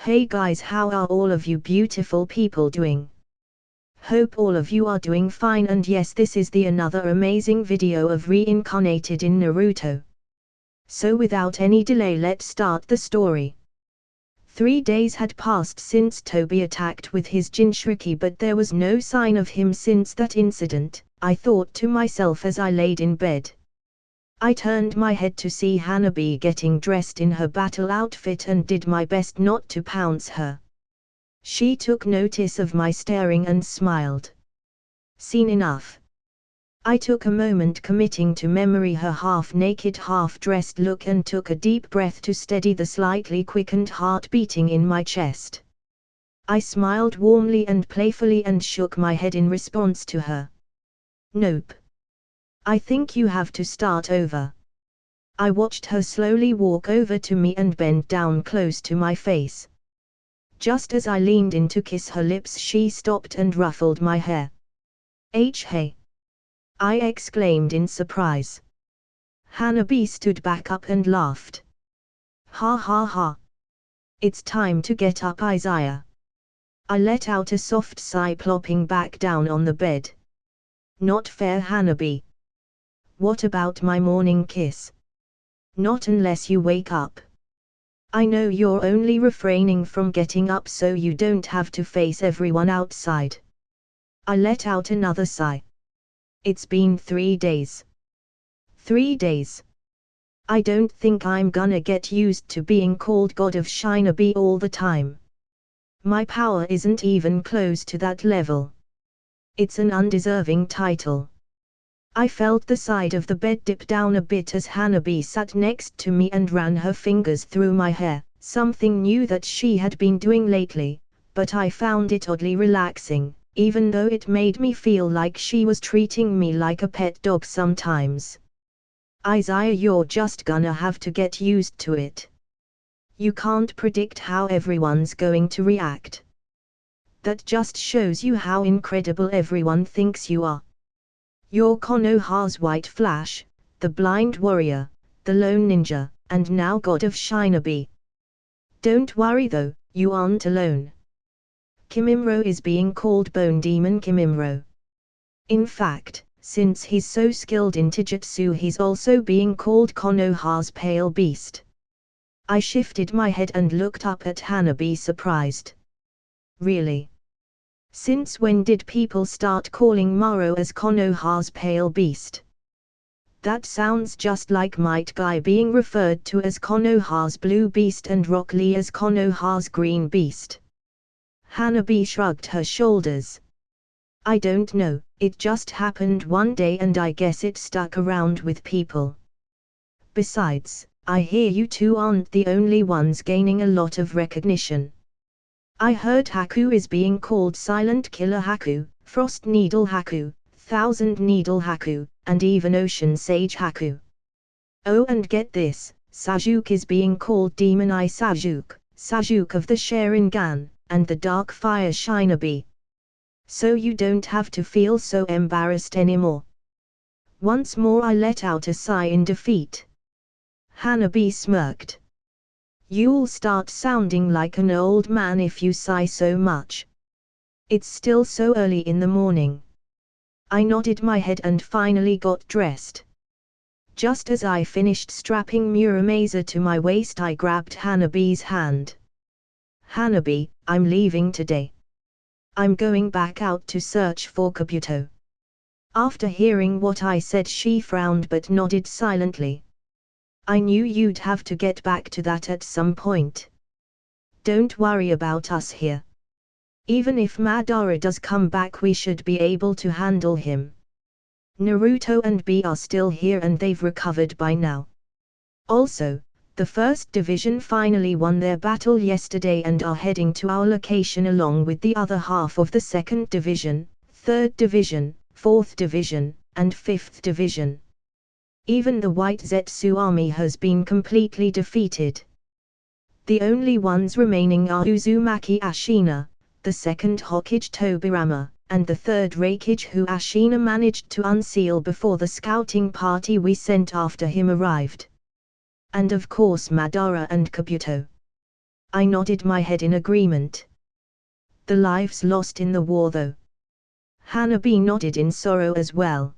Hey guys, how are all of you beautiful people doing? Hope all of you are doing fine, and yes, this is the another amazing video of Reincarnated in Naruto. So without any delay, let's start the story. 3 days had passed since Toby attacked with his Jinchuriki, but there was no sign of him since that incident, I thought to myself as I laid in bed. I turned my head to see Hanabi getting dressed in her battle outfit and did my best not to pounce her. She took notice of my staring and smiled. Seen enough. I took a moment committing to memory her half-naked, half-dressed look and took a deep breath to steady the slightly quickened heart beating in my chest. I smiled warmly and playfully and shook my head in response to her. Nope. I think you have to start over. I watched her slowly walk over to me and bend down close to my face. Just as I leaned in to kiss her lips, she stopped and ruffled my hair. Hey! I exclaimed in surprise. Hanabi stood back up and laughed. Ha ha ha. It's time to get up, Izaya. I let out a soft sigh, plopping back down on the bed. Not fair, Hanabi. What about my morning kiss? Not unless you wake up. I know you're only refraining from getting up so you don't have to face everyone outside. I let out another sigh. It's been 3 days. 3 days. I don't think I'm gonna get used to being called God of Shinobi all the time. My power isn't even close to that level. It's an undeserving title. I felt the side of the bed dip down a bit as Hanabi sat next to me and ran her fingers through my hair, something new that she had been doing lately, but I found it oddly relaxing, even though it made me feel like she was treating me like a pet dog sometimes. Izaya, you're just gonna have to get used to it. You can't predict how everyone's going to react. That just shows you how incredible everyone thinks you are. You're Konoha's White Flash, the Blind Warrior, the Lone Ninja, and now God of Shinobi. Don't worry though, you aren't alone. Kimimaro is being called Bone Demon Kimimaro. In fact, since he's so skilled in Taijutsu, he's also being called Konoha's Pale Beast. I shifted my head and looked up at Hanabi, surprised. Really? Since when did people start calling Maro as Konoha's Pale Beast? That sounds just like Might Guy being referred to as Konoha's Blue Beast and Rock Lee as Konoha's Green Beast. Hanabi shrugged her shoulders. I don't know, it just happened one day and I guess it stuck around with people. Besides, I hear you two aren't the only ones gaining a lot of recognition. I heard Haku is being called Silent Killer Haku, Frost Needle Haku, Thousand Needle Haku, and even Ocean Sage Haku. Oh, and get this, Sajuke is being called Demon Eye Sajuke, Sajuke of the Sharingan, and the Dark Fire Shinobi. So you don't have to feel so embarrassed anymore. Once more I let out a sigh in defeat. Hanabi smirked. You'll start sounding like an old man if you sigh so much. It's still so early in the morning. I nodded my head and finally got dressed. Just as I finished strapping Muramasa to my waist, I grabbed Hanabi's hand. Hanabi, I'm leaving today. I'm going back out to search for Kabuto. After hearing what I said, she frowned but nodded silently. I knew you'd have to get back to that at some point. Don't worry about us here. Even if Madara does come back, we should be able to handle him. Naruto and B are still here and they've recovered by now. Also, the First Division finally won their battle yesterday and are heading to our location along with the other half of the Second Division, Third Division, Fourth Division, and Fifth Division. Even the White Zetsu army has been completely defeated. The only ones remaining are Uzumaki Ashina, the second Hokage Tobirama, and the third Raikage who Ashina managed to unseal before the scouting party we sent after him arrived. And of course Madara and Kabuto. I nodded my head in agreement. The lives lost in the war though. Hanabi nodded in sorrow as well.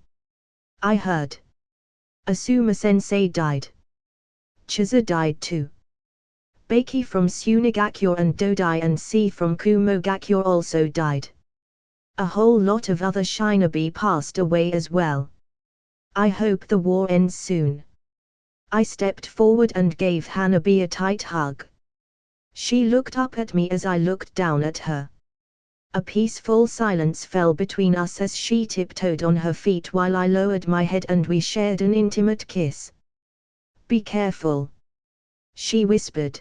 I heard. Asuma-sensei died. Chisa died too. Baki from Tsunagakure and Dodai and C from Kumogakure also died. A whole lot of other shinobi passed away as well. I hope the war ends soon. I stepped forward and gave Hanabi a tight hug. She looked up at me as I looked down at her. A peaceful silence fell between us as she tiptoed on her feet while I lowered my head and we shared an intimate kiss. Be careful, she whispered.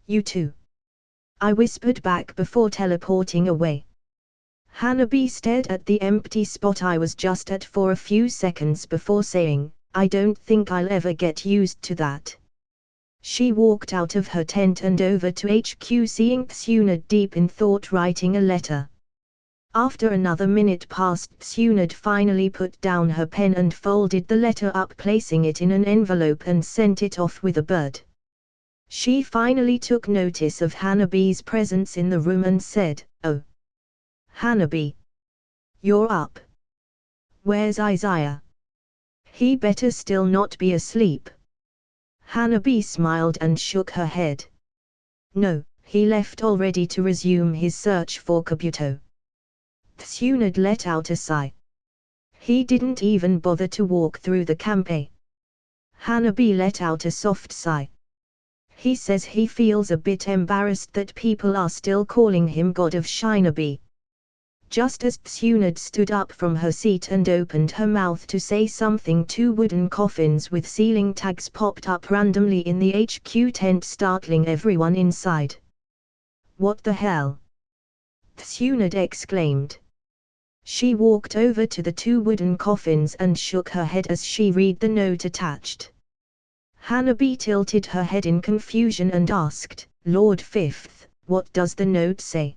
You too, I whispered back before teleporting away. Hanabi stared at the empty spot I was just at for a few seconds before saying, I don't think I'll ever get used to that. She walked out of her tent and over to HQ, seeing Tsunade deep in thought writing a letter. After another minute passed, Tsunade finally put down her pen and folded the letter up, placing it in an envelope and sent it off with a bird. She finally took notice of Hanabi's presence in the room and said, Oh, Hanabi, you're up. Where's Izaya? He better still not be asleep. Hanabi smiled and shook her head. No, he left already to resume his search for Kabuto. Tsunade let out a sigh. He didn't even bother to walk through the camp. Hanabi let out a soft sigh. He says he feels a bit embarrassed that people are still calling him God of Shinobi. Just as Tsunade stood up from her seat and opened her mouth to say something, 2 wooden coffins with ceiling tags popped up randomly in the HQ tent, startling everyone inside. What the hell? Tsunade exclaimed. She walked over to the 2 wooden coffins and shook her head as she read the note attached. Hanabi tilted her head in confusion and asked, Lord Fifth, what does the note say?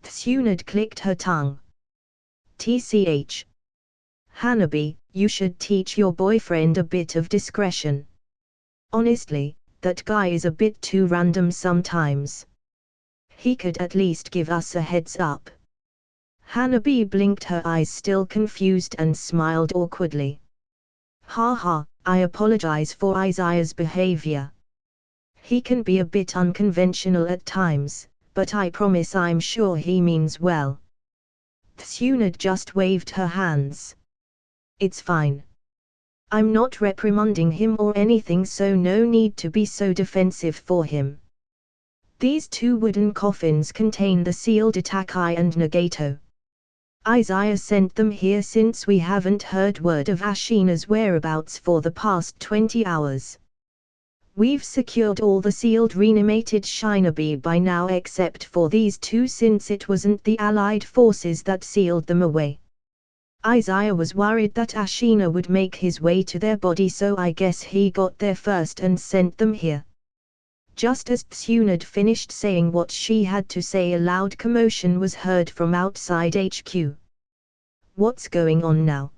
Tsunade clicked her tongue. TCH. Hanabi, you should teach your boyfriend a bit of discretion. Honestly, that guy is a bit too random sometimes. He could at least give us a heads up. Hanabi blinked her eyes, still confused, and smiled awkwardly. Haha, I apologize for Izaya's behavior. He can be a bit unconventional at times, but I promise I'm sure he means well. Tsunade just waved her hands. It's fine. I'm not reprimanding him or anything, so no need to be so defensive for him. These 2 wooden coffins contain the sealed attack eye and Nagato. Izaya sent them here since we haven't heard word of Ashina's whereabouts for the past 20 hours. We've secured all the sealed reanimated shinobi by now except for these 2, since it wasn't the Allied forces that sealed them away. Izaya was worried that Ashina would make his way to their body, so I guess he got there first and sent them here. Just as Tsunade finished saying what she had to say, a loud commotion was heard from outside HQ. What's going on now?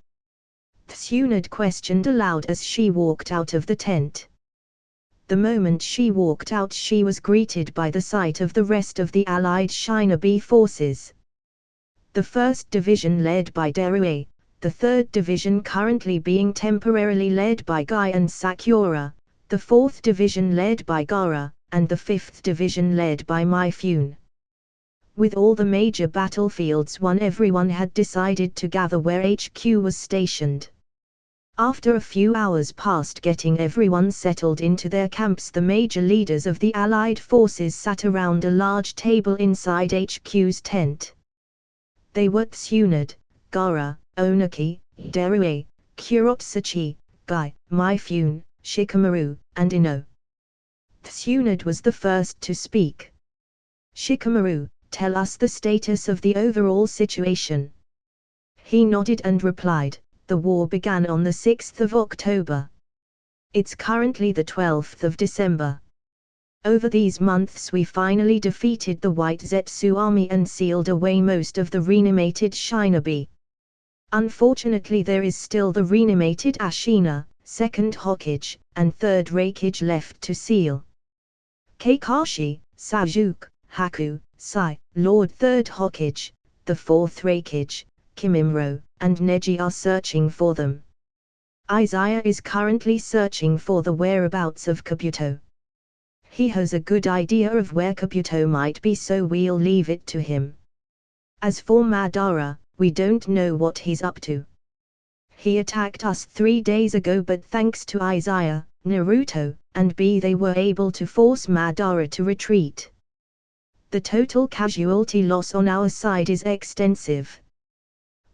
Tsunade questioned aloud as she walked out of the tent. The moment she walked out, she was greeted by the sight of the rest of the Allied shinobi forces. The 1st Division led by Derue, the 3rd Division currently being temporarily led by Guy and Sakura, the 4th Division led by Gara, and the 5th Division led by Mifune. With all the major battlefields won, everyone had decided to gather where HQ was stationed. After a few hours passed getting everyone settled into their camps, the major leaders of the Allied forces sat around a large table inside HQ's tent. They were Tsunade, Gara, Onaki, Derue, Kurotsuchi, Guy, Mifune, Shikamaru, and Ino. Tsunade was the first to speak. Shikamaru, tell us the status of the overall situation. He nodded and replied, the war began on the 6th of October. It's currently the 12th of December. Over these months we finally defeated the White Zetsu army and sealed away most of the reanimated shinobi. Unfortunately there is still the reanimated Ashina, 2nd Hokage, and 3rd Raikage left to seal. Kakashi, Sasuke, Haku, Sai, Lord 3rd Hokage, the 4th Raikage, Kimimaro, and Neji are searching for them. Izaya is currently searching for the whereabouts of Kabuto. He has a good idea of where Kabuto might be, so we'll leave it to him. As for Madara, we don't know what he's up to. He attacked us 3 days ago, but thanks to Izaya, Naruto, and they were able to force Madara to retreat. The total casualty loss on our side is extensive.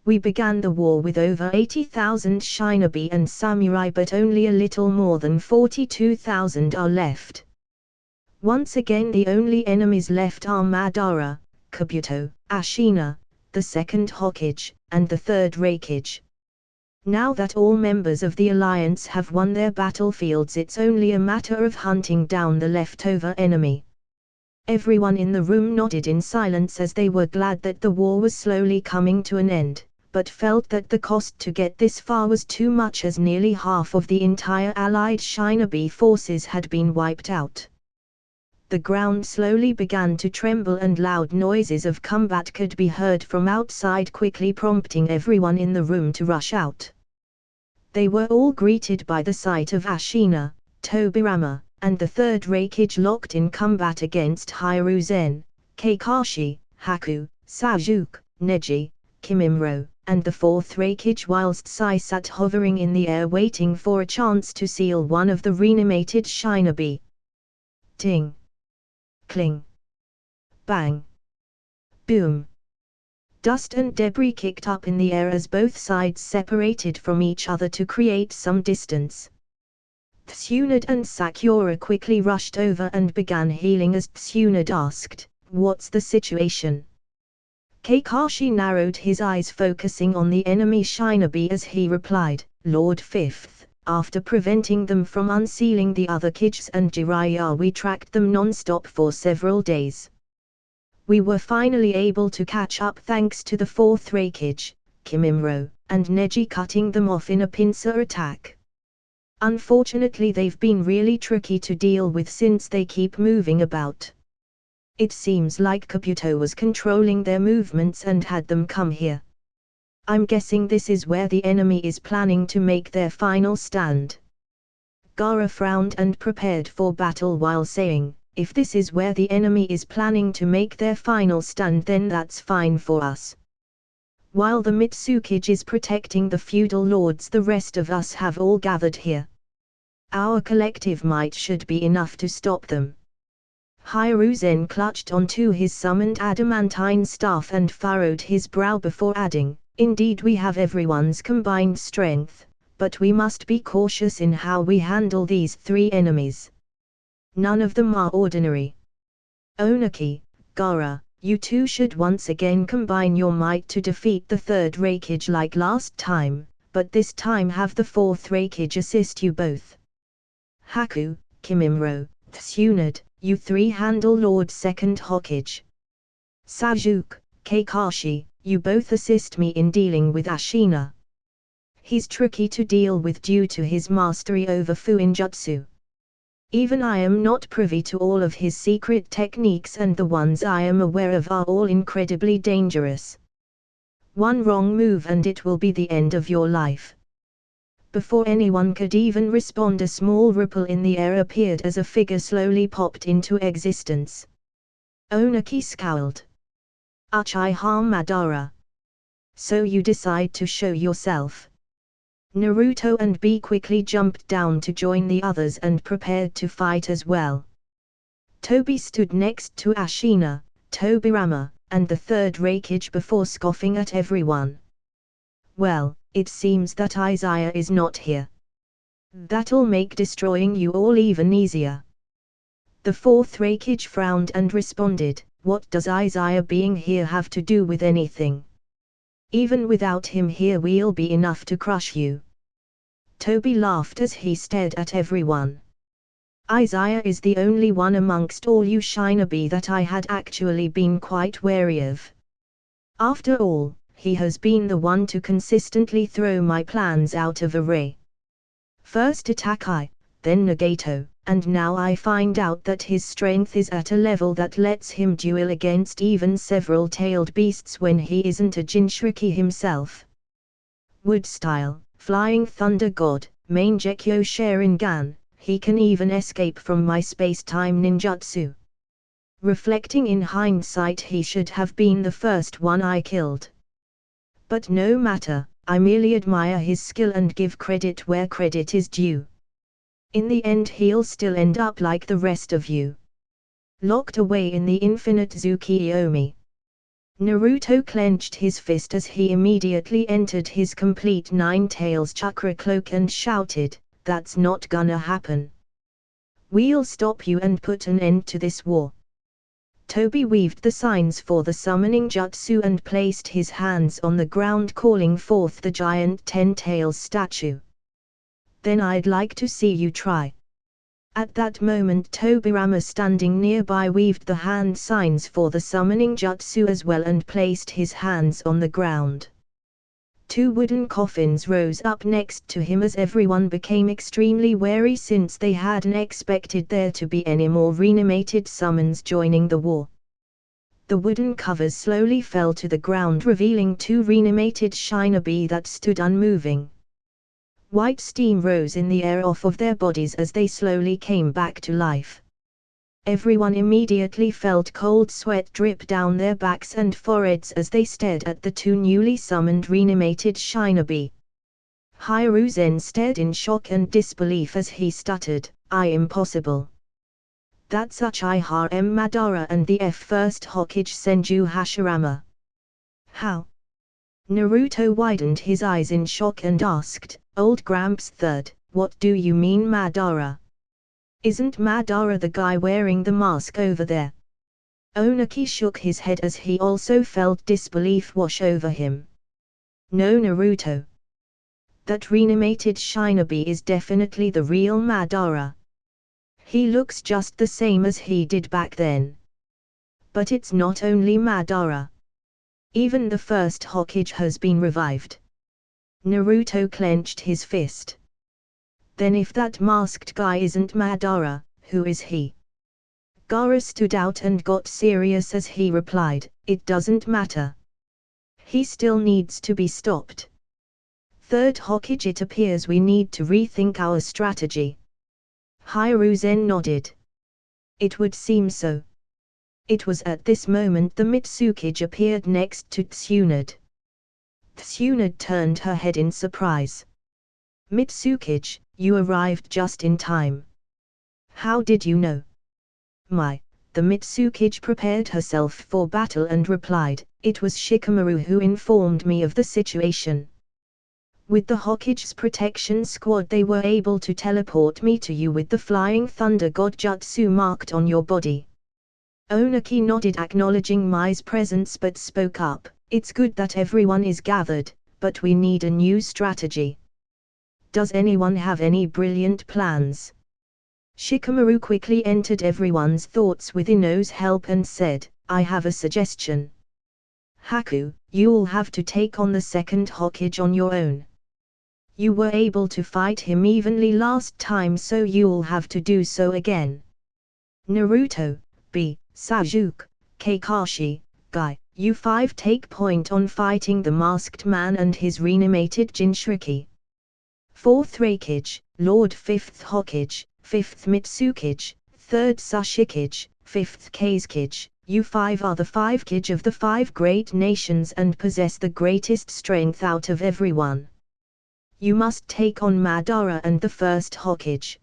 We began the war with over 80,000 shinobi and samurai, but only a little more than 42,000 are left. Once again, the only enemies left are Madara, Kabuto, Ashina, the 2nd Hokage, and the 3rd Raikage. Now that all members of the alliance have won their battlefields, it's only a matter of hunting down the leftover enemy. Everyone in the room nodded in silence, as they were glad that the war was slowly coming to an end, but felt that the cost to get this far was too much, as nearly half of the entire allied shinobi forces had been wiped out. The ground slowly began to tremble and loud noises of combat could be heard from outside, quickly prompting everyone in the room to rush out. They were all greeted by the sight of Ashina, Tobirama, and the 3rd Raikage locked in combat against Hiruzen, Kakashi, Haku, Sasuke, Neji, Kimimaro, and the 4th Raikage, whilst Sai sat hovering in the air waiting for a chance to seal one of the reanimated shinobi. Ting! Cling! Bang! Boom! Dust and debris kicked up in the air as both sides separated from each other to create some distance. Tsunade and Sakura quickly rushed over and began healing as Tsunade asked, "What's the situation?" Kakashi narrowed his eyes, focusing on the enemy shinobi as he replied, "Lord 5th, after preventing them from unsealing the other Kages and Jiraiya, we tracked them non-stop for several days. We were finally able to catch up thanks to the 4th Raikage, Kimimaro, and Neji cutting them off in a pincer attack. Unfortunately, they've been really tricky to deal with since they keep moving about. It seems like Kabuto was controlling their movements and had them come here. I'm guessing this is where the enemy is planning to make their final stand." Gaara frowned and prepared for battle while saying, "If this is where the enemy is planning to make their final stand, then that's fine for us. While the Mitsukage is protecting the feudal lords, the rest of us have all gathered here. Our collective might should be enough to stop them." Hiruzen clutched onto his summoned adamantine staff and furrowed his brow before adding, "Indeed, we have everyone's combined strength, but we must be cautious in how we handle these 3 enemies. None of them are ordinary. Onaki, Gaara, you two should once again combine your might to defeat the 3rd Raikage like last time, but this time have the 4th Raikage assist you both. Haku, Kimimaro, Tsunade, you 3 handle Lord 2nd Hokage. Sasuke, Kakashi, you both assist me in dealing with Ashina. He's tricky to deal with due to his mastery over Fuinjutsu. Even I am not privy to all of his secret techniques, and the ones I am aware of are all incredibly dangerous. One wrong move and it will be the end of your life." Before anyone could even respond, a small ripple in the air appeared as a figure slowly popped into existence. Onaki scowled. "Uchiha Madara. So you decide to show yourself." Naruto and quickly jumped down to join the others and prepared to fight as well. Tobi stood next to Ashina, Tobirama, and the 3rd Raikage before scoffing at everyone. "Well, it seems that Izaya is not here. That'll make destroying you all even easier." The 4th Raikage frowned and responded, "What does Izaya being here have to do with anything? Even without him here, we'll be enough to crush you." Tobi laughed as he stared at everyone. "Izaya is the only one amongst all you shinobi that I had actually been quite wary of. After all, he has been the one to consistently throw my plans out of array. First attack I, then Nagato, and now I find out that his strength is at a level that lets him duel against even several tailed beasts when he isn't a Jinchuriki himself. Wood style, flying thunder god, Mangekyo Sharingan, he can even escape from my space-time ninjutsu. Reflecting in hindsight, he should have been the first one I killed. But no matter, I merely admire his skill and give credit where credit is due. In the end he'll still end up like the rest of you. Locked away in the infinite Tsukiyomi. Naruto clenched his fist as he immediately entered his complete Nine Tails chakra cloak and shouted, "That's not gonna happen. We'll stop you and put an end to this war." Toby weaved the signs for the summoning jutsu and placed his hands on the ground, calling forth the giant Ten Tails statue. "Then I'd like to see you try." At that moment Tobirama standing nearby weaved the hand signs for the summoning jutsu as well and placed his hands on the ground. Two wooden coffins rose up next to him as everyone became extremely wary since they hadn't expected there to be any more reanimated summons joining the war. The wooden covers slowly fell to the ground, revealing two reanimated shinobi that stood unmoving. White steam rose in the air off of their bodies as they slowly came back to life. Everyone immediately felt cold sweat drip down their backs and foreheads as they stared at the two newly summoned reanimated shinobi. Hiruzen stared in shock and disbelief as he stuttered, Impossible. That's Uchiha Madara and the first Hokage Senju Hashirama." "How?" Naruto widened his eyes in shock and asked, "Old Gramps Third, what do you mean Madara? Isn't Madara the guy wearing the mask over there?" Onaki shook his head as he also felt disbelief wash over him. "No Naruto. That reanimated shinobi is definitely the real Madara. He looks just the same as he did back then. But it's not only Madara. Even the first Hokage has been revived." Naruto clenched his fist. "Then if that masked guy isn't Madara, who is he?" Gaara stood out and got serious as he replied, "It doesn't matter. He still needs to be stopped. Third Hokage, it appears we need to rethink our strategy." Hiruzen nodded. "It would seem so." It was at this moment the Mitsukage appeared next to Tsunade. Tsunade turned her head in surprise. "Mitsukage, you arrived just in time. How did you know?" The Mitsukage prepared herself for battle and replied, "It was Shikamaru who informed me of the situation. With the Hokage's protection squad they were able to teleport me to you with the flying thunder god jutsu marked on your body." Onaki nodded acknowledging Mai's presence but spoke up, "It's good that everyone is gathered, but we need a new strategy. Does anyone have any brilliant plans?" Shikamaru quickly entered everyone's thoughts with Ino's help and said, "I have a suggestion. Haku, you'll have to take on the second Hokage on your own. You were able to fight him evenly last time, so you'll have to do so again. Naruto, B, Sasuke, Kakashi, Guy, you five take point on fighting the masked man and his reanimated Jinchuriki. Fourth Raikage, Lord Fifth Hokage, Fifth Mitsukage, Third Sashikage, Fifth Kazekage, you five are the five Kage of the five great nations and possess the greatest strength out of everyone. You must take on Madara and the first Hokage.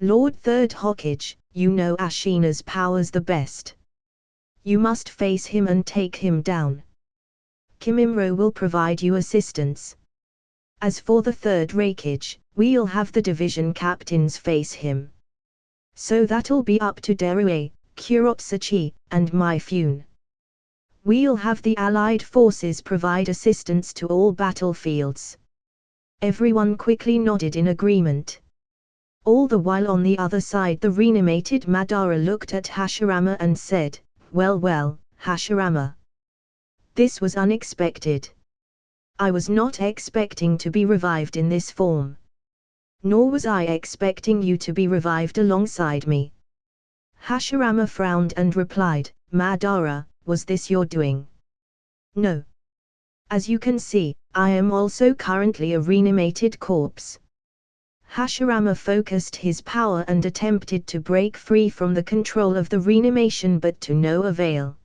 Lord Third Hokage, you know Ashina's powers the best. You must face him and take him down. Kimimaro will provide you assistance. As for the third Raikage, we'll have the division captains face him. So that'll be up to Derue, Kurotsuchi, and Mifune. We'll have the allied forces provide assistance to all battlefields." Everyone quickly nodded in agreement. All the while on the other side the reanimated Madara looked at Hashirama and said, Well, Hashirama. This was unexpected. I was not expecting to be revived in this form. Nor was I expecting you to be revived alongside me. Hashirama frowned and replied, Madara, was this your doing? No. As you can see, I am also currently a reanimated corpse. Hashirama focused his power and attempted to break free from the control of the reanimation, but to no avail.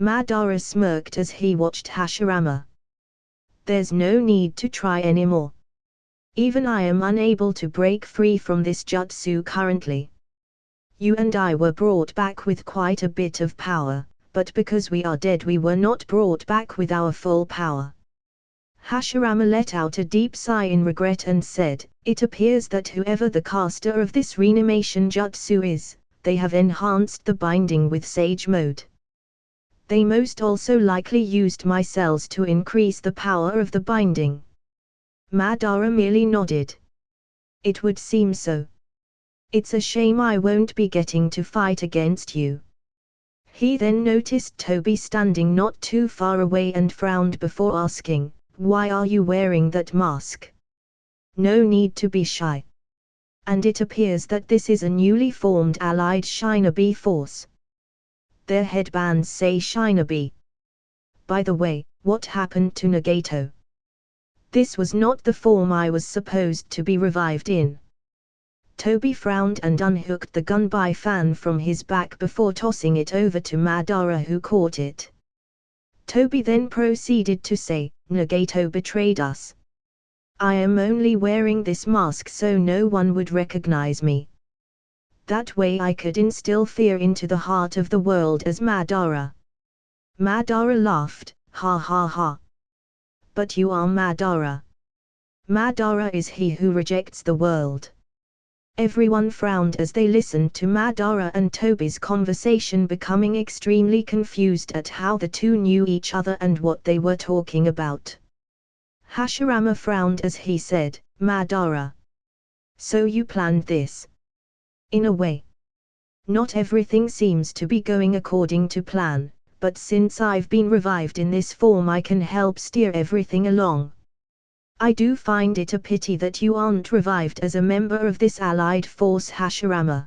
Madara smirked as he watched Hashirama. There's no need to try anymore. Even I am unable to break free from this jutsu currently. You and I were brought back with quite a bit of power, but because we are dead we were not brought back with our full power. Hashirama let out a deep sigh in regret and said, it appears that whoever the caster of this reanimation jutsu is, they have enhanced the binding with Sage mode. They most also likely used my cells to increase the power of the binding. Madara merely nodded. It would seem so. It's a shame I won't be getting to fight against you. He then noticed Toby standing not too far away and frowned before asking, why are you wearing that mask? No need to be shy. And it appears that this is a newly formed allied Shinobi force. Their headbands say Shinobi. By the way, what happened to Nagato? This was not the form I was supposed to be revived in. Toby frowned and unhooked the gunby fan from his back before tossing it over to Madara, who caught it. Toby then proceeded to say, Nagato betrayed us. I am only wearing this mask so no one would recognize me. That way I could instill fear into the heart of the world as Madara. Madara laughed, ha ha ha. But you are Madara. Madara is he who rejects the world. Everyone frowned as they listened to Madara and Toby's conversation, becoming extremely confused at how the two knew each other and what they were talking about. Hashirama frowned as he said, Madara. So you planned this? In a way. Not everything seems to be going according to plan, but since I've been revived in this form I can help steer everything along. I do find it a pity that you aren't revived as a member of this allied force, Hashirama.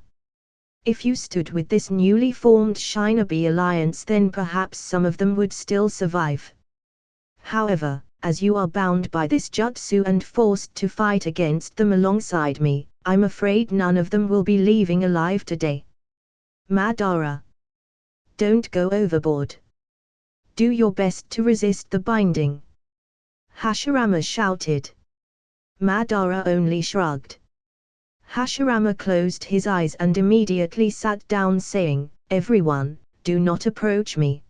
If you stood with this newly formed Shinobi alliance, then perhaps some of them would still survive. However, as you are bound by this jutsu and forced to fight against them alongside me, I'm afraid none of them will be leaving alive today. Madara. Don't go overboard. Do your best to resist the binding. Hashirama shouted. Madara only shrugged. Hashirama closed his eyes and immediately sat down, saying, Everyone, do not approach me.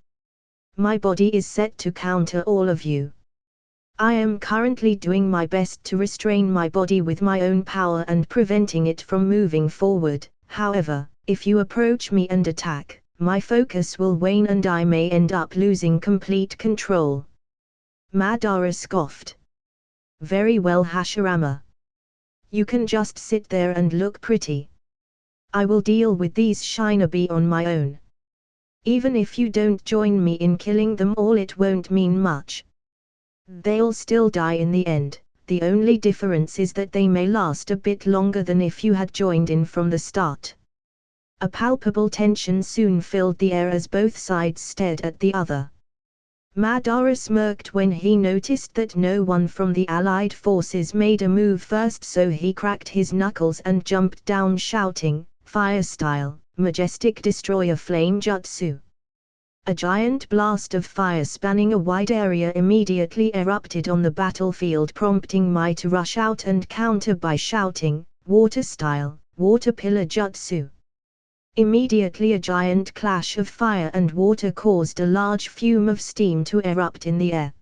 My body is set to counter all of you. I am currently doing my best to restrain my body with my own power and preventing it from moving forward. However, if you approach me and attack, my focus will wane and I may end up losing complete control. Madara scoffed. Very well, Hashirama. You can just sit there and look pretty. I will deal with these Shinobi on my own. Even if you don't join me in killing them all, it won't mean much. They'll still die in the end. The only difference is that they may last a bit longer than if you had joined in from the start. A palpable tension soon filled the air as both sides stared at the other. Madara smirked when he noticed that no one from the allied forces made a move first, so he cracked his knuckles and jumped down, shouting, Fire style, majestic destroyer flame jutsu. A giant blast of fire spanning a wide area immediately erupted on the battlefield, prompting Mai to rush out and counter by shouting, Water style, water pillar jutsu. Immediately a giant clash of fire and water caused a large fume of steam to erupt in the air.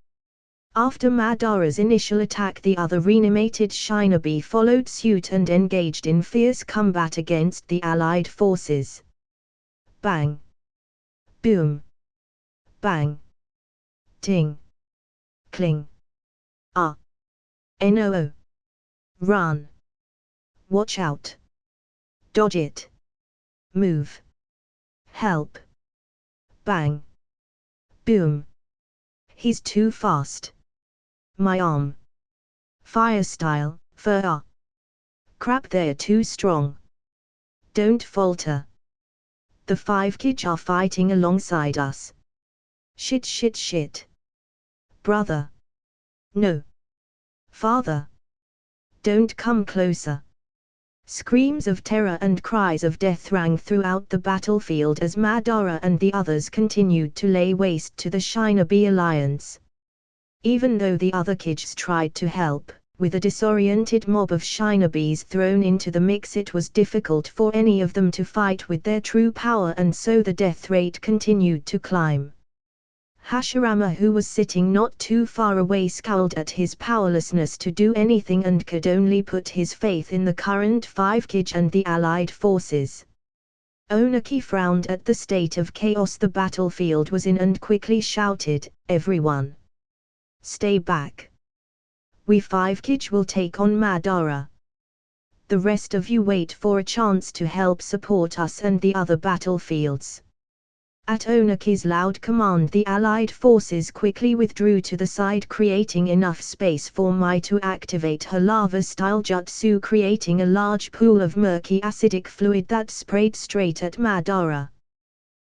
After Madara's initial attack, the other reanimated Shinobi followed suit and engaged in fierce combat against the allied forces. Bang! Boom! Bang! Ting! Cling! Ah! No! Run! Watch out! Dodge it! Move! Help! Bang! Boom! He's too fast. My arm! Fire style, fur. Crap, they're too strong. Don't falter. The 5 kids are fighting alongside us. Shit shit shit. Brother. No. Father. Don't come closer. Screams of terror and cries of death rang throughout the battlefield as Madara and the others continued to lay waste to the Shinobi Alliance. Even though the other kids tried to help, with a disoriented mob of Shinobis thrown into the mix, it was difficult for any of them to fight with their true power, and so the death rate continued to climb. Hashirama, who was sitting not too far away, scowled at his powerlessness to do anything and could only put his faith in the current 5 Kij and the allied forces. Onaki frowned at the state of chaos the battlefield was in and quickly shouted, "Everyone! Stay back! We 5 Kij will take on Madara. The rest of you wait for a chance to help support us and the other battlefields." At Onaki's loud command, the allied forces quickly withdrew to the side, creating enough space for Mai to activate her lava-style jutsu, creating a large pool of murky acidic fluid that sprayed straight at Madara.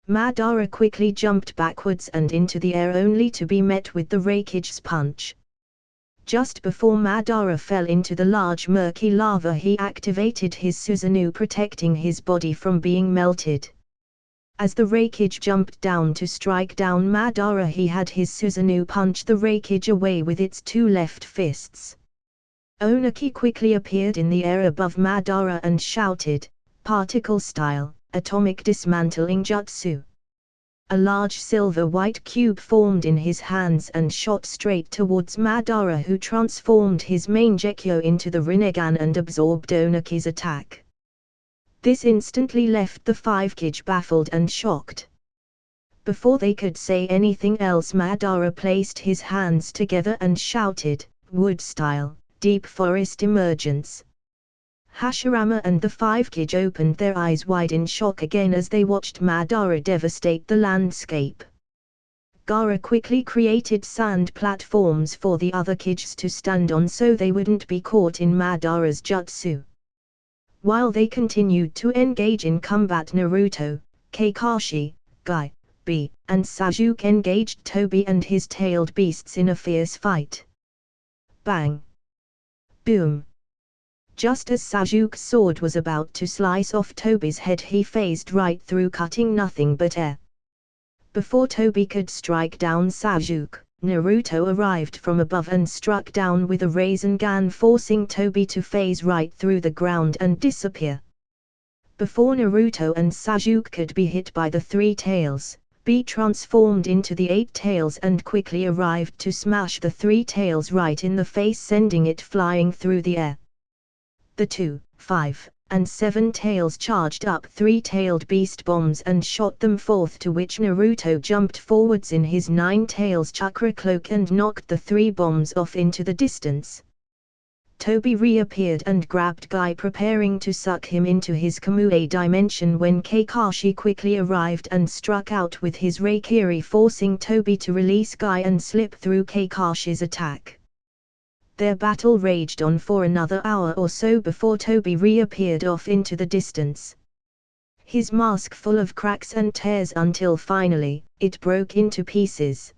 Madara quickly jumped backwards and into the air, only to be met with the Reikige's punch. Just before Madara fell into the large murky lava, he activated his Susanoo, protecting his body from being melted. As the Reikage jumped down to strike down Madara, he had his Susanoo punch the Reikage away with its 2 left fists. Onaki quickly appeared in the air above Madara and shouted, "Particle style, atomic dismantling jutsu." A large silver-white cube formed in his hands and shot straight towards Madara, who transformed his main Gekyo into the Rinnegan and absorbed Onaki's attack. This instantly left the 5 Kij baffled and shocked. Before they could say anything else, Madara placed his hands together and shouted, "Wood style, deep forest emergence." Hashirama and the 5 Kij opened their eyes wide in shock again as they watched Madara devastate the landscape. Gaara quickly created sand platforms for the other Kijs to stand on so they wouldn't be caught in Madara's jutsu. While they continued to engage in combat, Naruto, Kakashi, Guy, B, and Sasuke engaged Tobi and his tailed beasts in a fierce fight. Bang! Boom! Just as Sasuke's sword was about to slice off Tobi's head, he phased right through, cutting nothing but air. Before Tobi could strike down Sasuke, Naruto arrived from above and struck down with a Rasengan, forcing Tobi to phase right through the ground and disappear. Before Naruto and Sasuke could be hit by the 3 tails, B transformed into the 8 tails and quickly arrived to smash the 3 tails right in the face, sending it flying through the air. The 2, 5, and 7 tails charged up 3-tailed beast bombs and shot them forth, to which Naruto jumped forwards in his 9 tails chakra cloak and knocked the 3 bombs off into the distance. Tobi reappeared and grabbed Guy, preparing to suck him into his Kamui dimension, when Kakashi quickly arrived and struck out with his Reikiri, forcing Tobi to release Guy and slip through Kakashi's attack. Their battle raged on for another hour or so before Tobi reappeared off into the distance. His mask full of cracks and tears until finally, it broke into pieces.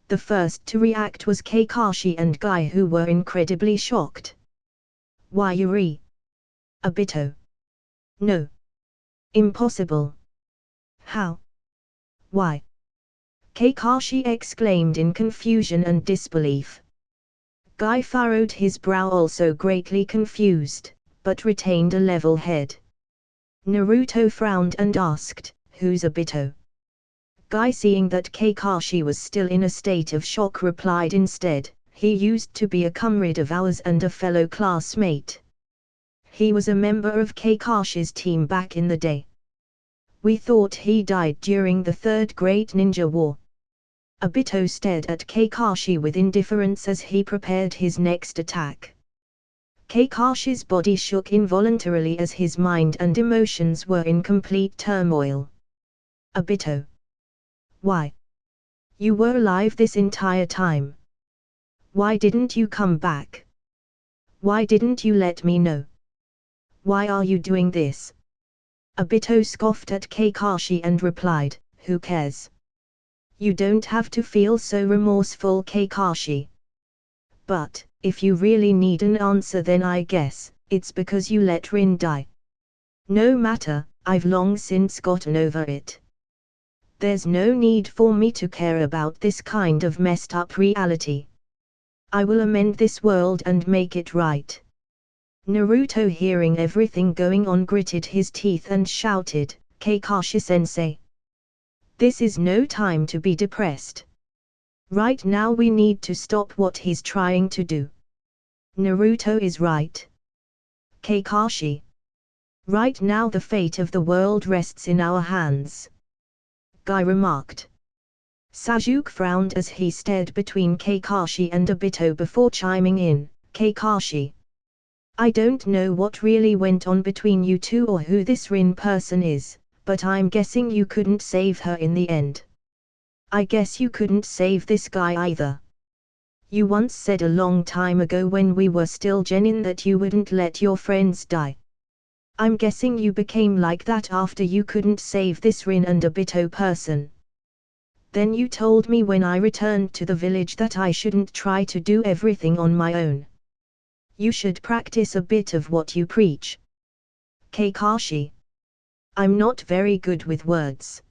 The first to react was Kakashi and Guy, who were incredibly shocked. "Why, Yuri? Obito? No. Impossible. How? Why?" Kakashi exclaimed in confusion and disbelief. Guy furrowed his brow, also greatly confused, but retained a level head. Naruto frowned and asked, "Who's Obito?" Guy, seeing that Kakashi was still in a state of shock, replied instead, "He used to be a comrade of ours and a fellow classmate. He was a member of Kakashi's team back in the day. We thought he died during the Third Great Ninja War." Obito stared at Kakashi with indifference as he prepared his next attack. Kakashi's body shook involuntarily as his mind and emotions were in complete turmoil. "Obito? Why? You were alive this entire time. Why didn't you come back? Why didn't you let me know?" Why are you doing this? Obito scoffed at Kakashi and replied, who cares? You don't have to feel so remorseful, Kakashi. But, if you really need an answer, then I guess it's because you let Rin die. No matter, I've long since gotten over it. There's no need for me to care about this kind of messed up reality. I will amend this world and make it right. Naruto, hearing everything going on, gritted his teeth and shouted, Kakashi-sensei. This is no time to be depressed. Right now we need to stop what he's trying to do. Naruto is right. Kakashi. Right now the fate of the world rests in our hands. Guy remarked. Sasuke frowned as he stared between Kakashi and Obito before chiming in, Kakashi. I don't know what really went on between you two or who this Rin person is, but I'm guessing you couldn't save her in the end. I guess you couldn't save this guy either. You once said a long time ago when we were still genin that you wouldn't let your friends die. I'm guessing you became like that after you couldn't save this Rin and Obito person. Then you told me when I returned to the village that I shouldn't try to do everything on my own. You should practice a bit of what you preach. Kakashi. I'm not very good with words.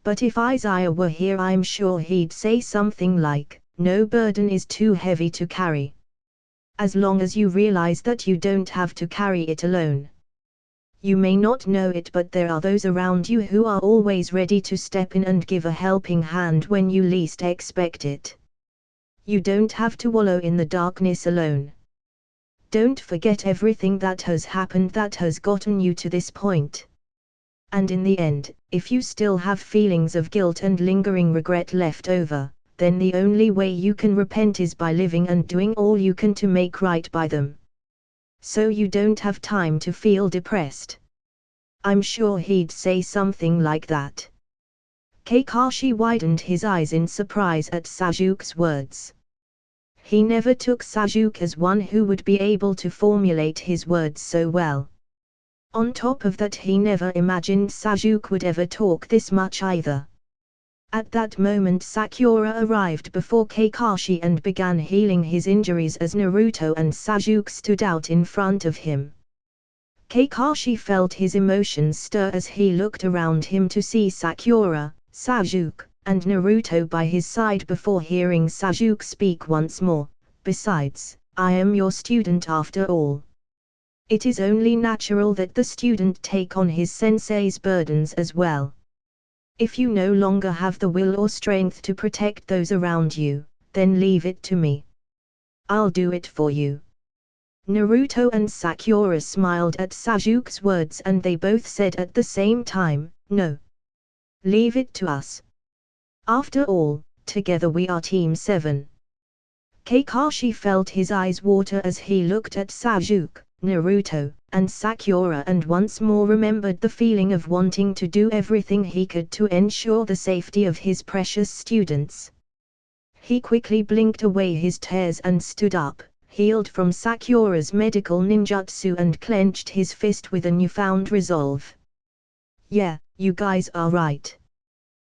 But if Izaya were here, I'm sure he'd say something like, no burden is too heavy to carry. As long as you realize that you don't have to carry it alone. You may not know it, but there are those around you who are always ready to step in and give a helping hand when you least expect it. You don't have to wallow in the darkness alone. Don't forget everything that has happened that has gotten you to this point. And in the end, if you still have feelings of guilt and lingering regret left over, then the only way you can repent is by living and doing all you can to make right by them. So you don't have time to feel depressed. I'm sure he'd say something like that. Kakashi widened his eyes in surprise at Sasuke's words. He never took Sasuke as one who would be able to formulate his words so well. On top of that, he never imagined Sasuke would ever talk this much either. At that moment Sakura arrived before Kakashi and began healing his injuries as Naruto and Sasuke stood out in front of him. Kakashi felt his emotions stir as he looked around him to see Sakura, Sasuke, and Naruto by his side before hearing Sasuke speak once more, besides, I am your student after all. It is only natural that the student take on his sensei's burdens as well. If you no longer have the will or strength to protect those around you, then leave it to me. I'll do it for you. Naruto and Sakura smiled at Sasuke's words and they both said at the same time, no. Leave it to us. After all, together we are Team 7. Kakashi felt his eyes water as he looked at Sasuke, Naruto, and Sakura and once more remembered the feeling of wanting to do everything he could to ensure the safety of his precious students. He quickly blinked away his tears and stood up, healed from Sakura's medical ninjutsu and clenched his fist with a newfound resolve. Yeah, you guys are right.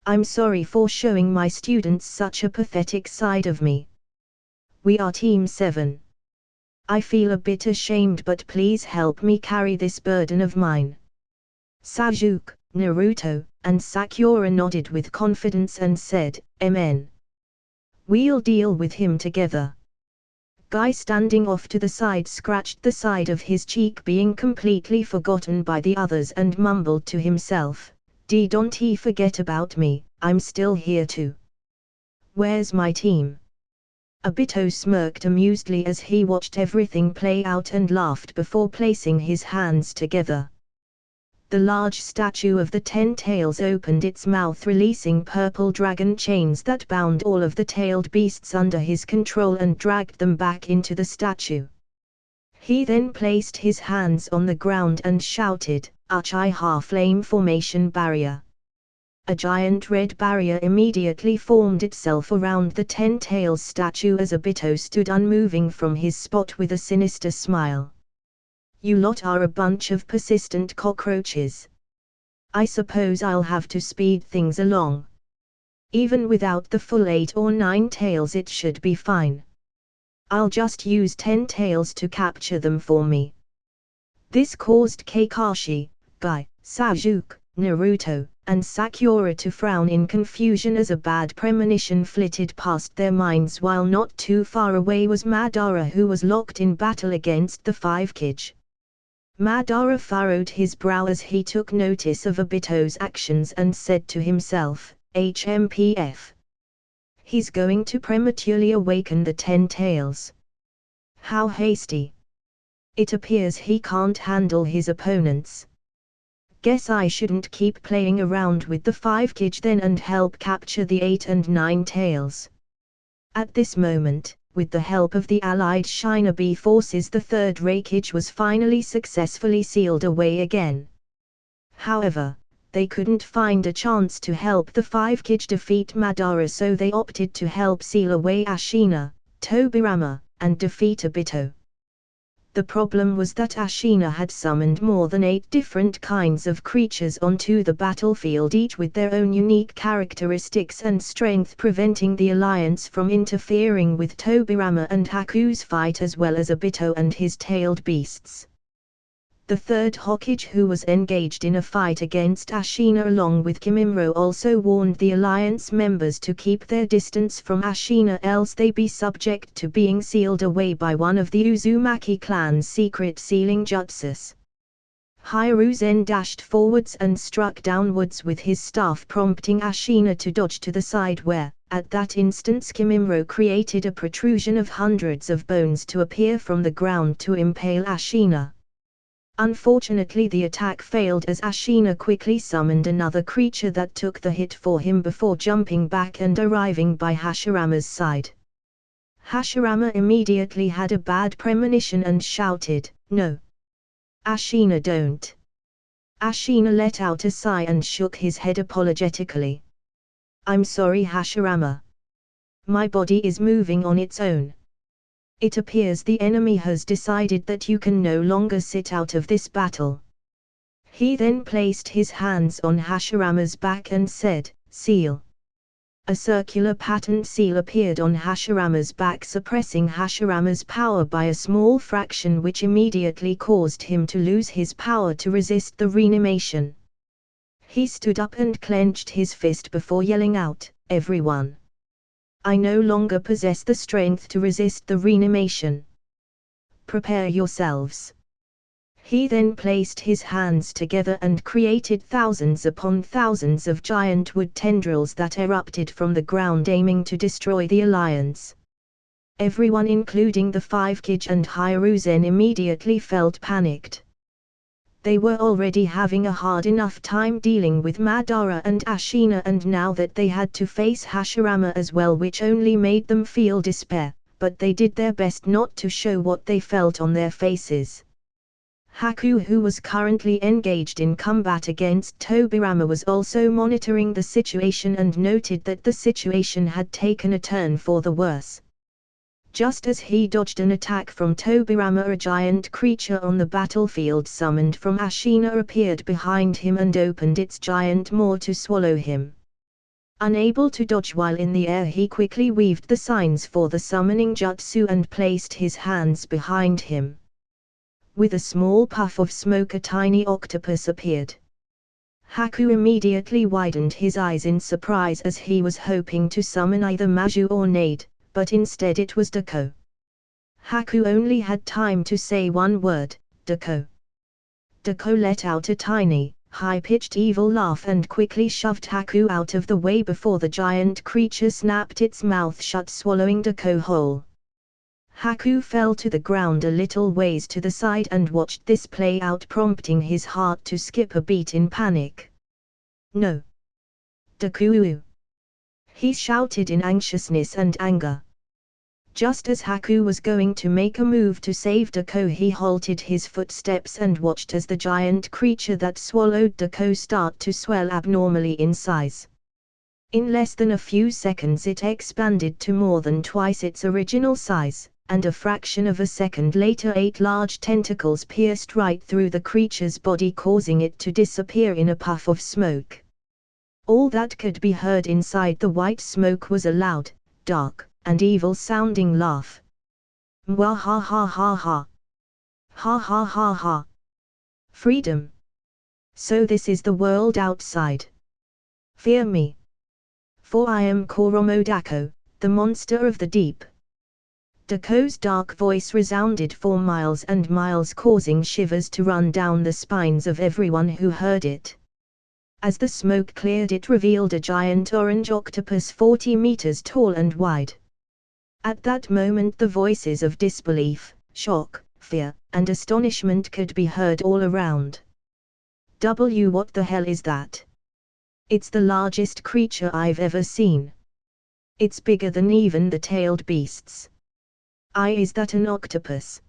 I'm sorry for showing my students such a pathetic side of me. We are Team 7. I feel a bit ashamed, but please help me carry this burden of mine. Sasuke, Naruto, and Sakura nodded with confidence and said, Amen. We'll deal with him together. Guy standing off to the side scratched the side of his cheek, being completely forgotten by the others, and mumbled to himself, Don't he forget about me, I'm still here too. Where's my team? Obito smirked amusedly as he watched everything play out and laughed before placing his hands together. The large statue of the 10 tails opened its mouth, releasing purple dragon chains that bound all of the tailed beasts under his control and dragged them back into the statue. He then placed his hands on the ground and shouted, Uchiha Flame Formation Barrier. A giant red barrier immediately formed itself around the 10 tails statue as Obito stood unmoving from his spot with a sinister smile. You lot are a bunch of persistent cockroaches. I suppose I'll have to speed things along. Even without the full 8 or 9 tails it should be fine. I'll just use 10 tails to capture them for me. This caused Kakashi, Guy, Sasuke, Naruto, and Sakura to frown in confusion as a bad premonition flitted past their minds, while not too far away was Madara, who was locked in battle against the 5-Kage. Madara furrowed his brow as he took notice of Obito's actions and said to himself, HMPF. He's going to prematurely awaken the 10 tails. How hasty. It appears he can't handle his opponents. Guess I shouldn't keep playing around with the 5-Kage then and help capture the 8 and 9 tails. At this moment, with the help of the allied Shinobi forces, the 3rd Raikage was finally successfully sealed away again. However, they couldn't find a chance to help the 5-Kage defeat Madara, so they opted to help seal away Ashina, Tobirama, and defeat Obito. The problem was that Ashina had summoned more than 8 different kinds of creatures onto the battlefield, each with their own unique characteristics and strength, preventing the alliance from interfering with Tobirama and Haku's fight, as well as Obito and his tailed beasts. The 3rd Hokage, who was engaged in a fight against Ashina along with Kimimaro, also warned the alliance members to keep their distance from Ashina, else they be subject to being sealed away by one of the Uzumaki clan's secret sealing jutsus. Hiruzen dashed forwards and struck downwards with his staff, prompting Ashina to dodge to the side, where, at that instant, Kimimaro created a protrusion of hundreds of bones to appear from the ground to impale Ashina. Unfortunately, the attack failed as Ashina quickly summoned another creature that took the hit for him before jumping back and arriving by Hashirama's side. Hashirama immediately had a bad premonition and shouted, "No! Ashina, don't!" Ashina let out a sigh and shook his head apologetically. "I'm sorry, Hashirama. My body is moving on its own. It appears the enemy has decided that you can no longer sit out of this battle." He then placed his hands on Hashirama's back and said, "Seal." A circular patterned seal appeared on Hashirama's back, suppressing Hashirama's power by a small fraction, which immediately caused him to lose his power to resist the reanimation. He stood up and clenched his fist before yelling out, "Everyone! I no longer possess the strength to resist the reanimation. Prepare yourselves." He then placed his hands together and created thousands upon thousands of giant wood tendrils that erupted from the ground, aiming to destroy the alliance. Everyone, including the 5-Kage and Hiruzen, immediately felt panicked. They were already having a hard enough time dealing with Madara and Ashina, and now that they had to face Hashirama as well, which only made them feel despair, but they did their best not to show what they felt on their faces. Haku, who was currently engaged in combat against Tobirama, was also monitoring the situation and noted that the situation had taken a turn for the worse. Just as he dodged an attack from Tobirama, a giant creature on the battlefield summoned from Ashina appeared behind him and opened its giant maw to swallow him. Unable to dodge while in the air, he quickly weaved the signs for the summoning jutsu and placed his hands behind him. With a small puff of smoke, a tiny octopus appeared. Haku immediately widened his eyes in surprise, as he was hoping to summon either Maju or Nade, but instead it was Deko. Haku only had time to say one word, "Deko." Deko let out a tiny, high-pitched evil laugh and quickly shoved Haku out of the way before the giant creature snapped its mouth shut, swallowing Deko whole. Haku fell to the ground a little ways to the side and watched this play out, prompting his heart to skip a beat in panic. "No! Deku!" he shouted in anxiousness and anger. Just as Haku was going to make a move to save Deko, he halted his footsteps and watched as the giant creature that swallowed Deko start to swell abnormally in size. In less than a few seconds it expanded to more than twice its original size, and a fraction of a second later 8 large tentacles pierced right through the creature's body, causing it to disappear in a puff of smoke. All that could be heard inside the white smoke was a loud, dark, and evil-sounding laugh. Mwah ha ha ha ha. Ha ha ha ha. Freedom. So this is the world outside. Fear me. For I am Koromo Dako, the monster of the deep. Dako's dark voice resounded for miles and miles, causing shivers to run down the spines of everyone who heard it. As the smoke cleared, it revealed a giant orange octopus 40 meters tall and wide. At that moment the voices of disbelief, shock, fear, and astonishment could be heard all around. What the hell is that? It's the largest creature I've ever seen. It's bigger than even the tailed beasts. Is that an octopus?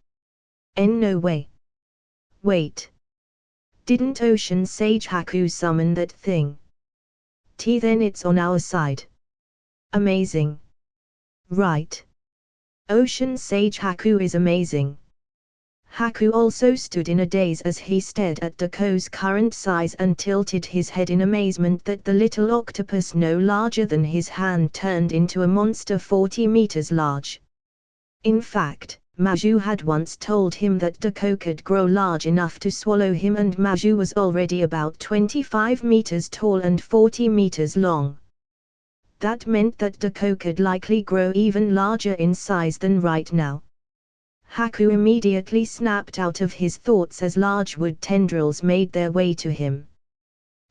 No way. Wait. Didn't Ocean Sage Haku summon that thing? Then it's on our side. Amazing. Right. Ocean Sage Haku is amazing. Haku also stood in a daze as he stared at Dako's current size and tilted his head in amazement that the little octopus no larger than his hand turned into a monster 40 meters large. In fact, Maju had once told him that Dako could grow large enough to swallow him, and Maju was already about 25 meters tall and 40 meters long. That meant that Dako could likely grow even larger in size than right now. Haku immediately snapped out of his thoughts as large wood tendrils made their way to him.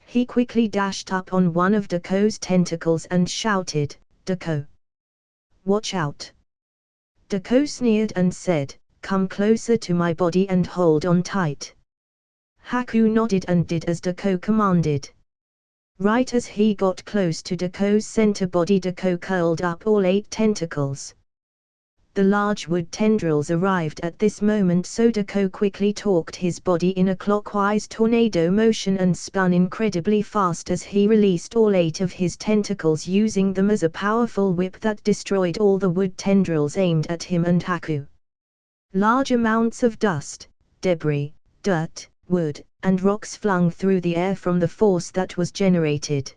He quickly dashed up on one of Dako's tentacles and shouted, "Dako! Watch out!" Dako sneered and said, "Come closer to my body and hold on tight." Haku nodded and did as Dako commanded. Right as he got close to Dako's center body, Dako curled up all 8 tentacles. The large wood tendrils arrived at this moment, so Dako quickly torqued his body in a clockwise tornado motion and spun incredibly fast as he released all 8 of his tentacles, using them as a powerful whip that destroyed all the wood tendrils aimed at him and Haku. Large amounts of dust, debris, dirt, wood, and rocks flung through the air from the force that was generated.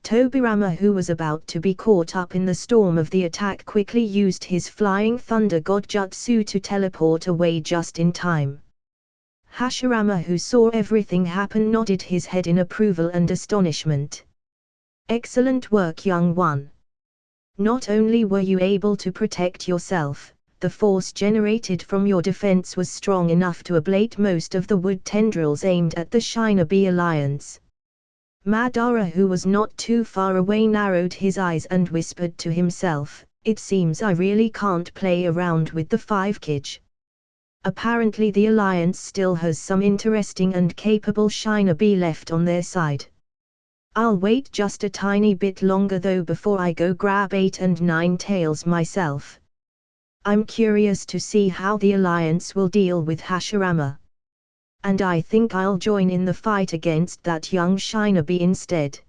Tobirama, who was about to be caught up in the storm of the attack, quickly used his flying thunder god jutsu to teleport away just in time. Hashirama, who saw everything happen, nodded his head in approval and astonishment. Excellent work, young one. Not only were you able to protect yourself, the force generated from your defense was strong enough to ablate most of the wood tendrils aimed at the Shinobi Alliance. Madara, who was not too far away, narrowed his eyes and whispered to himself, "It seems I really can't play around with the 5-Kij. Apparently the Alliance still has some interesting and capable Shinobi left on their side. I'll wait just a tiny bit longer though before I go grab 8 and 9 tails myself. I'm curious to see how the Alliance will deal with Hashirama. And I think I'll join in the fight against that young Shinobi instead.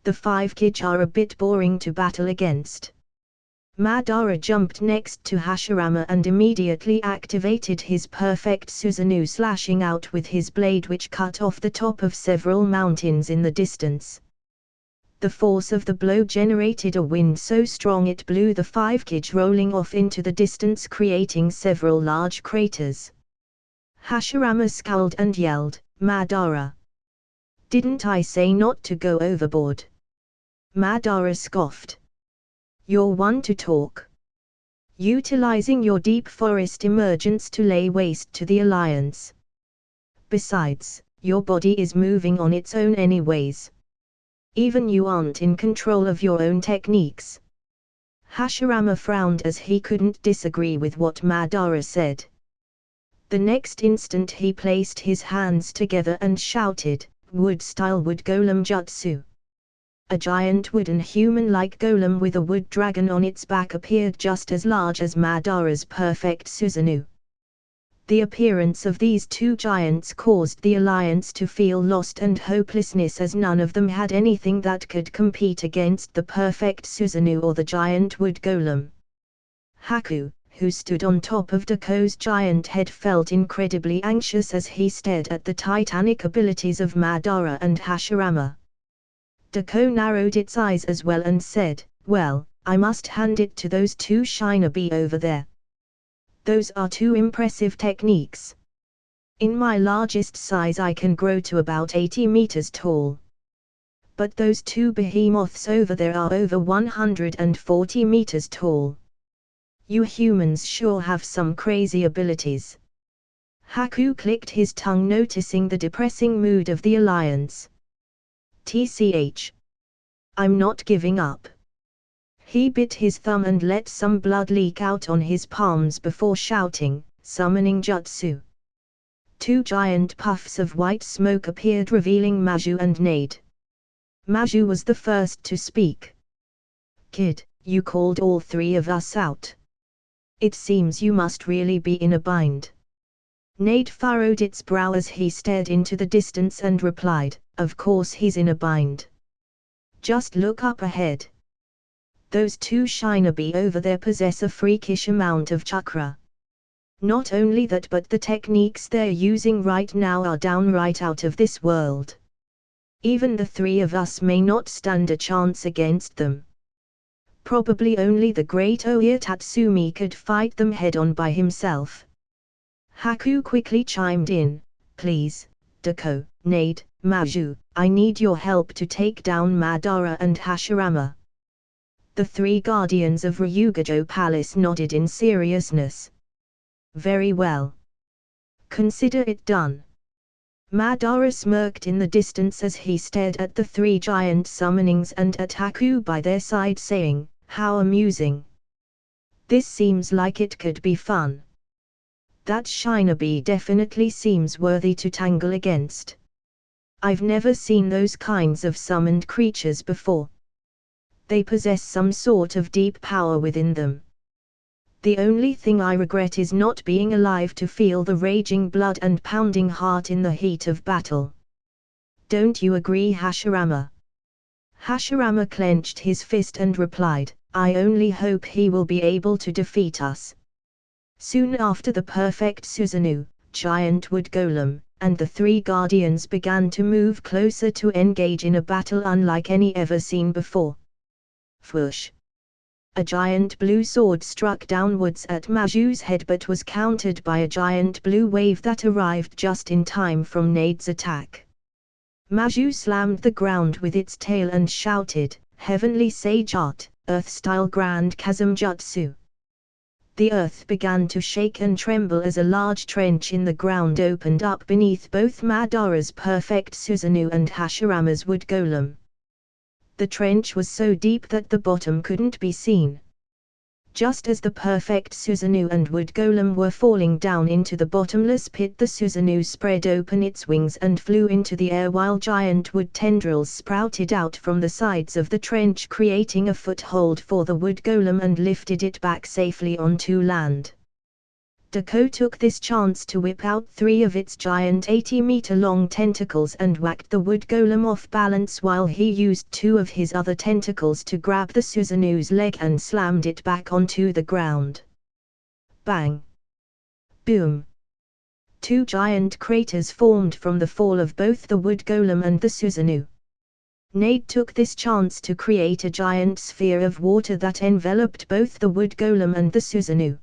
The 5-Kij are a bit boring to battle against." Madara jumped next to Hashirama and immediately activated his perfect Susanoo, slashing out with his blade, which cut off the top of several mountains in the distance. The force of the blow generated a wind so strong it blew the 5-Kij rolling off into the distance, creating several large craters. Hashirama scowled and yelled, "Madara! Didn't I say not to go overboard?" Madara scoffed. "You're one to talk. Utilizing your deep forest emergence to lay waste to the Alliance. Besides, your body is moving on its own anyways. Even you aren't in control of your own techniques." Hashirama frowned as he couldn't disagree with what Madara said. The next instant he placed his hands together and shouted, "Wood-style wood golem jutsu." A giant wooden human-like golem with a wood dragon on its back appeared just as large as Madara's perfect Susanoo. The appearance of these 2 giants caused the Alliance to feel lost and hopelessness, as none of them had anything that could compete against the perfect Susanoo or the giant wood golem. Haku, who stood on top of Dako's giant head, felt incredibly anxious as he stared at the titanic abilities of Madara and Hashirama. Dako narrowed its eyes as well and said, "Well, I must hand it to those two shinobi over there. Those are two impressive techniques. In my largest size I can grow to about 80 meters tall. But those two behemoths over there are over 140 meters tall. You humans sure have some crazy abilities." Haku clicked his tongue, noticing the depressing mood of the alliance. "TCH. I'm not giving up." He bit his thumb and let some blood leak out on his palms before shouting, "Summoning Jutsu." Two giant puffs of white smoke appeared, revealing Maju and Nade. Maju was the first to speak. "Kid, you called all three of us out. It seems you must really be in a bind." Nade furrowed its brow as he stared into the distance and replied, "Of course he's in a bind. Just look up ahead. Those two shinobi over there possess a freakish amount of chakra. Not only that, but the techniques they're using right now are downright out of this world. Even the three of us may not stand a chance against them. Probably only the great Oya Tatsumi could fight them head-on by himself." Haku quickly chimed in, "Please, Dako, Nade, Maju, I need your help to take down Madara and Hashirama." The three guardians of Ryugajo Palace nodded in seriousness. "Very well. Consider it done." Madara smirked in the distance as he stared at the three giant summonings and at Haku by their side, saying, "How amusing. This seems like it could be fun. That shinobi definitely seems worthy to tangle against. I've never seen those kinds of summoned creatures before. They possess some sort of deep power within them. The only thing I regret is not being alive to feel the raging blood and pounding heart in the heat of battle. Don't you agree, Hashirama?" Hashirama clenched his fist and replied, "I only hope he will be able to defeat us." Soon after, the perfect Susanoo, giant wood golem, and the three guardians began to move closer to engage in a battle unlike any ever seen before. Whoosh! A giant blue sword struck downwards at Maju's head but was countered by a giant blue wave that arrived just in time from Nade's attack. Maju slammed the ground with its tail and shouted, "Heavenly Sage Art, Earth-style Grand Chasm Jutsu." The earth began to shake and tremble as a large trench in the ground opened up beneath both Madara's perfect Susanoo and Hashirama's wood golem. The trench was so deep that the bottom couldn't be seen. Just as the perfect Susanoo and wood golem were falling down into the bottomless pit, the Susanoo spread open its wings and flew into the air while giant wood tendrils sprouted out from the sides of the trench, creating a foothold for the wood golem and lifted it back safely onto land. Dako took this chance to whip out three of its giant 80-meter-long tentacles and whacked the wood golem off balance while he used two of his other tentacles to grab the Susanoo's leg and slammed it back onto the ground. Bang! Boom! Two giant craters formed from the fall of both the wood golem and the Susanoo. Nade took this chance to create a giant sphere of water that enveloped both the wood golem and the Susanoo.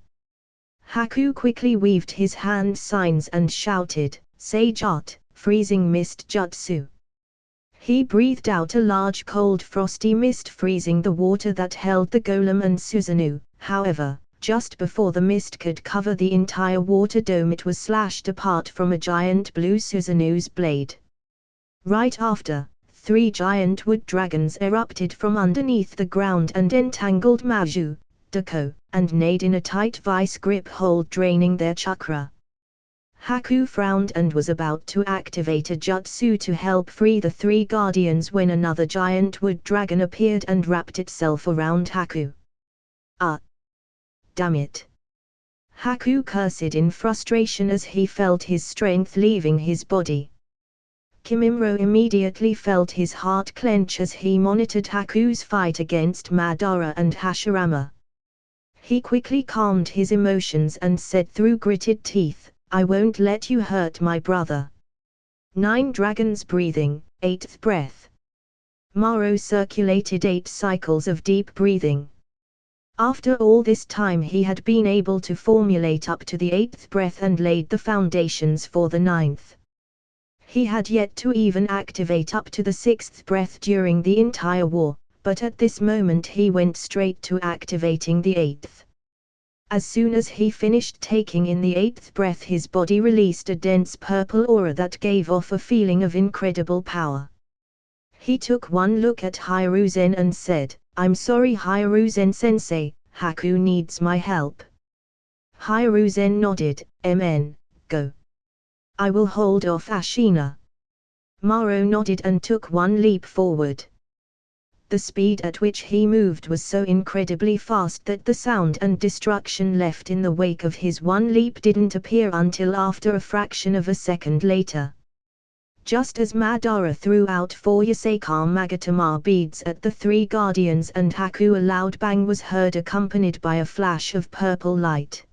Haku quickly weaved his hand signs and shouted, "Sage Art, Freezing Mist Jutsu." He breathed out a large cold frosty mist, freezing the water that held the golem and Susanoo. However, just before the mist could cover the entire water dome, it was slashed apart from a giant blue Susanoo's blade. Right after, three giant wood dragons erupted from underneath the ground and entangled Maju, Dako, and Nade in a tight vice grip hold, draining their chakra. Haku frowned and was about to activate a jutsu to help free the three guardians when another giant wood dragon appeared and wrapped itself around Haku. Ah! Damn it! Haku cursed in frustration as he felt his strength leaving his body. Kimimaro immediately felt his heart clench as he monitored Haku's fight against Madara and Hashirama. He quickly calmed his emotions and said through gritted teeth, I won't let you hurt my brother. 9 dragons breathing, 8th breath. Maro circulated 8 cycles of deep breathing. After all this time he had been able to formulate up to the 8th breath and laid the foundations for the 9th. He had yet to even activate up to the 6th breath during the entire war, but at this moment he went straight to activating the 8th. As soon as he finished taking in the 8th breath, his body released a dense purple aura that gave off a feeling of incredible power. He took one look at Hiruzen and said, I'm sorry Hiruzen-sensei, Haku needs my help. Hiruzen nodded, Amen, go. I will hold off Ashina. Maro nodded and took one leap forward. The speed at which he moved was so incredibly fast that the sound and destruction left in the wake of his one leap didn't appear until after a fraction of a second later. Just as Madara threw out 4 Yasaka Magatama beads at the 3 guardians and Haku, a loud bang was heard accompanied by a flash of purple light.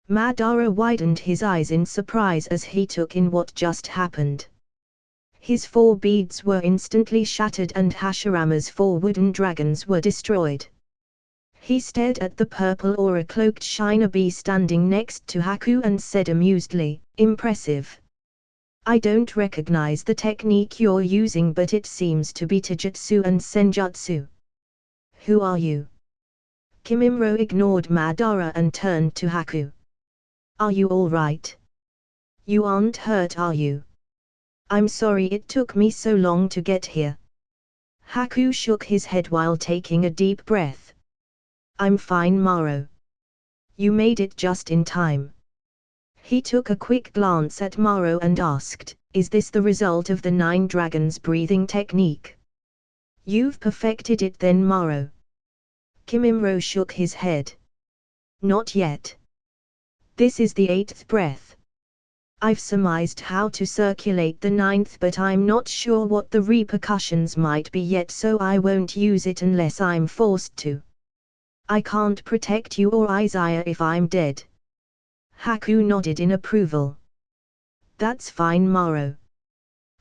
Madara widened his eyes in surprise as he took in what just happened. His 4 beads were instantly shattered and Hashirama's 4 wooden dragons were destroyed. He stared at the purple aura-cloaked shinobi standing next to Haku and said amusedly, Impressive. I don't recognize the technique you're using, but it seems to be Taijutsu and Senjutsu. Who are you? Kimimaro ignored Madara and turned to Haku. Are you all right? You aren't hurt, are you? I'm sorry it took me so long to get here. Haku shook his head while taking a deep breath. I'm fine, Maro. You made it just in time. He took a quick glance at Maro and asked, Is this the result of the 9 dragons breathing technique? You've perfected it then, Maro. Kimimaro shook his head. Not yet. This is the 8th breath. I've surmised how to circulate the 9th, but I'm not sure what the repercussions might be yet, so I won't use it unless I'm forced to. I can't protect you or Izaya if I'm dead. Haku nodded in approval. That's fine, Maro.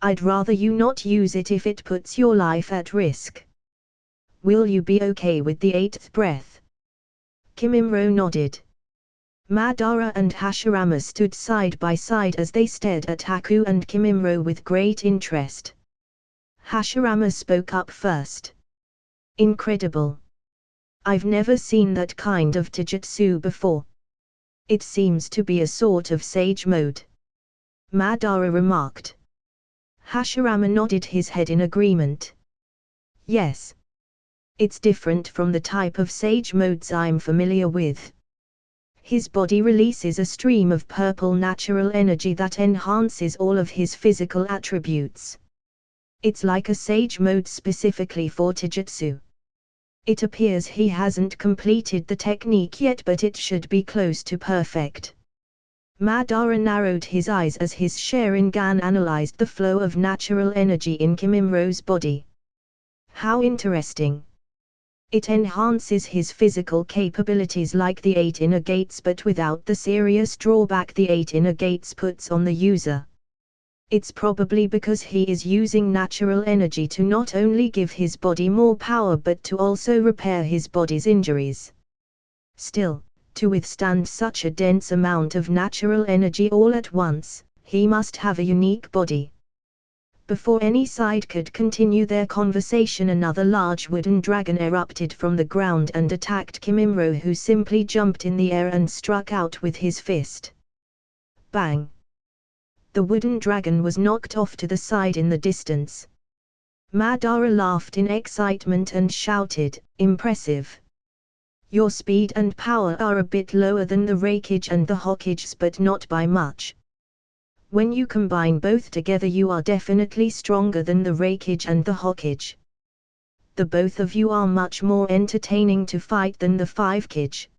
I'd rather you not use it if it puts your life at risk. Will you be okay with the 8th breath? Kimimaro nodded. Madara and Hashirama stood side by side as they stared at Haku and Kimimaro with great interest. Hashirama spoke up first. Incredible. I've never seen that kind of taijutsu before. It seems to be a sort of sage mode. Madara remarked. Hashirama nodded his head in agreement. Yes. It's different from the type of sage modes I'm familiar with. His body releases a stream of purple natural energy that enhances all of his physical attributes. It's like a sage mode specifically for taijutsu. It appears he hasn't completed the technique yet, but it should be close to perfect. Madara narrowed his eyes as his Sharingan analyzed the flow of natural energy in Kimimaro's body. How interesting. It enhances his physical capabilities like the 8 inner gates, but without the serious drawback the 8 inner gates puts on the user. It's probably because he is using natural energy to not only give his body more power but to also repair his body's injuries. Still, to withstand such a dense amount of natural energy all at once, he must have a unique body. Before any side could continue their conversation, another large wooden dragon erupted from the ground and attacked Kimimaro, who simply jumped in the air and struck out with his fist. Bang! The wooden dragon was knocked off to the side in the distance. Madara laughed in excitement and shouted, Impressive! Your speed and power are a bit lower than the Raikage and the Hokages, but not by much. When you combine both together you are definitely stronger than the Raikage and the Hokage. The both of you are much more entertaining to fight than the 5-Kage.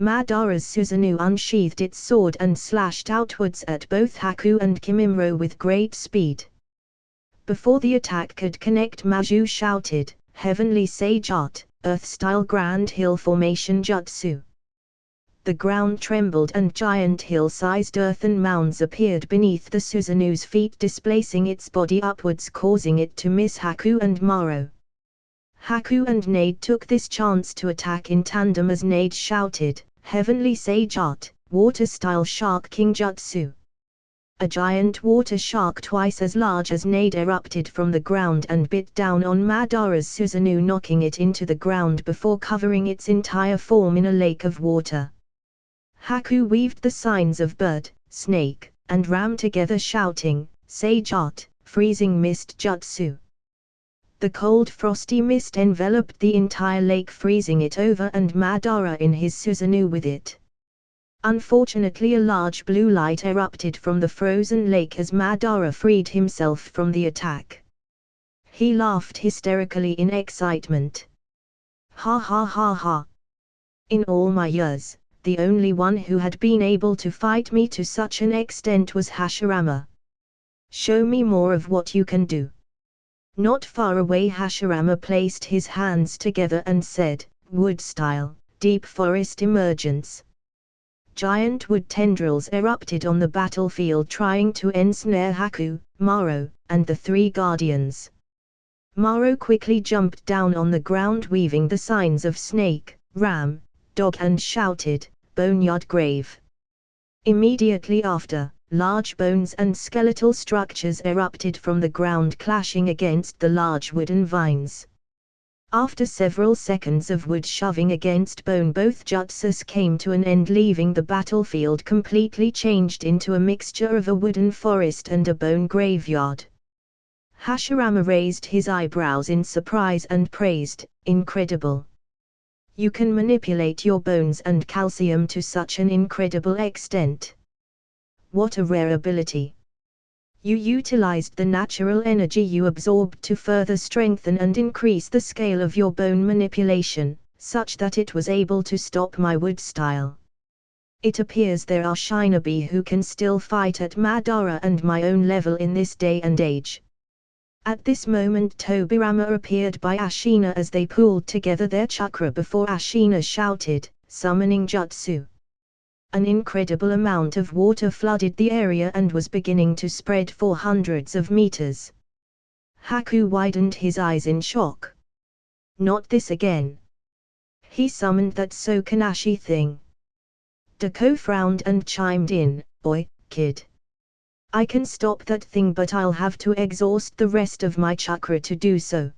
Madara's Susanoo unsheathed its sword and slashed outwards at both Haku and Kimimaro with great speed. Before the attack could connect, Maju shouted, Heavenly Sage Art, Earth-style Grand Hill Formation Jutsu. The ground trembled and giant hill-sized earthen mounds appeared beneath the Susanu's feet, displacing its body upwards, causing it to miss Haku and Maro. Haku and Nade took this chance to attack in tandem as Nade shouted, "Heavenly Sage Art, Water-style Shark King Jutsu." A giant water shark twice as large as Nade erupted from the ground and bit down on Madara's Susanu, knocking it into the ground before covering its entire form in a lake of water. Haku weaved the signs of bird, snake, and ram together, shouting, "Sage Art, Freezing Mist Jutsu." The cold frosty mist enveloped the entire lake, freezing it over and Madara in his Susanu with it. Unfortunately, a large blue light erupted from the frozen lake as Madara freed himself from the attack. He laughed hysterically in excitement. "Ha ha ha ha! In all my years, the only one who had been able to fight me to such an extent was Hashirama. Show me more of what you can do." Not far away, Hashirama placed his hands together and said, "Wood-style, deep forest emergence." Giant wood tendrils erupted on the battlefield, trying to ensnare Haku, Maro, and the three guardians. Maro quickly jumped down on the ground, weaving the signs of snake, ram, dog, and shouted, "Boneyard grave." Immediately after, large bones and skeletal structures erupted from the ground, clashing against the large wooden vines. After several seconds of wood shoving against bone, both jutsus came to an end, leaving the battlefield completely changed into a mixture of a wooden forest and a bone graveyard. Hashirama raised his eyebrows in surprise and praised, "Incredible! You can manipulate your bones and calcium to such an incredible extent. What a rare ability! You utilized the natural energy you absorbed to further strengthen and increase the scale of your bone manipulation, such that it was able to stop my wood style. It appears there are shinobi who can still fight at Madara and my own level in this day and age." At this moment, Tobirama appeared by Ashina as they pooled together their chakra before Ashina shouted, "Summoning Jutsu." An incredible amount of water flooded the area and was beginning to spread for hundreds of meters. Haku widened his eyes in shock. "Not this again." He summoned that Sokanashi thing. Dako frowned and chimed in, "Oi, kid. I can stop that thing, but I'll have to exhaust the rest of my chakra to do so.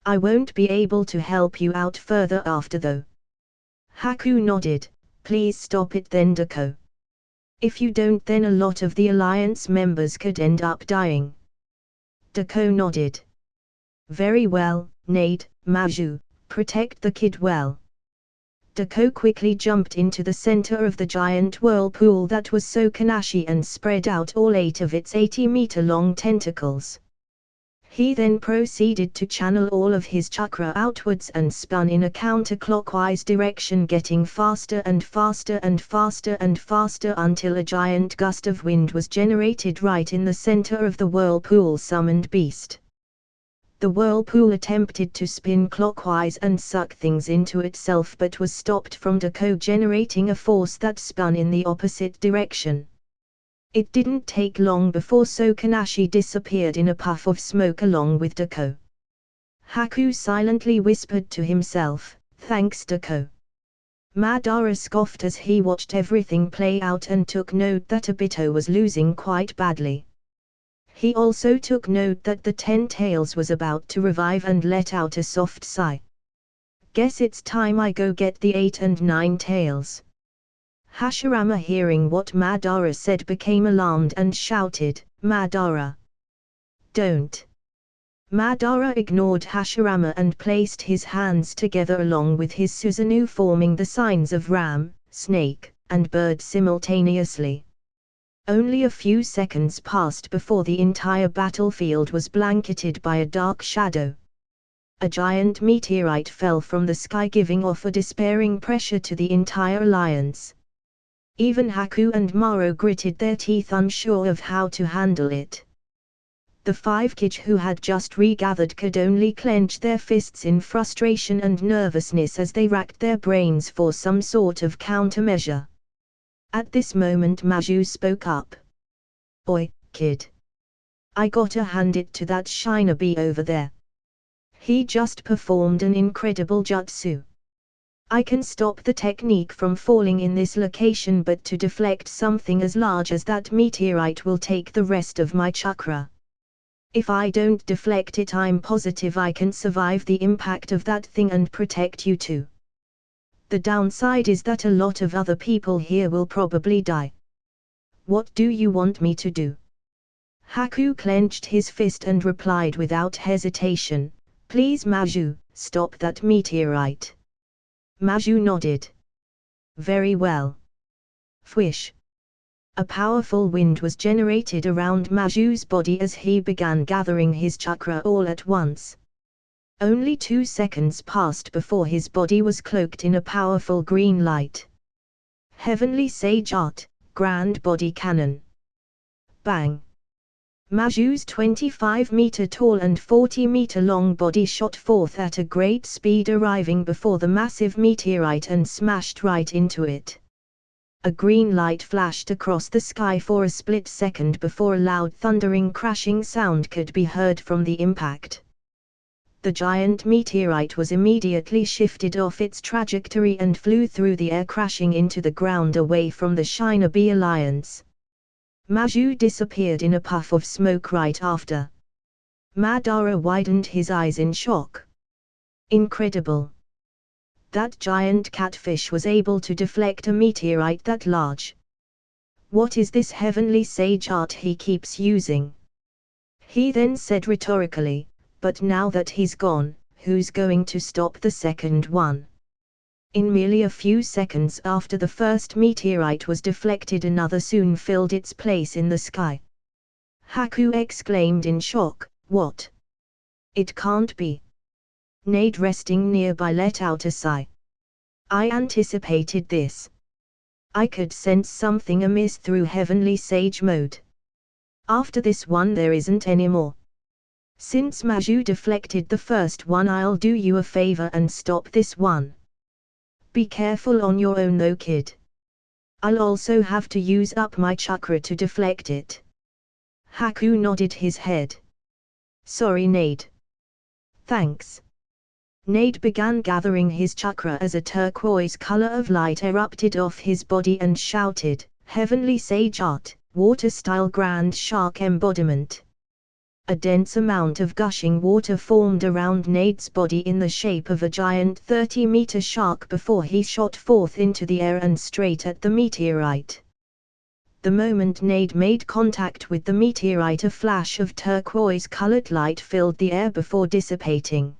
I won't be able to help you out further after though." Haku nodded. "Please stop it then, Dako. If you don't, then a lot of the Alliance members could end up dying." Dako nodded. "Very well, Nade, Maju, protect the kid well." Dako quickly jumped into the center of the giant whirlpool that was Sokanashi and spread out all 8 of its 80-meter-long tentacles. He then proceeded to channel all of his chakra outwards and spun in a counterclockwise direction, getting faster and faster and faster and faster until a giant gust of wind was generated right in the center of the whirlpool summoned beast. The whirlpool attempted to spin clockwise and suck things into itself, but was stopped from Dako generating a force that spun in the opposite direction. It didn't take long before Sokanashi disappeared in a puff of smoke along with Dako. Haku silently whispered to himself, "Thanks, Dako." Madara scoffed as he watched everything play out and took note that Obito was losing quite badly. He also took note that the 10 Tails was about to revive and let out a soft sigh. "Guess it's time I go get the 8 and 9 Tails." Hashirama, hearing what Madara said, became alarmed and shouted, "Madara! Don't!" Madara ignored Hashirama and placed his hands together along with his Susanoo, forming the signs of ram, snake, and bird simultaneously. Only a few seconds passed before the entire battlefield was blanketed by a dark shadow. A giant meteorite fell from the sky, giving off a despairing pressure to the entire alliance. Even Haku and Maro gritted their teeth, unsure of how to handle it. The 5 kids who had just regathered could only clench their fists in frustration and nervousness as they racked their brains for some sort of countermeasure. At this moment Maju spoke up. "Oi, kid. I gotta hand it to that shinobi over there. He just performed an incredible jutsu. I can stop the technique from falling in this location, but to deflect something as large as that meteorite will take the rest of my chakra. If I don't deflect it, I'm positive I can survive the impact of that thing and protect you too. The downside is that a lot of other people here will probably die. What do you want me to do?" Haku clenched his fist and replied without hesitation, "Please Maju, stop that meteorite." Maju nodded. "Very well." Fwish. A powerful wind was generated around Maju's body as he began gathering his chakra all at once. Only 2 seconds passed before his body was cloaked in a powerful green light. Heavenly Sage Art, Grand Body Cannon. Bang! Maju's 25-meter tall and 40-meter long body shot forth at a great speed, arriving before the massive meteorite and smashed right into it. A green light flashed across the sky for a split second before a loud thundering crashing sound could be heard from the impact. The giant meteorite was immediately shifted off its trajectory and flew through the air, crashing into the ground away from the Shinobi Alliance. Maju disappeared in a puff of smoke right after. Madara widened his eyes in shock. Incredible! That giant catfish was able to deflect a meteorite that large. What is this heavenly sage art he keeps using? He then said rhetorically, "But now that he's gone, who's going to stop the second one?" In merely a few seconds after the first meteorite was deflected, another soon filled its place in the sky. Haku exclaimed in shock, "What? It can't be." Nade, resting nearby, let out a sigh. "I anticipated this. I could sense something amiss through Heavenly Sage mode. After this one there isn't any more. Since Maju deflected the first one, I'll do you a favor and stop this one. Be careful on your own though, kid. I'll also have to use up my chakra to deflect it." Haku nodded his head. "Sorry Nade." "Thanks." Nade began gathering his chakra as a turquoise color of light erupted off his body and shouted, "Heavenly Sage Art, Water-style Grand Shark Embodiment." A dense amount of gushing water formed around Nade's body in the shape of a giant 30-meter shark before he shot forth into the air and straight at the meteorite. The moment Nade made contact with the meteorite, a flash of turquoise-colored light filled the air before dissipating.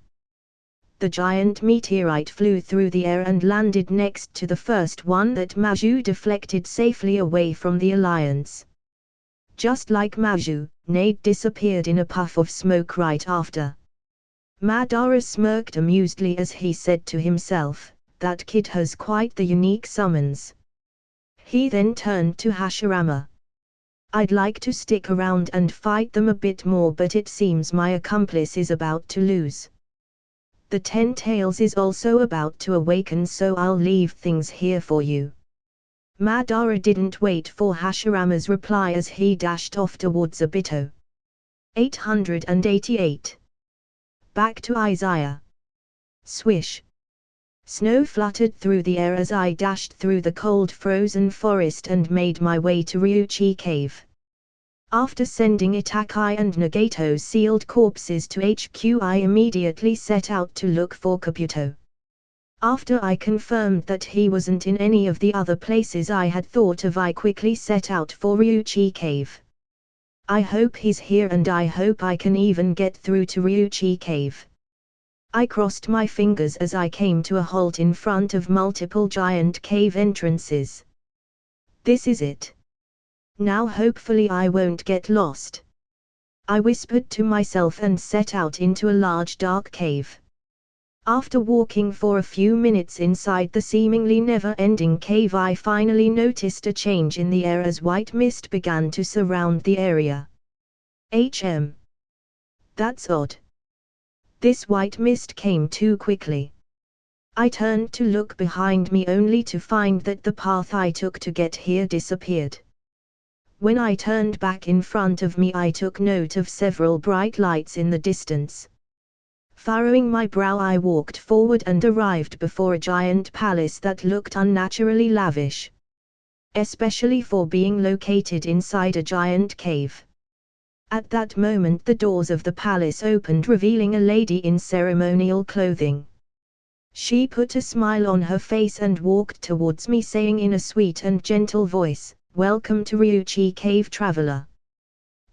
The giant meteorite flew through the air and landed next to the first one that Maju deflected safely away from the Alliance. Just like Maju, Nade disappeared in a puff of smoke right after. Madara smirked amusedly as he said to himself, "That kid has quite the unique summons." He then turned to Hashirama. "I'd like to stick around and fight them a bit more, but it seems my accomplice is about to lose. The 10 Tails is also about to awaken, so I'll leave things here for you." Madara didn't wait for Hashirama's reply as he dashed off towards Obito. 888. Back to Izaya. Swish. Snow fluttered through the air as I dashed through the cold frozen forest and made my way to Ryuchi Cave. After sending Itakai and Nagato's sealed corpses to HQ, I immediately set out to look for Kabuto. After I confirmed that he wasn't in any of the other places I had thought of, I quickly set out for Ryuchi Cave. I hope he's here, and I hope I can even get through to Ryuchi Cave. I crossed my fingers as I came to a halt in front of multiple giant cave entrances. This is it. Now hopefully I won't get lost. I whispered to myself and set out into a large dark cave. After walking for a few minutes inside the seemingly never-ending cave, I finally noticed a change in the air as white mist began to surround the area. That's odd. This white mist came too quickly. I turned to look behind me only to find that the path I took to get here disappeared. When I turned back in front of me, I took note of several bright lights in the distance. Furrowing my brow, I walked forward and arrived before a giant palace that looked unnaturally lavish, especially for being located inside a giant cave. At that moment the doors of the palace opened, revealing a lady in ceremonial clothing. She put a smile on her face and walked towards me, saying in a sweet and gentle voice, "Welcome to Ryuchi Cave, traveler.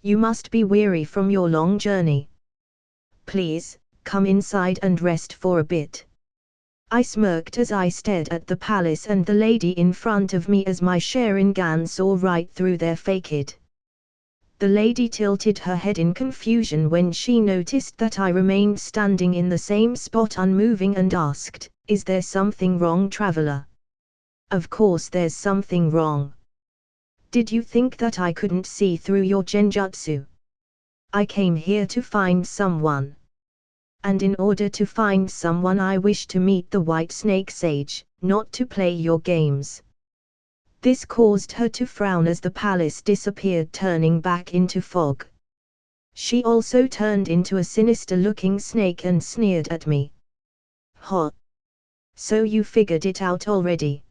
You must be weary from your long journey. Please, come inside and rest for a bit." I smirked as I stared at the palace and the lady in front of me as my Sharingan saw right through their facade. The lady tilted her head in confusion when she noticed that I remained standing in the same spot unmoving and asked, "Is there something wrong, traveler?" "Of course there's something wrong. Did you think that I couldn't see through your genjutsu? I came here to find someone. And in order to find someone I wish to meet the White Snake Sage, not to play your games." This caused her to frown as the palace disappeared, turning back into fog. She also turned into a sinister-looking snake and sneered at me. "Huh. So you figured it out already?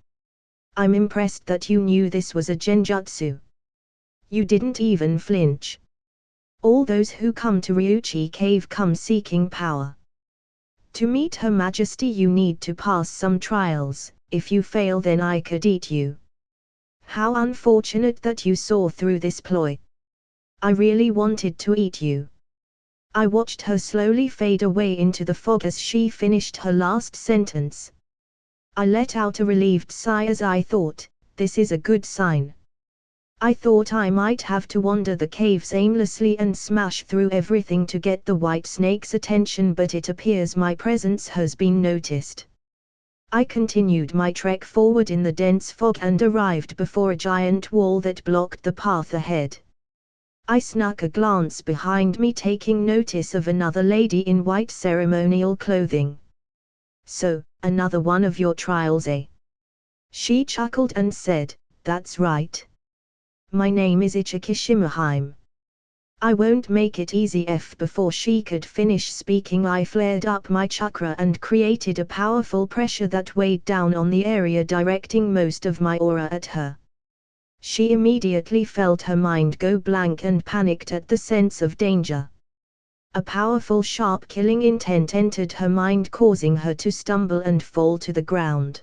I'm impressed that you knew this was a genjutsu. You didn't even flinch. All those who come to Ryuchi Cave come seeking power. To meet Her Majesty you need to pass some trials. If you fail then I could eat you. How unfortunate that you saw through this ploy. I really wanted to eat you." I watched her slowly fade away into the fog as she finished her last sentence. I let out a relieved sigh as I thought, this is a good sign. I thought I might have to wander the caves aimlessly and smash through everything to get the white snake's attention, but it appears my presence has been noticed. I continued my trek forward in the dense fog and arrived before a giant wall that blocked the path ahead. I snuck a glance behind me, taking notice of another lady in white ceremonial clothing. "So, another one of your trials, eh?" She chuckled and said, "That's right. My name is Ichikishimaheim." I won't make it easy. Before she could finish speaking I flared up my chakra and created a powerful pressure that weighed down on the area, directing most of my aura at her. She immediately felt her mind go blank and panicked at the sense of danger. A powerful sharp killing intent entered her mind, causing her to stumble and fall to the ground.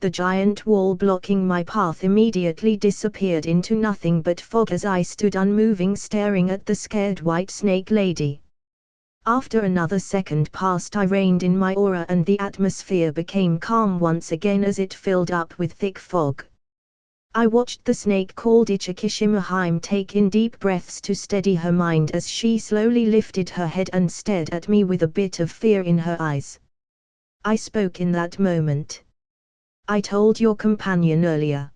The giant wall blocking my path immediately disappeared into nothing but fog as I stood unmoving, staring at the scared white snake lady. After another second passed I reined in my aura and the atmosphere became calm once again as it filled up with thick fog. I watched the snake called Ichikishimaheim take in deep breaths to steady her mind as she slowly lifted her head and stared at me with a bit of fear in her eyes. I spoke in that moment. "I told your companion earlier.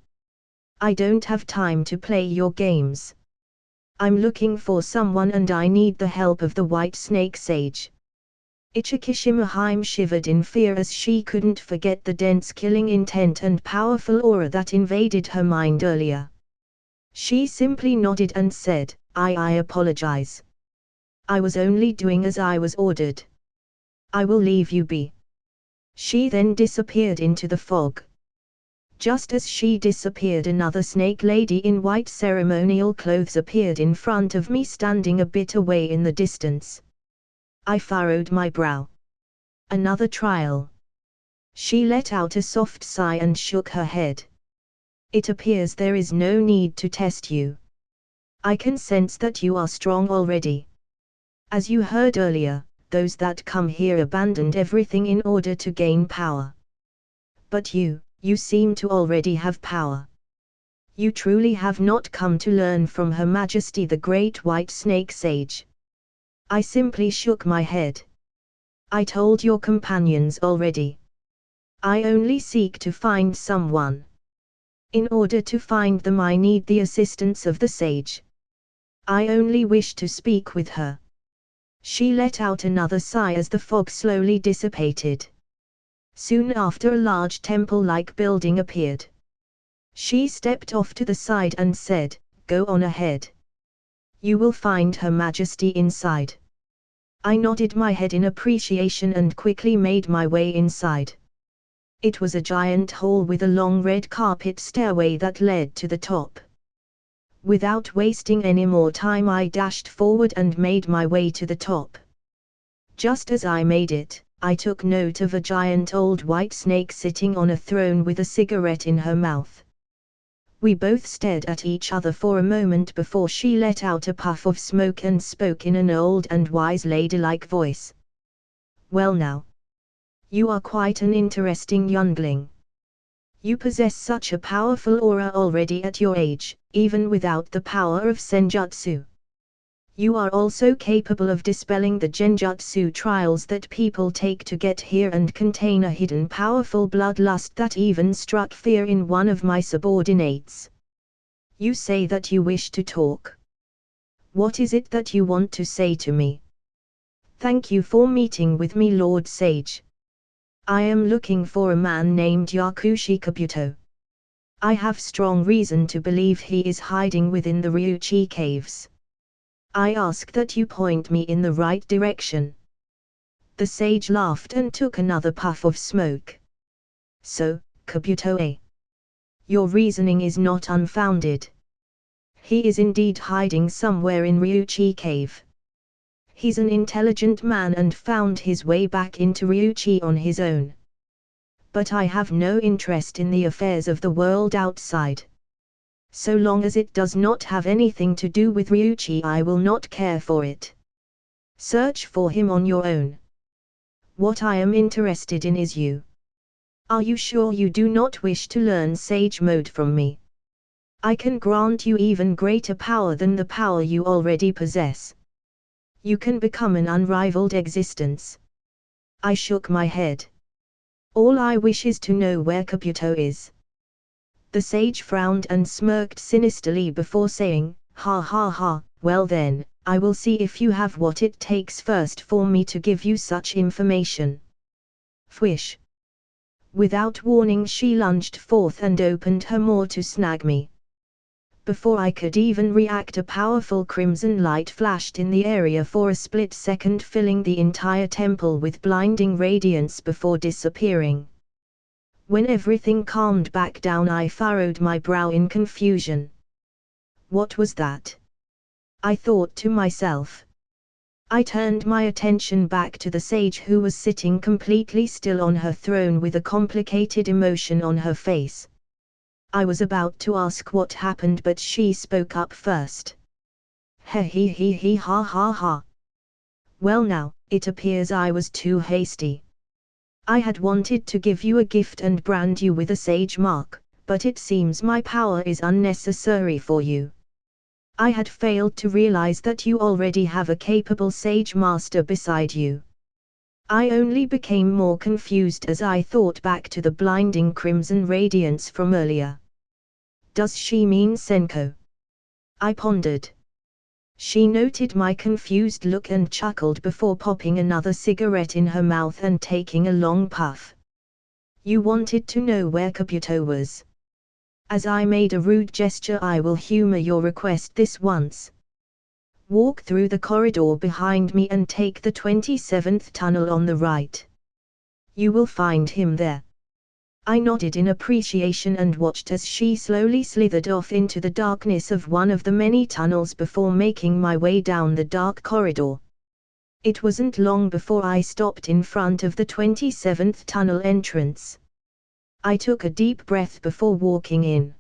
I don't have time to play your games. I'm looking for someone and I need the help of the White Snake Sage." Ichikishimaheim shivered in fear as she couldn't forget the dense killing intent and powerful aura that invaded her mind earlier. She simply nodded and said, I apologize. I was only doing as I was ordered. I will leave you be." She then disappeared into the fog. Just as she disappeared, another snake lady in white ceremonial clothes appeared in front of me, standing a bit away in the distance. I furrowed my brow. "Another trial." She let out a soft sigh and shook her head. "It appears there is no need to test you. I can sense that you are strong already. As you heard earlier, those that come here abandoned everything in order to gain power. But you seem to already have power. You truly have not come to learn from Her Majesty the Great White Snake Sage." I simply shook my head. "I told your companions already. I only seek to find someone. In order to find them I need the assistance of the sage. I only wish to speak with her. She let out another sigh as the fog slowly dissipated. Soon after, a large temple-like building appeared. She stepped off to the side and said, "Go on ahead. You will find Her Majesty inside." I nodded my head in appreciation and quickly made my way inside. It was a giant hall with a long red carpet stairway that led to the top. Without wasting any more time, I dashed forward and made my way to the top. Just as I made it, I took note of a giant old white snake sitting on a throne with a cigarette in her mouth. We both stared at each other for a moment before she let out a puff of smoke and spoke in an old and wise ladylike voice. "Well now. You are quite an interesting youngling. You possess such a powerful aura already at your age, even without the power of senjutsu. You are also capable of dispelling the genjutsu trials that people take to get here and contain a hidden powerful bloodlust that even struck fear in one of my subordinates. You say that you wish to talk. What is it that you want to say to me?" "Thank you for meeting with me, Lord Sage. I am looking for a man named Yakushi Kabuto. I have strong reason to believe he is hiding within the Ryuchi caves. I ask that you point me in the right direction." The sage laughed and took another puff of smoke. "So, Kabuto-e, your reasoning is not unfounded. He is indeed hiding somewhere in Ryuchi cave. He's an intelligent man and found his way back into Ryuchi on his own. But I have no interest in the affairs of the world outside. So long as it does not have anything to do with Ryuchi, I will not care for it. Search for him on your own. What I am interested in is you. Are you sure you do not wish to learn Sage Mode from me? I can grant you even greater power than the power you already possess. You can become an unrivaled existence." I shook my head. "All I wish is to know where Kabuto is." The sage frowned and smirked sinisterly before saying, "Ha ha ha, well then, I will see if you have what it takes first for me to give you such information." Fwish! Without warning, she lunged forth and opened her maw to snag me. Before I could even react, a powerful crimson light flashed in the area for a split second, filling the entire temple with blinding radiance before disappearing. When everything calmed back down, I furrowed my brow in confusion. What was that? I thought to myself. I turned my attention back to the sage, who was sitting completely still on her throne with a complicated emotion on her face. I was about to ask what happened, but she spoke up first. He ha ha ha. Well now, it appears I was too hasty. I had wanted to give you a gift and brand you with a sage mark, but it seems my power is unnecessary for you. I had failed to realize that you already have a capable sage master beside you. I only became more confused as I thought back to the blinding crimson radiance from earlier. Does she mean Senko? I pondered. She noted my confused look and chuckled before popping another cigarette in her mouth and taking a long puff. You wanted to know where Kabuto was. As I made a rude gesture, I will humor your request this once. Walk through the corridor behind me and take the 27th tunnel on the right. You will find him there. I nodded in appreciation and watched as she slowly slithered off into the darkness of one of the many tunnels before making my way down the dark corridor. It wasn't long before I stopped in front of the 27th tunnel entrance. I took a deep breath before walking in.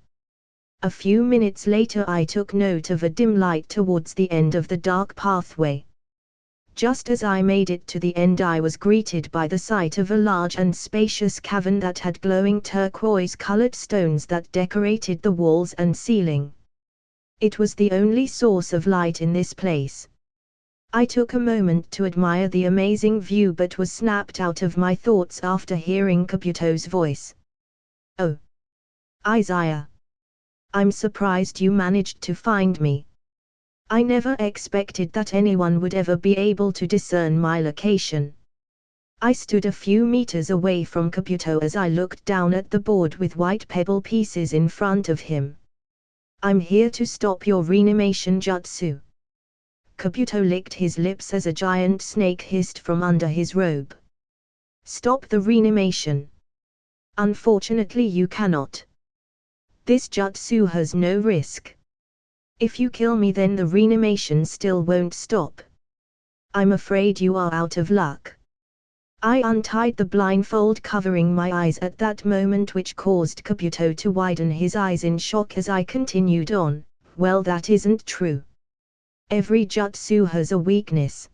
A few minutes later, I took note of a dim light towards the end of the dark pathway. Just as I made it to the end, I was greeted by the sight of a large and spacious cavern that had glowing turquoise-colored stones that decorated the walls and ceiling. It was the only source of light in this place. I took a moment to admire the amazing view, but was snapped out of my thoughts after hearing Kabuto's voice. "Oh, Izaya. I'm surprised you managed to find me. I never expected that anyone would ever be able to discern my location. I stood a few meters away from Kabuto as I looked down at the board with white pebble pieces in front of him. I'm here to stop your reanimation jutsu. Kabuto licked his lips as a giant snake hissed from under his robe. Stop the reanimation. Unfortunately you cannot. This jutsu has no risk. If you kill me then the reanimation still won't stop. I'm afraid you are out of luck. I untied the blindfold covering my eyes at that moment, which caused Kabuto to widen his eyes in shock as I continued on. Well, that isn't true. Every jutsu has a weakness.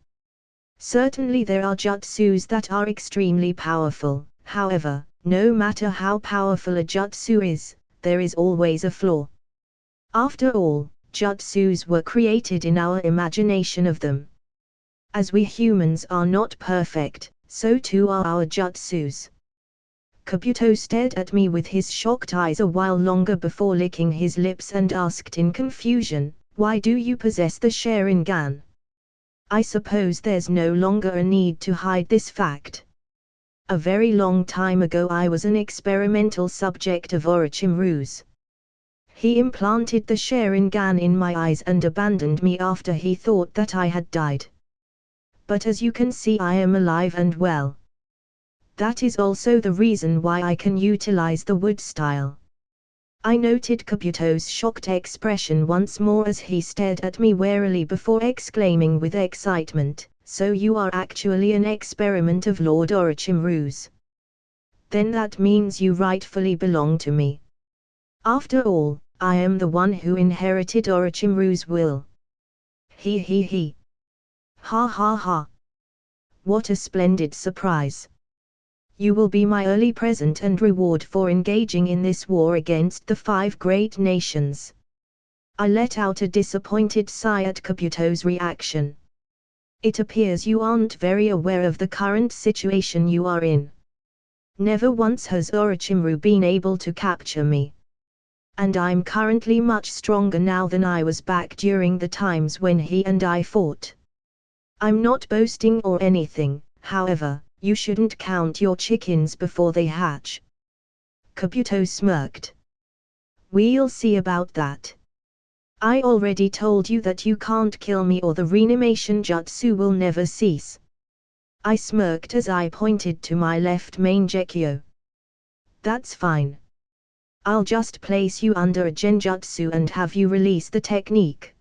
Certainly there are jutsus that are extremely powerful, however, no matter how powerful a jutsu is, there is always a flaw. After all, jutsus were created in our imagination of them. As we humans are not perfect, so too are our jutsus. Kabuto stared at me with his shocked eyes a while longer before licking his lips and asked in confusion, "Why do you possess the Sharingan?" I suppose there's no longer a need to hide this fact. A very long time ago I was an experimental subject of Orochimaru's. He implanted the Sharingan in my eyes and abandoned me after he thought that I had died. But as you can see, I am alive and well. That is also the reason why I can utilize the wood style. I noted Kabuto's shocked expression once more as he stared at me warily before exclaiming with excitement, "So you are actually an experiment of Lord Orochimaru's? Then that means you rightfully belong to me. After all, I am the one who inherited Orochimaru's will." He. Ha ha ha. What a splendid surprise. You will be my early present and reward for engaging in this war against the 5 great nations. I let out a disappointed sigh at Kabuto's reaction. It appears you aren't very aware of the current situation you are in. Never once has Orochimaru been able to capture me. And I'm currently much stronger now than I was back during the times when he and I fought. I'm not boasting or anything, however, you shouldn't count your chickens before they hatch. Kabuto smirked. We'll see about that. I already told you that you can't kill me or the reanimation jutsu will never cease. I smirked as I pointed to my left Mangekyo. That's fine. I'll just place you under a genjutsu and have you release the technique.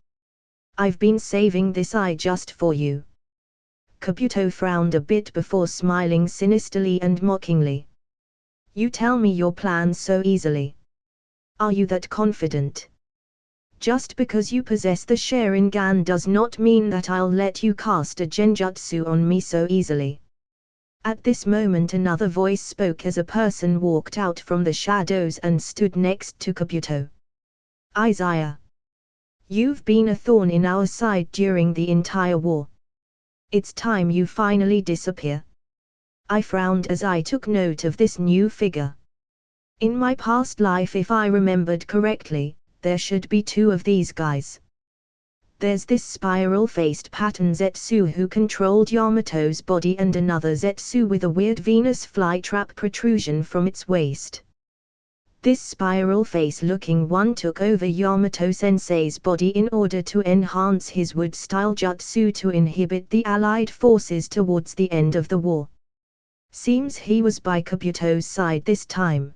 I've been saving this eye just for you. Kabuto frowned a bit before smiling sinisterly and mockingly. You tell me your plans so easily. Are you that confident? Just because you possess the Sharingan does not mean that I'll let you cast a genjutsu on me so easily. At this moment another voice spoke as a person walked out from the shadows and stood next to Kabuto. Izaya. You've been a thorn in our side during the entire war. It's time you finally disappear. I frowned as I took note of this new figure. In my past life, if I remembered correctly, there should be 2 of these guys. There's this spiral-faced pattern Zetsu who controlled Yamato's body and another Zetsu with a weird Venus flytrap protrusion from its waist. This spiral face-looking one took over Yamato-sensei's body in order to enhance his wood-style jutsu to inhibit the Allied forces towards the end of the war. Seems he was by Kabuto's side this time.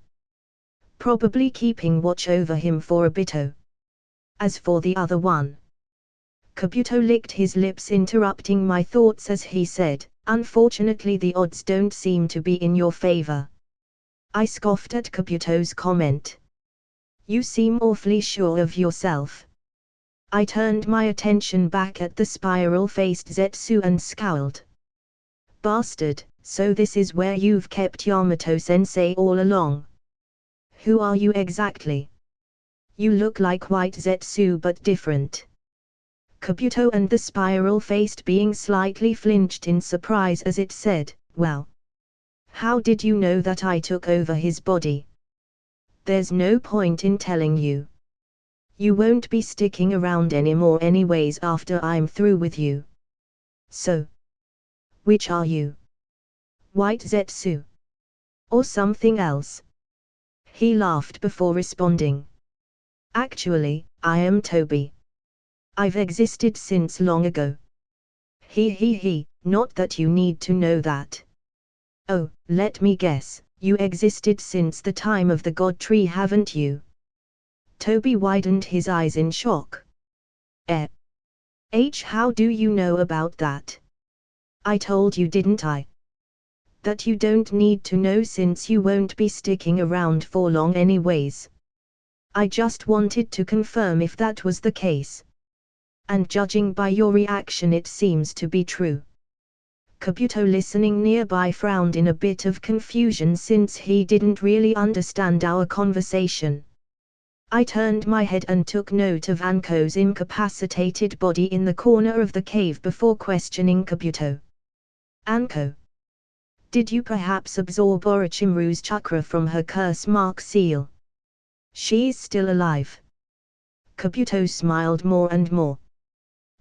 Probably keeping watch over him for a bit. As for the other one, Kabuto licked his lips, interrupting my thoughts as he said, "Unfortunately the odds don't seem to be in your favor." I scoffed at Kabuto's comment. You seem awfully sure of yourself. I turned my attention back at the spiral-faced Zetsu and scowled. Bastard, so this is where you've kept Yamato-sensei all along. Who are you exactly? You look like White Zetsu but different. Kabuto and the spiral-faced being slightly flinched in surprise as it said, "Well, how did you know that I took over his body?" There's no point in telling you. You won't be sticking around anymore anyways after I'm through with you. So, which are you? White Zetsu? Or something else? He laughed before responding. Actually, I am Toby. I've existed since long ago. He, not that you need to know that. Oh, let me guess, you existed since the time of the God Tree, haven't you? Toby widened his eyes in shock. How do you know about that? I told you, didn't I? That you don't need to know since you won't be sticking around for long anyways. I just wanted to confirm if that was the case. And judging by your reaction, it seems to be true. Kabuto, listening nearby, frowned in a bit of confusion since he didn't really understand our conversation. I turned my head and took note of Anko's incapacitated body in the corner of the cave before questioning Kabuto. Anko, did you perhaps absorb Orochimaru's chakra from her curse mark seal? She's still alive. Kabuto smiled more and more.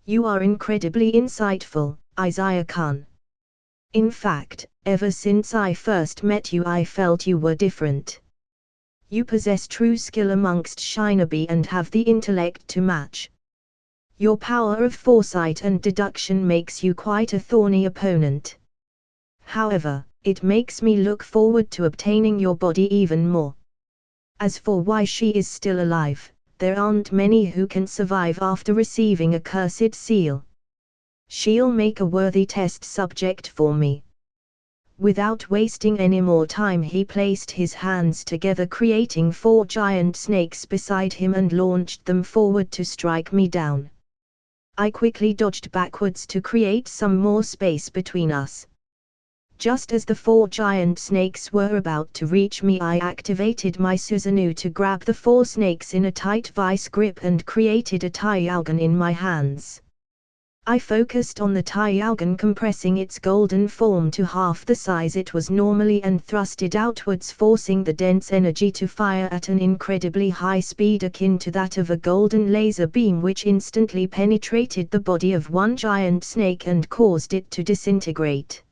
You are incredibly insightful, Izaya-kun. In fact, ever since I first met you, I felt you were different. You possess true skill amongst shinobi and have the intellect to match. Your power of foresight and deduction makes you quite a thorny opponent. However, it makes me look forward to obtaining your body even more. As for why she is still alive, there aren't many who can survive after receiving a cursed seal. She'll make a worthy test subject for me. Without wasting any more time, he placed his hands together, creating 4 giant snakes beside him, and launched them forward to strike me down. I quickly dodged backwards to create some more space between us. Just as the 4 giant snakes were about to reach me, I activated my Susanoo to grab the 4 snakes in a tight vice grip and created a Taiyugen in my hands. I focused on the Taiyugen, compressing its golden form to half the size it was normally and thrust it outwards, forcing the dense energy to fire at an incredibly high speed akin to that of a golden laser beam, which instantly penetrated the body of one giant snake and caused it to disintegrate.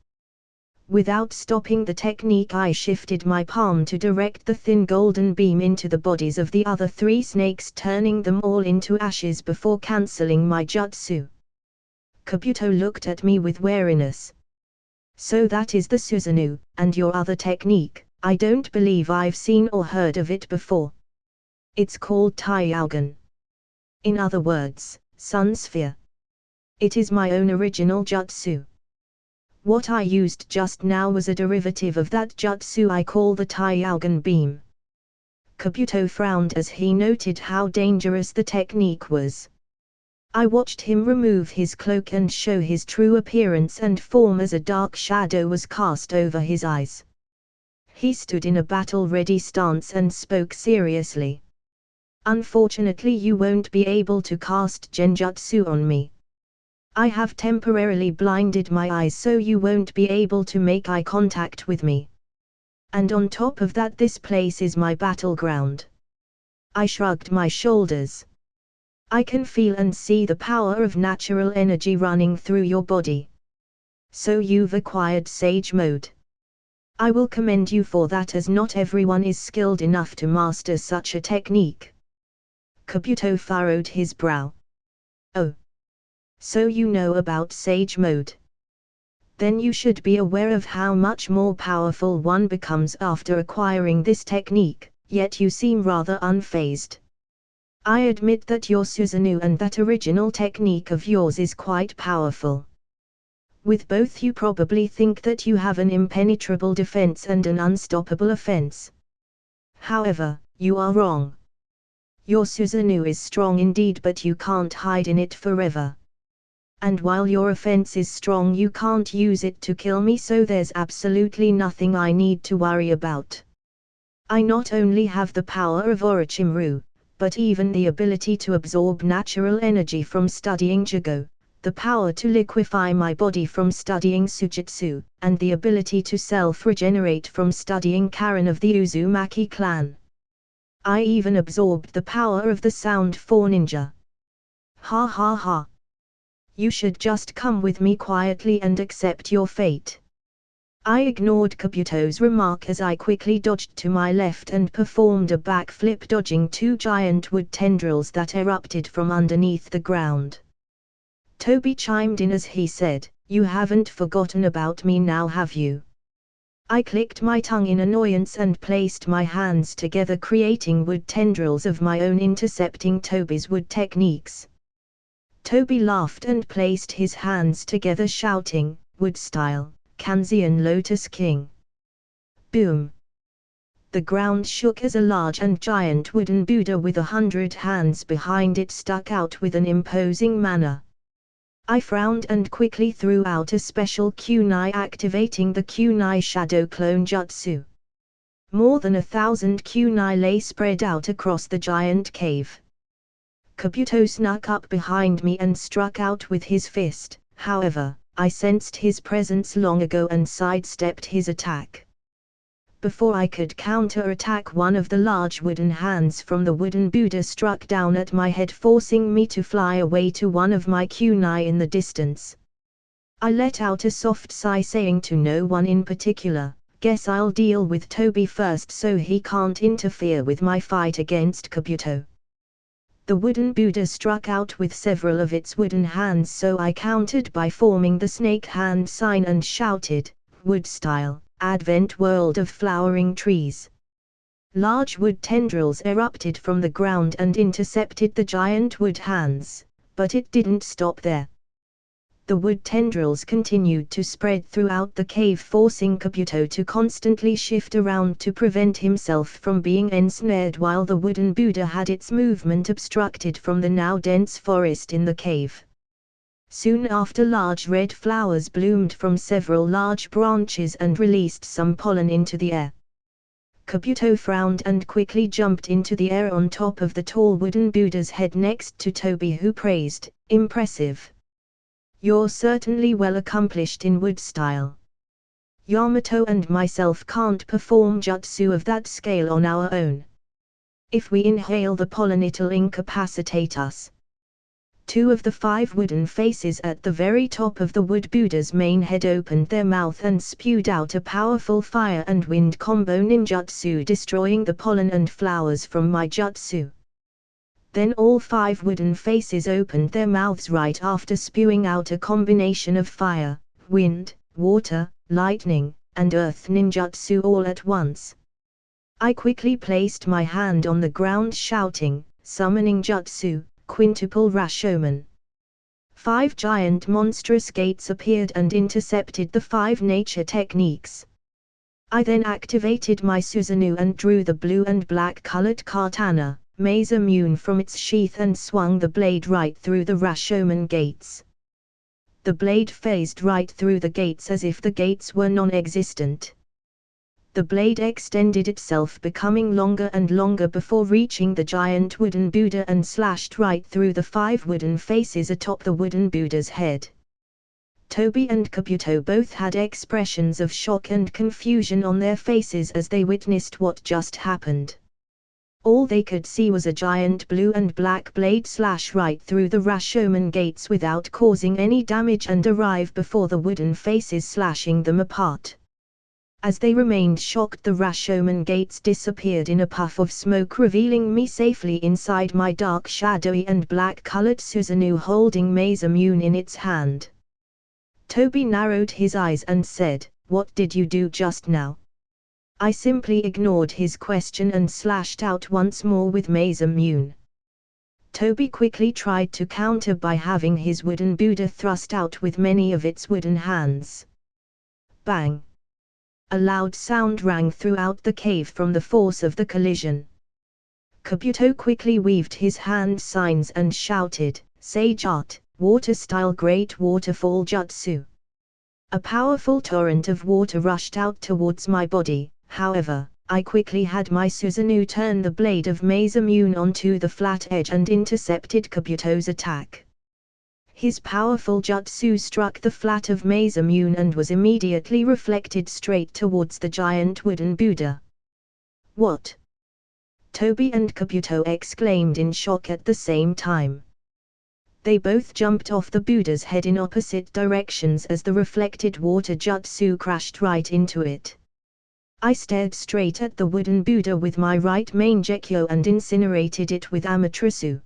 Without stopping the technique, I shifted my palm to direct the thin golden beam into the bodies of the other 3 snakes, turning them all into ashes before cancelling my jutsu. Kabuto looked at me with wariness. So that is the Susanoo, and your other technique? I don't believe I've seen or heard of it before. It's called Taiyugen. In other words, Sun Sphere. It is my own original jutsu. What I used just now was a derivative of that jutsu I call the Taiyugen beam. Kabuto frowned as he noted how dangerous the technique was. I watched him remove his cloak and show his true appearance and form as a dark shadow was cast over his eyes. He stood in a battle-ready stance and spoke seriously. Unfortunately, you won't be able to cast genjutsu on me. I have temporarily blinded my eyes, so you won't be able to make eye contact with me. And on top of that, this place is my battleground. I shrugged my shoulders. I can feel and see the power of natural energy running through your body. So you've acquired Sage Mode. I will commend you for that, as not everyone is skilled enough to master such a technique. Kabuto furrowed his brow. Oh. So you know about Sage Mode. Then you should be aware of how much more powerful one becomes after acquiring this technique, yet you seem rather unfazed. I admit that your Susanoo and that original technique of yours is quite powerful. With both, you probably think that you have an impenetrable defense and an unstoppable offense. However, you are wrong. Your Susanoo is strong indeed, but you can't hide in it forever. And while your offense is strong, you can't use it to kill me, so there's absolutely nothing I need to worry about. I not only have the power of Orochimaru, but even the ability to absorb natural energy from studying Jugo, the power to liquefy my body from studying Sujutsu, and the ability to self-regenerate from studying Karin of the Uzumaki clan. I even absorbed the power of the sound for ninja. Ha ha ha. You should just come with me quietly and accept your fate. I ignored Kabuto's remark as I quickly dodged to my left and performed a backflip, dodging two giant wood tendrils that erupted from underneath the ground. Toby chimed in as he said, "You haven't forgotten about me now, have you?" I clicked my tongue in annoyance and placed my hands together, creating wood tendrils of my own, intercepting Toby's wood techniques. Toby laughed and placed his hands together, shouting, "Wood style, Kanzeon Lotus King." Boom! The ground shook as a large and giant wooden Buddha with 100 hands behind it stuck out with an imposing manner. I frowned and quickly threw out a special kunai, activating the kunai shadow clone jutsu. More than 1,000 kunai lay spread out across the giant cave. Kabuto snuck up behind me and struck out with his fist. However, I sensed his presence long ago and sidestepped his attack. Before I could counter-attack, one of the large wooden hands from the wooden Buddha struck down at my head, forcing me to fly away to one of my kunai in the distance. I let out a soft sigh, saying to no one in particular, "Guess I'll deal with Toby first so he can't interfere with my fight against Kabuto." The wooden Buddha struck out with several of its wooden hands, so I countered by forming the snake hand sign and shouted, "Wood style, Advent world of flowering trees." Large wood tendrils erupted from the ground and intercepted the giant wood hands, but it didn't stop there. The wood tendrils continued to spread throughout the cave, forcing Kabuto to constantly shift around to prevent himself from being ensnared, while the wooden Buddha had its movement obstructed from the now dense forest in the cave. Soon after, large red flowers bloomed from several large branches and released some pollen into the air. Kabuto frowned and quickly jumped into the air on top of the tall wooden Buddha's head next to Toby, who praised, "Impressive. You're certainly well accomplished in wood style. Yamato and myself can't perform jutsu of that scale on our own. If we inhale the pollen, it'll incapacitate us." Two of the 5 wooden faces at the very top of the wood Buddha's main head opened their mouth and spewed out a powerful fire and wind combo ninjutsu, destroying the pollen and flowers from my jutsu. Then all 5 wooden faces opened their mouths right after, spewing out a combination of fire, wind, water, lightning, and earth ninjutsu all at once. I quickly placed my hand on the ground, shouting, "Summoning jutsu, quintuple Rashomon." 5 giant monstrous gates appeared and intercepted the 5 nature techniques. I then activated my Susanoo and drew the blue and black colored katana, Maze Immune, from its sheath and swung the blade right through the Rashomon gates. The blade phased right through the gates as if the gates were non-existent. The blade extended itself, becoming longer and longer before reaching the giant wooden Buddha, and slashed right through the 5 wooden faces atop the wooden Buddha's head. Toby and Kabuto both had expressions of shock and confusion on their faces as they witnessed what just happened. All they could see was a giant blue and black blade slash right through the Rashomon gates without causing any damage and arrive before the wooden faces, slashing them apart. As they remained shocked, the Rashomon gates disappeared in a puff of smoke, revealing me safely inside my dark, shadowy and black-colored Susanoo, holding Maze Immune in its hand. Toby narrowed his eyes and said, "What did you do just now?" I simply ignored his question and slashed out once more with Maze Immune. Toby quickly tried to counter by having his wooden Buddha thrust out with many of its wooden hands. Bang! A loud sound rang throughout the cave from the force of the collision. Kabuto quickly weaved his hand signs and shouted, "Sage Art, Water Style Great Waterfall Jutsu." A powerful torrent of water rushed out towards my body. However, I quickly had my Susanoo turn the blade of Maze Immune onto the flat edge and intercepted Kabuto's attack. His powerful jutsu struck the flat of Maze Immune and was immediately reflected straight towards the giant wooden Buddha. "What?" Toby and Kabuto exclaimed in shock at the same time. They both jumped off the Buddha's head in opposite directions as the reflected water jutsu crashed right into it. I stared straight at the wooden Buddha with my right Mangekyo and incinerated it with Amaterasu.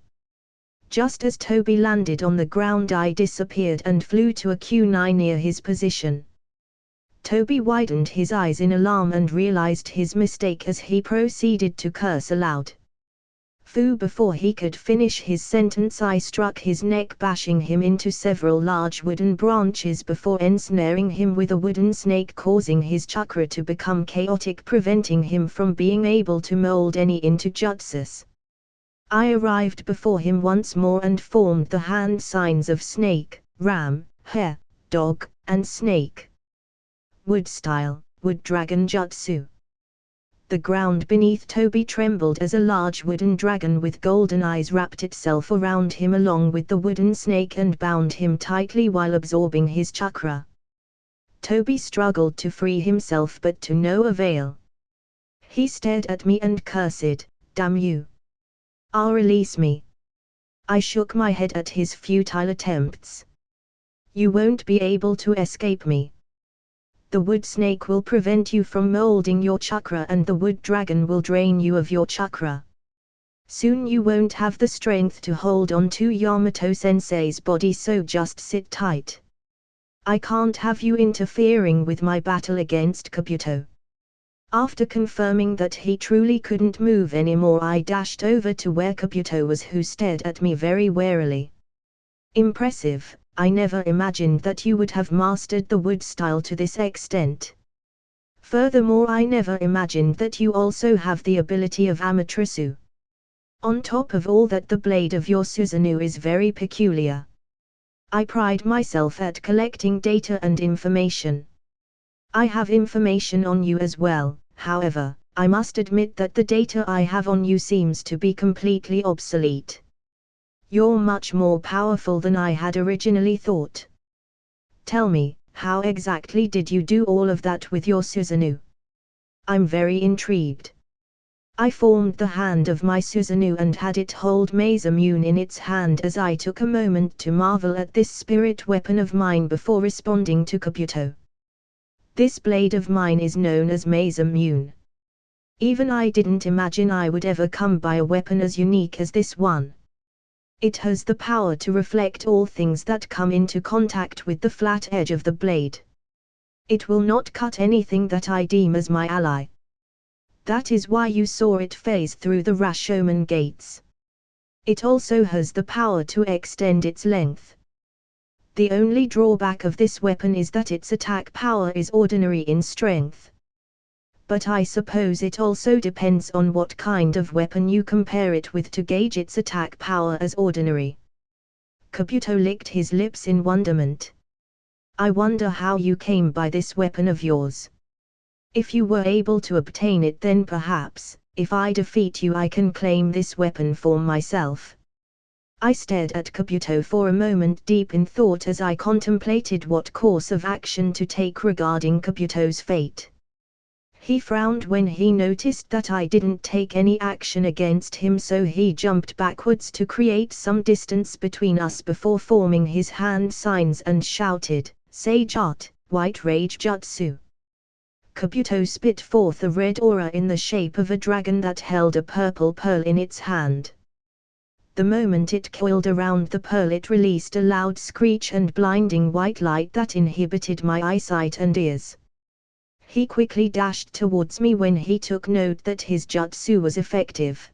Just as Toby landed on the ground, I disappeared and flew to a Q9 near his position. Toby widened his eyes in alarm and realized his mistake as he proceeded to curse aloud. Fu! Before he could finish his sentence, I struck his neck, bashing him into several large wooden branches before ensnaring him with a wooden snake, causing his chakra to become chaotic, preventing him from being able to mold any into jutsus. I arrived before him once more and formed the hand signs of snake, ram, hare, dog, and snake. Wood style, wood dragon jutsu. The ground beneath Toby trembled as a large wooden dragon with golden eyes wrapped itself around him along with the wooden snake and bound him tightly while absorbing his chakra. Toby struggled to free himself, but to no avail. He stared at me and cursed, "Damn you! Ah, release me!" I shook my head at his futile attempts. "You won't be able to escape me. The wood snake will prevent you from molding your chakra and the wood dragon will drain you of your chakra. Soon you won't have the strength to hold on to Yamato-sensei's body, so just sit tight. I can't have you interfering with my battle against Kabuto." After confirming that he truly couldn't move anymore, I dashed over to where Kabuto was, who stared at me very warily. "Impressive. I never imagined that you would have mastered the wood style to this extent. Furthermore, I never imagined that you also have the ability of Amaterasu. On top of all that, the blade of your Susanoo is very peculiar. I pride myself at collecting data and information. I have information on you as well, however, I must admit that the data I have on you seems to be completely obsolete. You're much more powerful than I had originally thought. Tell me, how exactly did you do all of that with your Susanoo? I'm very intrigued." I formed the hand of my Susanoo and had it hold Masamune in its hand as I took a moment to marvel at this spirit weapon of mine before responding to Kabuto. "This blade of mine is known as Masamune. Even I didn't imagine I would ever come by a weapon as unique as this one. It has the power to reflect all things that come into contact with the flat edge of the blade. It will not cut anything that I deem as my ally. That is why you saw it phase through the Rashomon gates. It also has the power to extend its length. The only drawback of this weapon is that its attack power is ordinary in strength. But I suppose it also depends on what kind of weapon you compare it with to gauge its attack power as ordinary." Kabuto licked his lips in wonderment. "I wonder how you came by this weapon of yours. If you were able to obtain it, then perhaps, if I defeat you, I can claim this weapon for myself." I stared at Kabuto for a moment, deep in thought, as I contemplated what course of action to take regarding Kabuto's fate. He frowned when he noticed that I didn't take any action against him, so he jumped backwards to create some distance between us before forming his hand signs and shouted, "Sage Art, White Rage Jutsu." Kabuto spit forth a red aura in the shape of a dragon that held a purple pearl in its hand. The moment it coiled around the pearl, it released a loud screech and blinding white light that inhibited my eyesight and ears. He quickly dashed towards me when he took note that his jutsu was effective.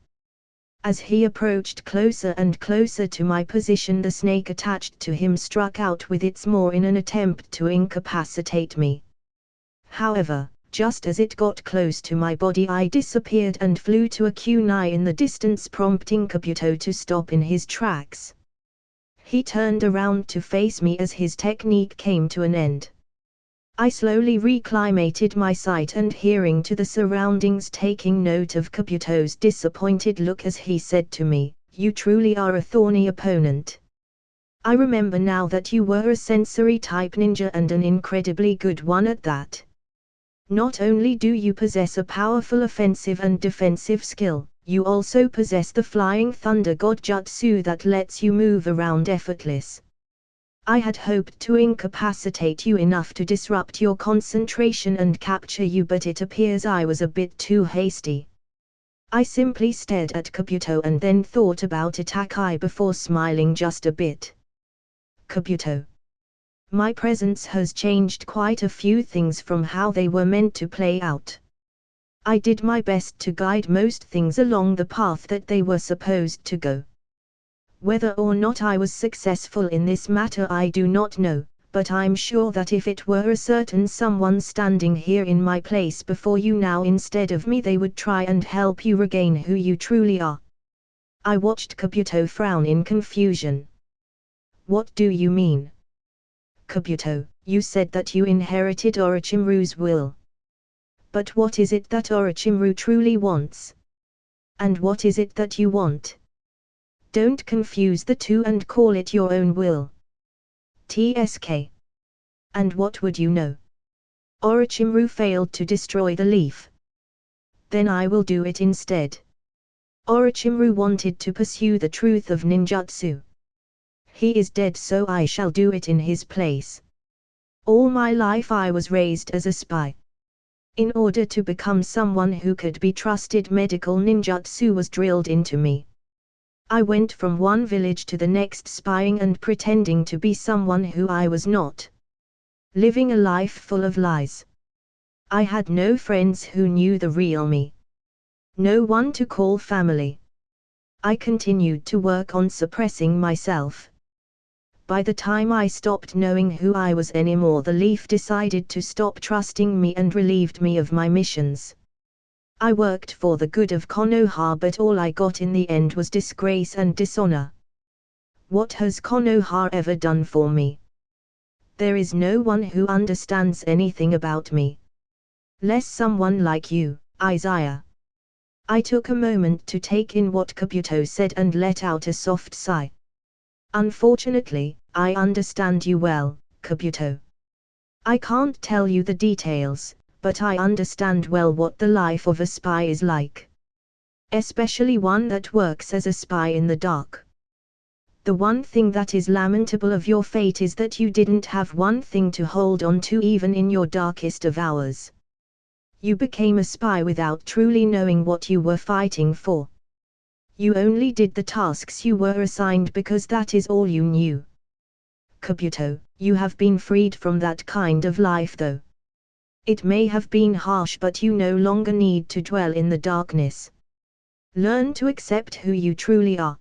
As he approached closer and closer to my position, the snake attached to him struck out with its maw in an attempt to incapacitate me. However, just as it got close to my body, I disappeared and flew to a kunai in the distance, prompting Kabuto to stop in his tracks. He turned around to face me as his technique came to an end. I slowly reclimated my sight and hearing to the surroundings, taking note of Kabuto's disappointed look as he said to me, "You truly are a thorny opponent. I remember now that you were a sensory type ninja and an incredibly good one at that. Not only do you possess a powerful offensive and defensive skill, you also possess the flying thunder god jutsu that lets you move around effortless. I had hoped to incapacitate you enough to disrupt your concentration and capture you, but it appears I was a bit too hasty. I simply stared at Kabuto and then thought about Itachi before smiling just a bit. Kabuto. My presence has changed quite a few things from how they were meant to play out. I did my best to guide most things along the path that they were supposed to go. Whether or not I was successful in this matter I do not know, but I'm sure that if it were a certain someone standing here in my place before you now instead of me, they would try and help you regain who you truly are. I watched Kabuto frown in confusion. What do you mean? Kabuto, you said that you inherited Orochimaru's will. But what is it that Orochimaru truly wants? And what is it that you want? Don't confuse the two and call it your own will. TSK. And what would you know? Orochimaru failed to destroy the leaf. Then I will do it instead. Orochimaru wanted to pursue the truth of ninjutsu. He is dead, so I shall do it in his place. All my life I was raised as a spy. In order to become someone who could be trusted, medical ninjutsu was drilled into me. I went from one village to the next spying and pretending to be someone who I was not. Living a life full of lies. I had no friends who knew the real me. No one to call family. I continued to work on suppressing myself. By the time I stopped knowing who I was anymore, the leaf decided to stop trusting me and relieved me of my missions. I worked for the good of Konoha, but all I got in the end was disgrace and dishonor. What has Konoha ever done for me? There is no one who understands anything about me. Less someone like you, Izaya. I took a moment to take in what Kabuto said and let out a soft sigh. Unfortunately, I understand you well, Kabuto. I can't tell you the details, but I understand well what the life of a spy is like. Especially one that works as a spy in the dark. The one thing that is lamentable of your fate is that you didn't have one thing to hold on to even in your darkest of hours. You became a spy without truly knowing what you were fighting for. You only did the tasks you were assigned because that is all you knew. Kabuto, you have been freed from that kind of life though. It may have been harsh, but you no longer need to dwell in the darkness. Learn to accept who you truly are.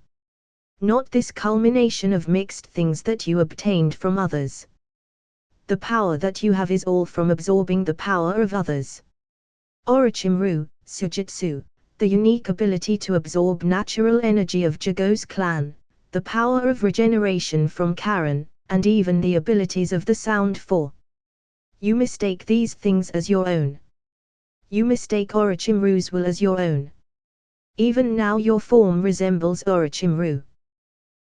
Not this culmination of mixed things that you obtained from others. The power that you have is all from absorbing the power of others. Orochimaru, Sujutsu, the unique ability to absorb natural energy of Jago's clan, the power of regeneration from Karen, and even the abilities of the Sound Four. You mistake these things as your own. You mistake Orochimaru's will as your own. Even now your form resembles Orochimaru.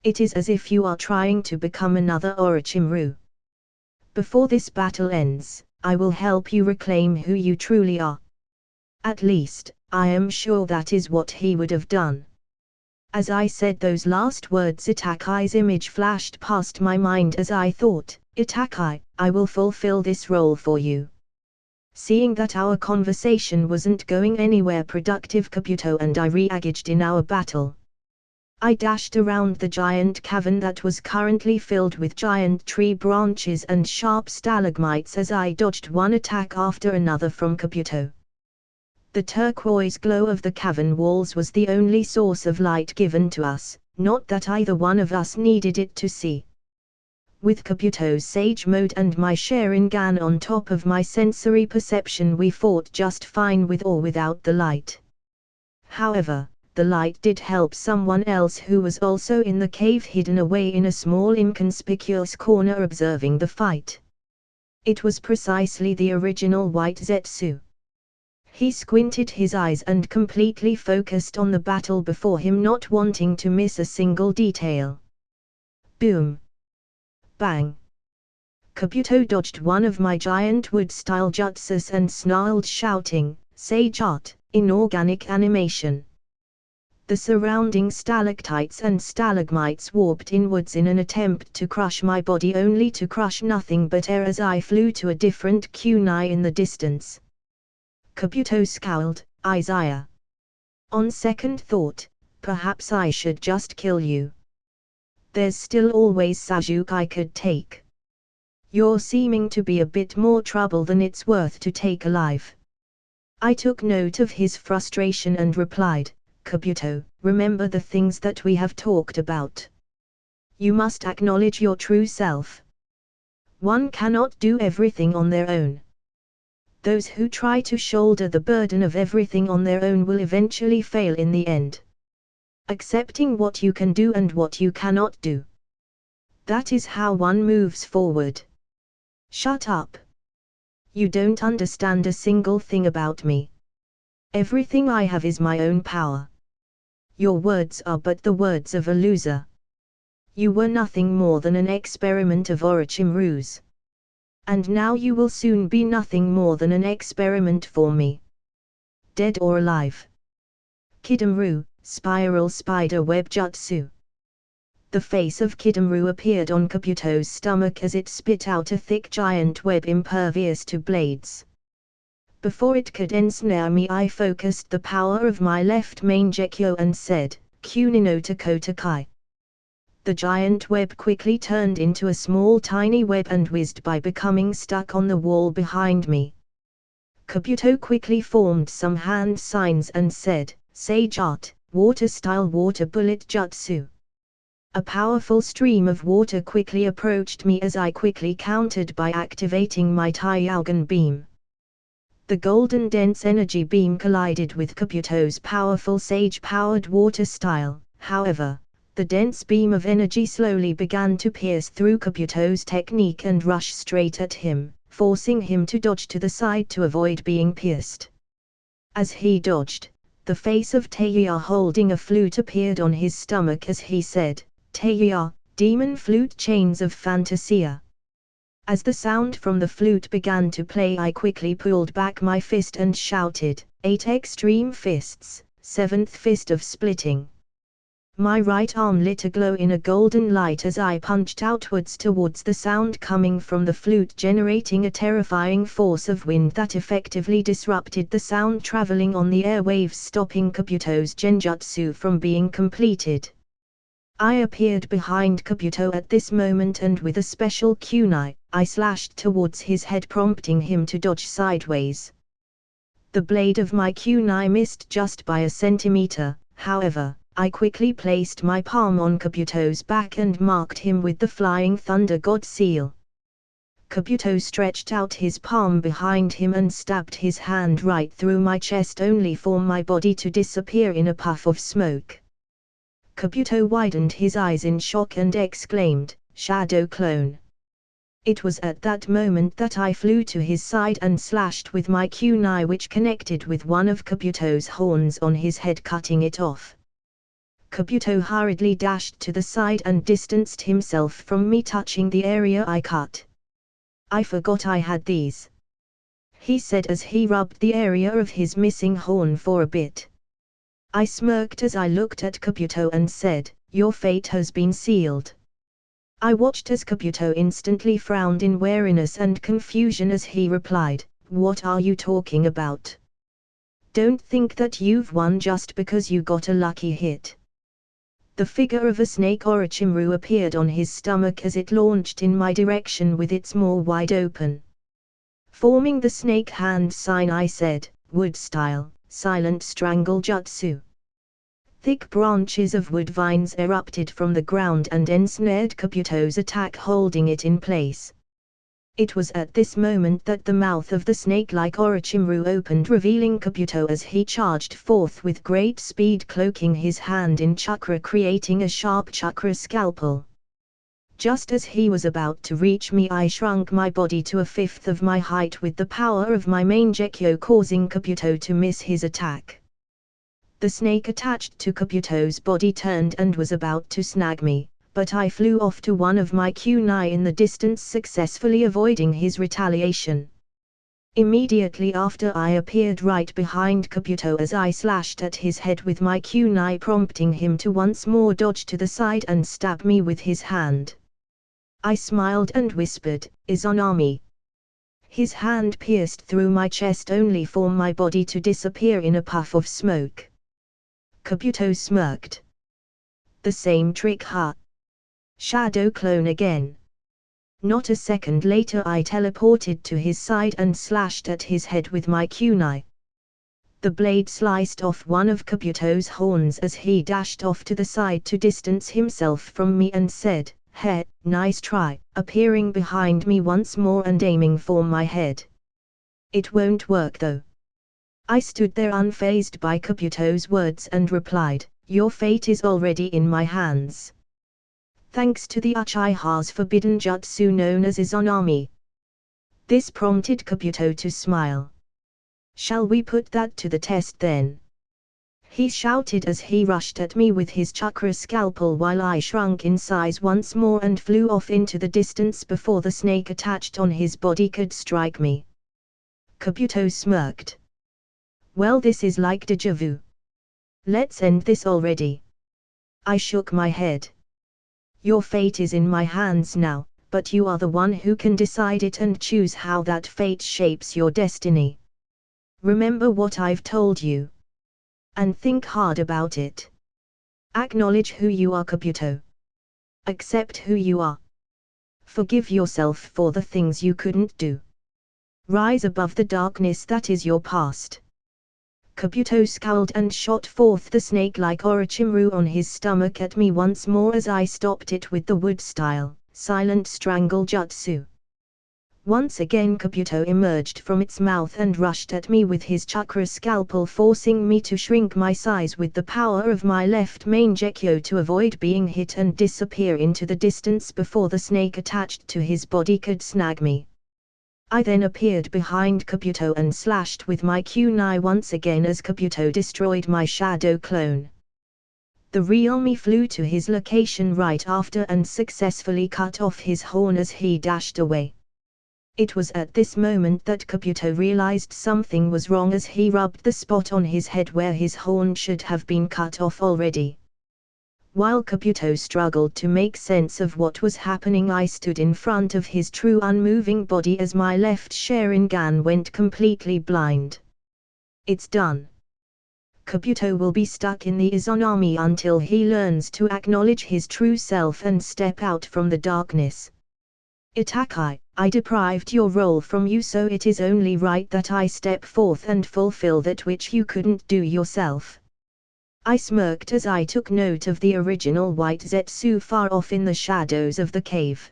It is as if you are trying to become another Orochimaru. Before this battle ends, I will help you reclaim who you truly are. At least, I am sure that is what he would have done. As I said those last words, Itachi's image flashed past my mind as I thought, Itachi, I will fulfill this role for you. Seeing that our conversation wasn't going anywhere productive, Kabuto and I re-engaged in our battle. I dashed around the giant cavern that was currently filled with giant tree branches and sharp stalagmites as I dodged one attack after another from Kabuto. The turquoise glow of the cavern walls was the only source of light given to us, not that either one of us needed it to see. With Kabuto's Sage Mode and my Sharingan on top of my sensory perception, we fought just fine with or without the light. However, the light did help someone else who was also in the cave, hidden away in a small inconspicuous corner observing the fight. It was precisely the original White Zetsu. He squinted his eyes and completely focused on the battle before him, not wanting to miss a single detail. Boom! Bang! Kabuto dodged one of my giant wood-style jutsus and snarled, shouting, "Sage Art, inorganic animation!" The surrounding stalactites and stalagmites warped inwards in an attempt to crush my body, only to crush nothing but air as I flew to a different kunai in the distance. Kabuto scowled. Izaya. On second thought, perhaps I should just kill you. There's still always Sasuke I could take. You're seeming to be a bit more trouble than it's worth to take alive. I took note of his frustration and replied, Kabuto, remember the things that we have talked about. You must acknowledge your true self. One cannot do everything on their own. Those who try to shoulder the burden of everything on their own will eventually fail in the end. Accepting what you can do and what you cannot do. That is how one moves forward. Shut up. You don't understand a single thing about me. Everything I have is my own power. Your words are but the words of a loser. You were nothing more than an experiment of Orochimaru's. And now you will soon be nothing more than an experiment for me. Dead or alive. Kidomaru, Spiral Spider Web Jutsu. The face of Kidomaru appeared on Kabuto's stomach as it spit out a thick giant web impervious to blades. Before it could ensnare me, I focused the power of my left Mangekyo and said, Kunin no Takotakai. The giant web quickly turned into a small tiny web and whizzed by, becoming stuck on the wall behind me. Kabuto quickly formed some hand signs and said, Sage Art, Water Style Water Bullet Jutsu. A powerful stream of water quickly approached me as I quickly countered by activating my Taiyogan beam. The golden dense energy beam collided with Kabuto's powerful sage-powered water style. However, the dense beam of energy slowly began to pierce through Kabuto's technique and rush straight at him, forcing him to dodge to the side to avoid being pierced. As he dodged, the face of Teiya holding a flute appeared on his stomach as he said, Teiya, Demon Flute Chains of Fantasia. As the sound from the flute began to play, I quickly pulled back my fist and shouted, 8 extreme fists, 7th fist of splitting. My right arm lit aglow in a golden light as I punched outwards towards the sound coming from the flute, generating a terrifying force of wind that effectively disrupted the sound traveling on the airwaves, stopping Kabuto's genjutsu from being completed. I appeared behind Kabuto at this moment and with a special kunai, I slashed towards his head, prompting him to dodge sideways. The blade of my kunai missed just by a centimeter, however, I quickly placed my palm on Kabuto's back and marked him with the Flying Thunder God seal. Kabuto stretched out his palm behind him and stabbed his hand right through my chest, only for my body to disappear in a puff of smoke. Kabuto widened his eyes in shock and exclaimed, Shadow Clone. It was at that moment that I flew to his side and slashed with my kunai, which connected with one of Kabuto's horns on his head, cutting it off. Kabuto hurriedly dashed to the side and distanced himself from me, touching the area I cut. I forgot I had these, he said as he rubbed the area of his missing horn for a bit. I smirked as I looked at Kabuto and said, Your fate has been sealed. I watched as Kabuto instantly frowned in wariness and confusion as he replied, What are you talking about? Don't think that you've won just because you got a lucky hit. The figure of a snake Orochimaru appeared on his stomach as it launched in my direction with its maw wide open. Forming the snake hand sign, I said, Wood Style, Silent Strangle Jutsu. Thick branches of wood vines erupted from the ground and ensnared Kabuto's attack, holding it in place. It was at this moment that the mouth of the snake-like Orochimaru opened, revealing Kabuto as he charged forth with great speed, cloaking his hand in chakra, creating a sharp chakra scalpel. Just as he was about to reach me, I shrunk my body to a fifth of my height with the power of my Mangekyo, causing Kabuto to miss his attack. The snake attached to Kabuto's body turned and was about to snag me, but I flew off to one of my kunai in the distance, successfully avoiding his retaliation. Immediately after, I appeared right behind Kabuto as I slashed at his head with my kunai, prompting him to once more dodge to the side and stab me with his hand. I smiled and whispered, "Izanami." His hand pierced through my chest only for my body to disappear in a puff of smoke. Kabuto smirked. "The same trick, huh? Shadow clone again." Not a second later, I teleported to his side and slashed at his head with my kunai. The blade sliced off one of Kabuto's horns as he dashed off to the side to distance himself from me and said, "Heh, nice try," appearing behind me once more and aiming for my head. "It won't work though." I stood there unfazed by Kabuto's words and replied, "Your fate is already in my hands. Thanks to the Uchiha's forbidden jutsu known as Izanami." This prompted Kabuto to smile. "Shall we put that to the test then?" he shouted as he rushed at me with his chakra scalpel while I shrunk in size once more and flew off into the distance before the snake attached on his body could strike me. Kabuto smirked. "Well, this is like déjà vu. Let's end this already." I shook my head. "Your fate is in my hands now, but you are the one who can decide it and choose how that fate shapes your destiny. Remember what I've told you. And think hard about it. Acknowledge who you are, Kabuto. Accept who you are. Forgive yourself for the things you couldn't do. Rise above the darkness that is your past." Kabuto scowled and shot forth the snake-like Orochimaru on his stomach at me once more as I stopped it with the wood-style, silent strangle jutsu. Once again Kabuto emerged from its mouth and rushed at me with his chakra scalpel, forcing me to shrink my size with the power of my left mangekyo to avoid being hit and disappear into the distance before the snake attached to his body could snag me. I then appeared behind Kabuto and slashed with my kunai once again as Kabuto destroyed my shadow clone. The real me flew to his location right after and successfully cut off his horn as he dashed away. It was at this moment that Kabuto realized something was wrong as he rubbed the spot on his head where his horn should have been cut off already. While Kabuto struggled to make sense of what was happening, I stood in front of his true unmoving body as my left Sharingan went completely blind. It's done. Kabuto will be stuck in the Izanami until he learns to acknowledge his true self and step out from the darkness. Itakai, I deprived your role from you, so it is only right that I step forth and fulfill that which you couldn't do yourself. I smirked as I took note of the original white Zetsu far off in the shadows of the cave.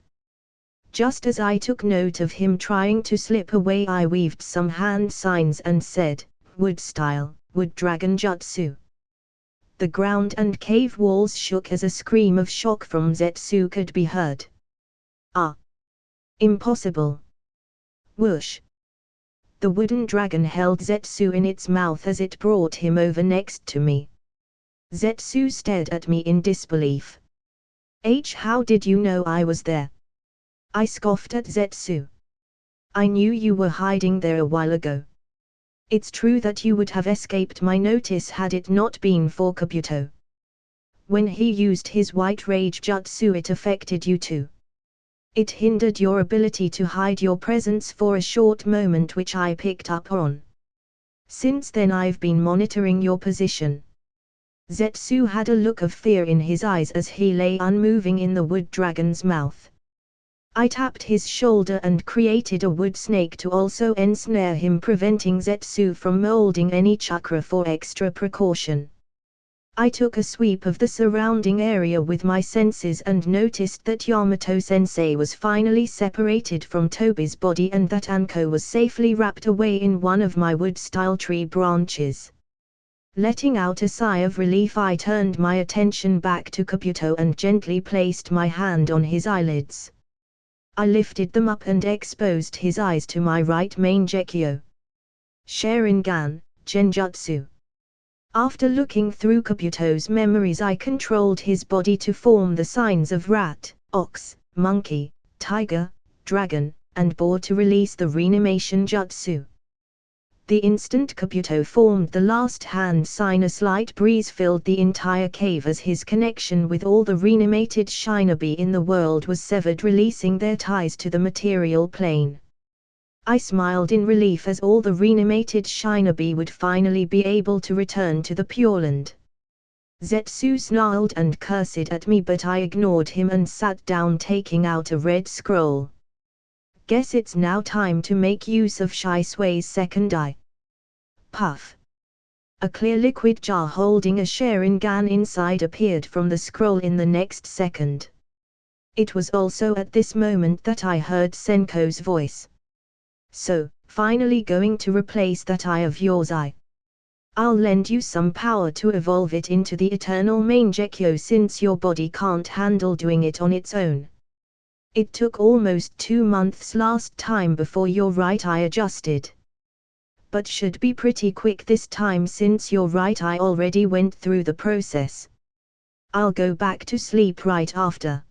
Just as I took note of him trying to slip away, I weaved some hand signs and said, "Wood style, wood dragon jutsu." The ground and cave walls shook as a scream of shock from Zetsu could be heard. "Ah! Impossible!" Whoosh! The wooden dragon held Zetsu in its mouth as it brought him over next to me. Zetsu stared at me in disbelief. How did you know I was there?" I scoffed at Zetsu. "I knew you were hiding there a while ago. It's true that you would have escaped my notice had it not been for Kabuto. When he used his white rage jutsu, it affected you too. It hindered your ability to hide your presence for a short moment, which I picked up on. Since then I've been monitoring your position." Zetsu had a look of fear in his eyes as he lay unmoving in the wood dragon's mouth. I tapped his shoulder and created a wood snake to also ensnare him, preventing Zetsu from molding any chakra for extra precaution. I took a sweep of the surrounding area with my senses and noticed that Yamato-sensei was finally separated from Tobi's body and that Anko was safely wrapped away in one of my wood-style tree branches. Letting out a sigh of relief, I turned my attention back to Kabuto and gently placed my hand on his eyelids. I lifted them up and exposed his eyes to my right mangekyo. Sharingan, Genjutsu. After looking through Kabuto's memories, I controlled his body to form the signs of rat, ox, monkey, tiger, dragon, and boar to release the reanimation jutsu. The instant Kabuto formed the last hand sign, a slight breeze filled the entire cave as his connection with all the reanimated shinobi in the world was severed, releasing their ties to the material plane. I smiled in relief as all the reanimated shinobi would finally be able to return to the Pure Land. Zetsu snarled and cursed at me, but I ignored him and sat down, taking out a red scroll. Guess it's now time to make use of Shui's second eye. Puff. A clear liquid jar holding a Sharingan inside appeared from the scroll in the next second. It was also at this moment that I heard Senko's voice. So, finally going to replace that eye of yours? I'll lend you some power to evolve it into the eternal Mangekyo, since your body can't handle doing it on its own. It took almost 2 months last time before your right eye adjusted. But should be pretty quick this time, since your right eye already went through the process. I'll go back to sleep right after.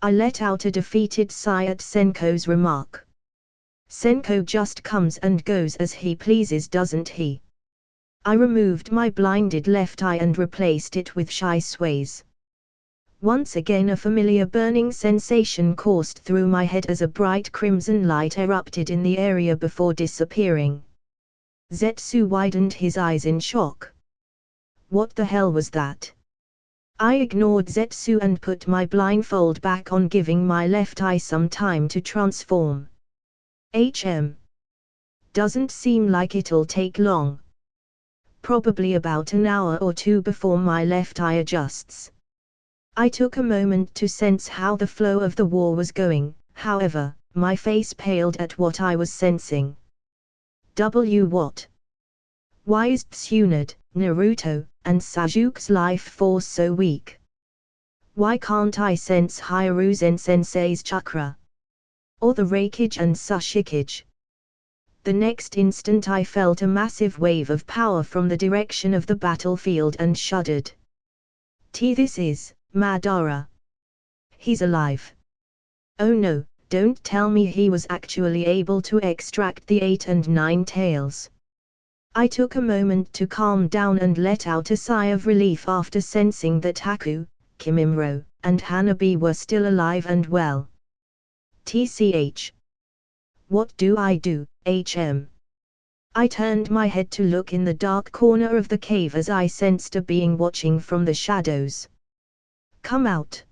I let out a defeated sigh at Senko's remark. Senko just comes and goes as he pleases, doesn't he? I removed my blinded left eye and replaced it with Shui's. Once again a familiar burning sensation coursed through my head as a bright crimson light erupted in the area before disappearing. Zetsu widened his eyes in shock. What the hell was that? I ignored Zetsu and put my blindfold back on, giving my left eye some time to transform. Doesn't seem like it'll take long. Probably about an hour or two before my left eye adjusts. I took a moment to sense how the flow of the war was going, however, my face paled at what I was sensing. What? Why is Tsunade, Naruto, and Sasuke's life force so weak? Why can't I sense Hiruzen-sensei's chakra? Or the Reikage and Sushikage? The next instant I felt a massive wave of power from the direction of the battlefield and shuddered. This is Madara. He's alive. Oh no, don't tell me he was actually able to extract the 8 and 9 tails. I took a moment to calm down and let out a sigh of relief after sensing that Haku, Kimimaro, and Hanabi were still alive and well. What do? I turned my head to look in the dark corner of the cave as I sensed a being watching from the shadows. Come out.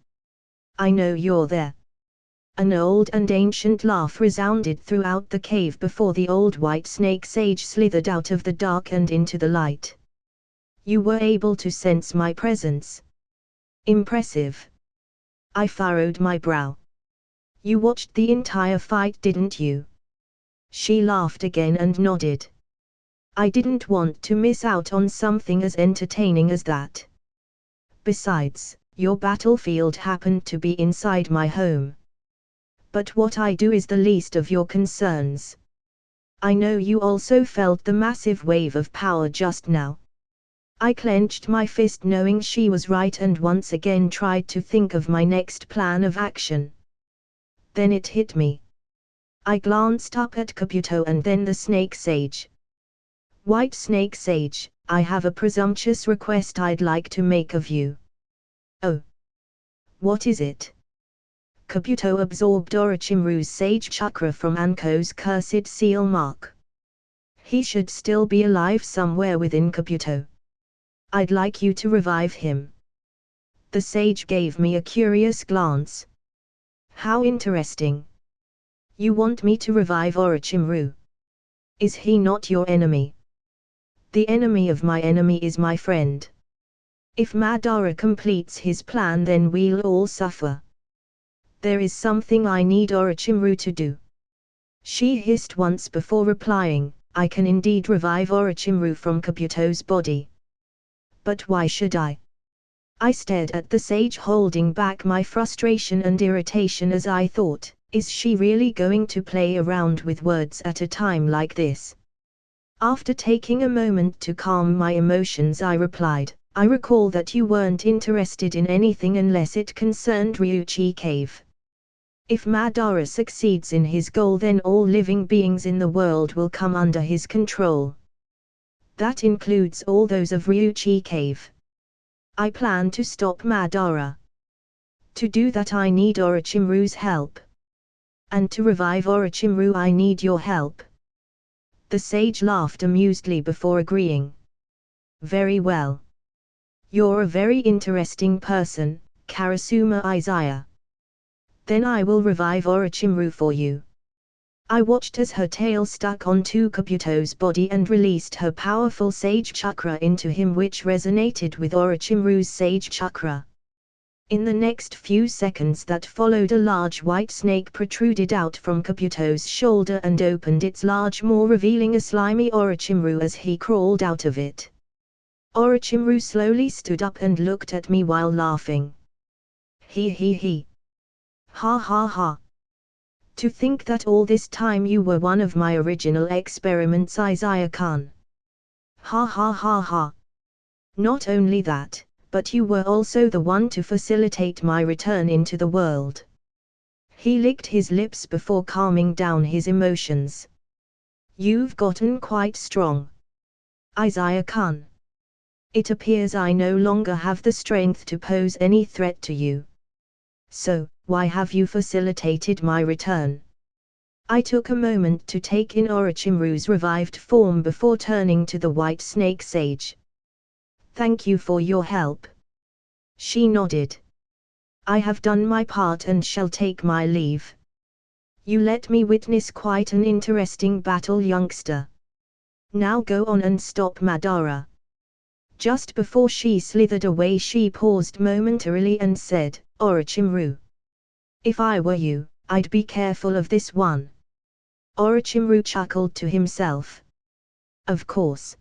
I know you're there. An old and ancient laugh resounded throughout the cave before the old white snake sage slithered out of the dark and into the light. You were able to sense my presence. Impressive. I furrowed my brow. You watched the entire fight, didn't you? She laughed again and nodded. I didn't want to miss out on something as entertaining as that. Besides, your battlefield happened to be inside my home. But what I do is the least of your concerns. I know you also felt the massive wave of power just now. I clenched my fist, knowing she was right, and once again tried to think of my next plan of action. Then it hit me. I glanced up at Kabuto and then the Snake Sage. White Snake Sage, I have a presumptuous request I'd like to make of you. Oh. What is it? Kabuto absorbed Orochimaru's sage chakra from Anko's cursed seal mark. He should still be alive somewhere within Kabuto. I'd like you to revive him. The sage gave me a curious glance. How interesting. You want me to revive Orochimaru? Is he not your enemy? The enemy of my enemy is my friend. If Madara completes his plan, then we'll all suffer. There is something I need Orochimaru to do. She hissed once before replying, I can indeed revive Orochimaru from Kabuto's body. But why should I? I stared at the sage, holding back my frustration and irritation as I thought, is she really going to play around with words at a time like this? After taking a moment to calm my emotions, I replied, I recall that you weren't interested in anything unless it concerned Ryuchi Cave. If Madara succeeds in his goal, then all living beings in the world will come under his control. That includes all those of Ryuchi Cave. I plan to stop Madara. To do that I need Orochimaru's help. And to revive Orochimaru I need your help. The sage laughed amusedly before agreeing. Very well. You're a very interesting person, Karasuma Izaya. Then I will revive Orochimaru for you. I watched as her tail stuck onto Kabuto's body and released her powerful sage chakra into him, which resonated with Orochimaru's sage chakra. In the next few seconds that followed, a large white snake protruded out from Kabuto's shoulder and opened its large maw, revealing a slimy Orochimaru as he crawled out of it. Orochimaru slowly stood up and looked at me while laughing. He. Ha ha ha. To think that all this time you were one of my original experiments, Izaya-kun. Ha ha ha ha. Not only that, but you were also the one to facilitate my return into the world. He licked his lips before calming down his emotions. You've gotten quite strong, Izaya-kun. It appears I no longer have the strength to pose any threat to you. So, why have you facilitated my return? I took a moment to take in Orochimaru's revived form before turning to the white snake sage. Thank you for your help. She nodded. I have done my part and shall take my leave. You let me witness quite an interesting battle, youngster. Now go on and stop Madara. Just before she slithered away, she paused momentarily and said, Orochimaru. If I were you, I'd be careful of this one. Orochimaru chuckled to himself. Of course.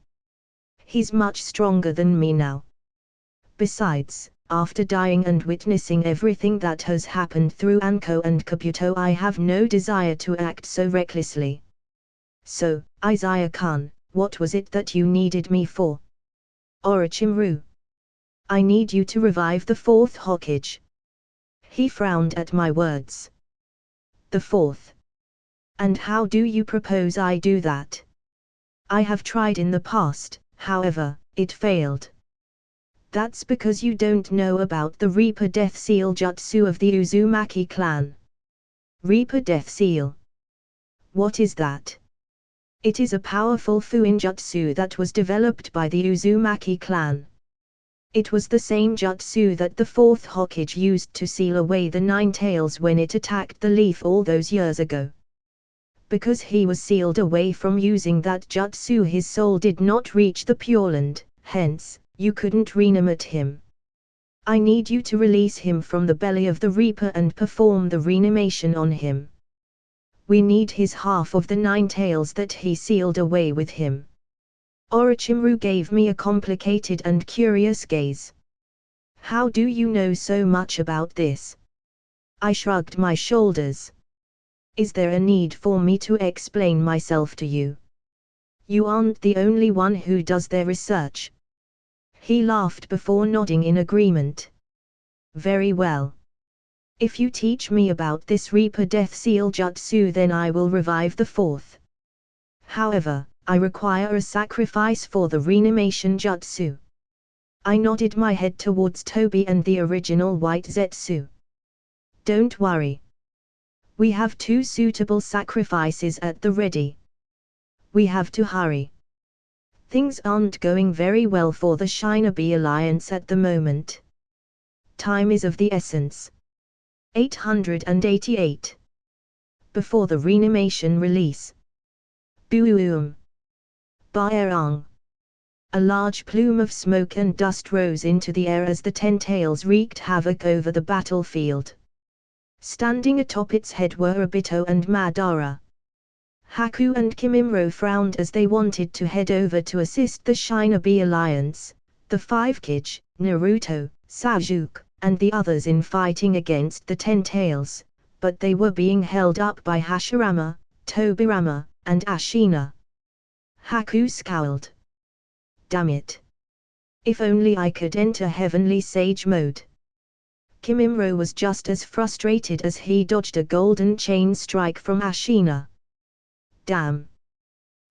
He's much stronger than me now. Besides, after dying and witnessing everything that has happened through Anko and Kabuto, I have no desire to act so recklessly. So, Izaya-kun, what was it that you needed me for? Orochimaru. I need you to revive the fourth Hokage. He frowned at my words. The fourth. And how do you propose I do that? I have tried in the past, however, it failed. That's because you don't know about the Reaper Death Seal Jutsu of the Uzumaki clan. Reaper Death Seal. What is that? It is a powerful Fuin Jutsu that was developed by the Uzumaki clan. It was the same jutsu that the fourth Hokage used to seal away the Nine Tails when it attacked the leaf all those years ago. Because he was sealed away from using that jutsu, his soul did not reach the Pure Land, hence, you couldn't reanimate him. I need you to release him from the belly of the Reaper and perform the reanimation on him. We need his half of the Nine Tails that he sealed away with him. Orochimaru gave me a complicated and curious gaze. How do you know so much about this? I shrugged my shoulders. Is there a need for me to explain myself to you? You aren't the only one who does their research. He laughed before nodding in agreement. Very well. If you teach me about this Reaper Death Seal Jutsu, then I will revive the fourth. However, I require a sacrifice for the reanimation jutsu. I nodded my head towards Toby and the original White Zetsu. Don't worry. We have 2 suitable sacrifices at the ready. We have to hurry. Things aren't going very well for the Shinobi Alliance at the moment. Time is of the essence. 888. Before the reanimation release. Boom. Baerang. A large plume of smoke and dust rose into the air as the Ten Tails wreaked havoc over the battlefield. Standing atop its head were Obito and Madara. Haku and Kimimaro frowned as they wanted to head over to assist the Shinobi Alliance, the 5 Kage, Naruto, Sasuke, and the others in fighting against the Ten Tails, but they were being held up by Hashirama, Tobirama, and Ashina. Haku scowled. Damn it. If only I could enter Heavenly Sage mode. Kimimro was just as frustrated as he dodged a golden chain strike from Ashina. Damn!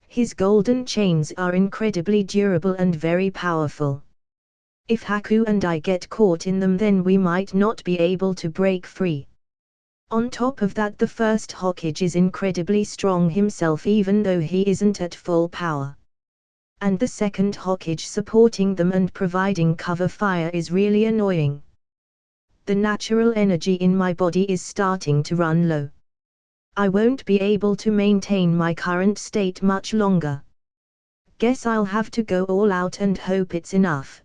His golden chains are incredibly durable and very powerful. If Haku and I get caught in them, then we might not be able to break free. On top of that, the first Hokage is incredibly strong himself even though he isn't at full power. And the second Hokage supporting them and providing cover fire is really annoying. The natural energy in my body is starting to run low. I won't be able to maintain my current state much longer. Guess I'll have to go all out and hope it's enough.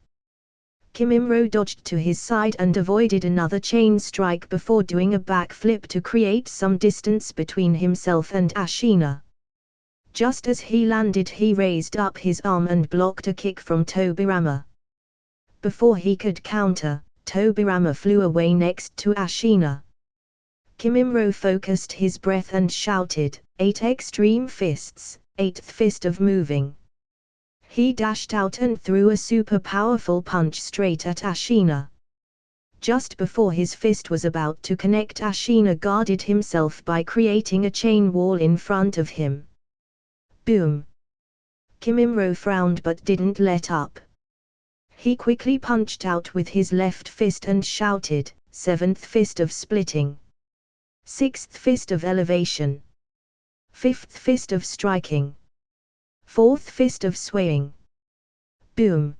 Kimimro dodged to his side and avoided another chain strike before doing a backflip to create some distance between himself and Ashina. Just as he landed, he raised up his arm and blocked a kick from Tobirama. Before he could counter, Tobirama flew away next to Ashina. Kimimro focused his breath and shouted, 8 extreme fists, 8th fist of moving. He dashed out and threw a super powerful punch straight at Ashina. Just before his fist was about to connect, Ashina guarded himself by creating a chain wall in front of him. Boom! Kimimro frowned but didn't let up. He quickly punched out with his left fist and shouted, 7th fist of splitting. 6th fist of elevation. 5th fist of striking. 4th fist of swaying. Boom!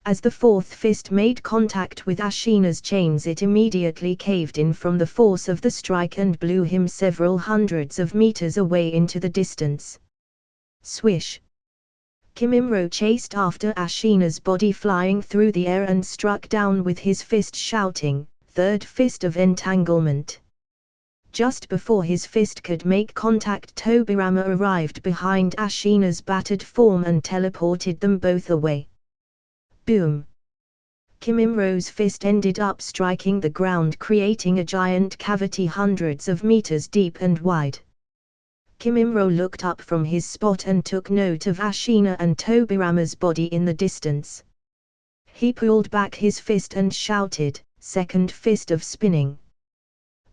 As the 4th fist made contact with Ashina's chains, it immediately caved in from the force of the strike and blew him several hundreds of meters away into the distance. Swish! Kimimro chased after Ashina's body flying through the air and struck down with his fist, shouting, 3rd fist of entanglement. Just before his fist could make contact, Tobirama arrived behind Ashina's battered form and teleported them both away. Boom! Kimimro's fist ended up striking the ground, creating a giant cavity hundreds of meters deep and wide. Kimimro looked up from his spot and took note of Ashina and Tobirama's body in the distance. He pulled back his fist and shouted, 2nd fist of spinning.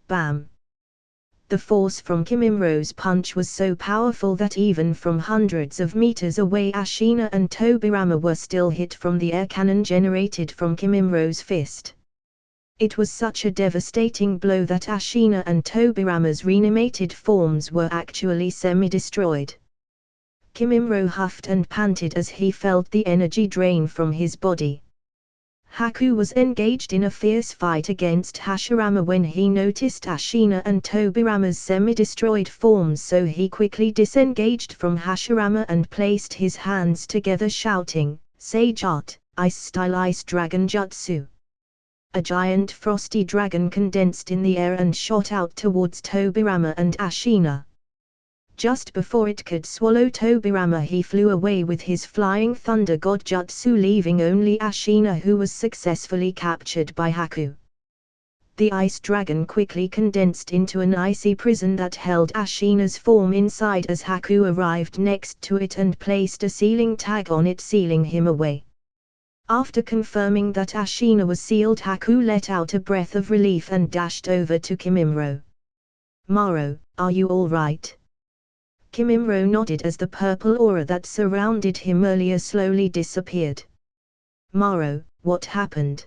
Bam! The force from Kimimro's punch was so powerful that even from hundreds of meters away, Ashina and Tobirama were still hit from the air cannon generated from Kimimro's fist. It was such a devastating blow that Ashina and Tobirama's reanimated forms were actually semi-destroyed. Kimimro huffed and panted as he felt the energy drain from his body. Haku was engaged in a fierce fight against Hashirama when he noticed Ashina and Tobirama's semi-destroyed forms, so he quickly disengaged from Hashirama and placed his hands together, shouting, Sage Art, Ice Style Ice Dragon Jutsu. A giant frosty dragon condensed in the air and shot out towards Tobirama and Ashina. Just before it could swallow Tobirama, he flew away with his flying thunder god jutsu, leaving only Ashina, who was successfully captured by Haku. The ice dragon quickly condensed into an icy prison that held Ashina's form inside as Haku arrived next to it and placed a sealing tag on it, sealing him away. After confirming that Ashina was sealed, Haku let out a breath of relief and dashed over to Kimimro. Maro, are you all right? Kimimro nodded as the purple aura that surrounded him earlier slowly disappeared. Maro, what happened?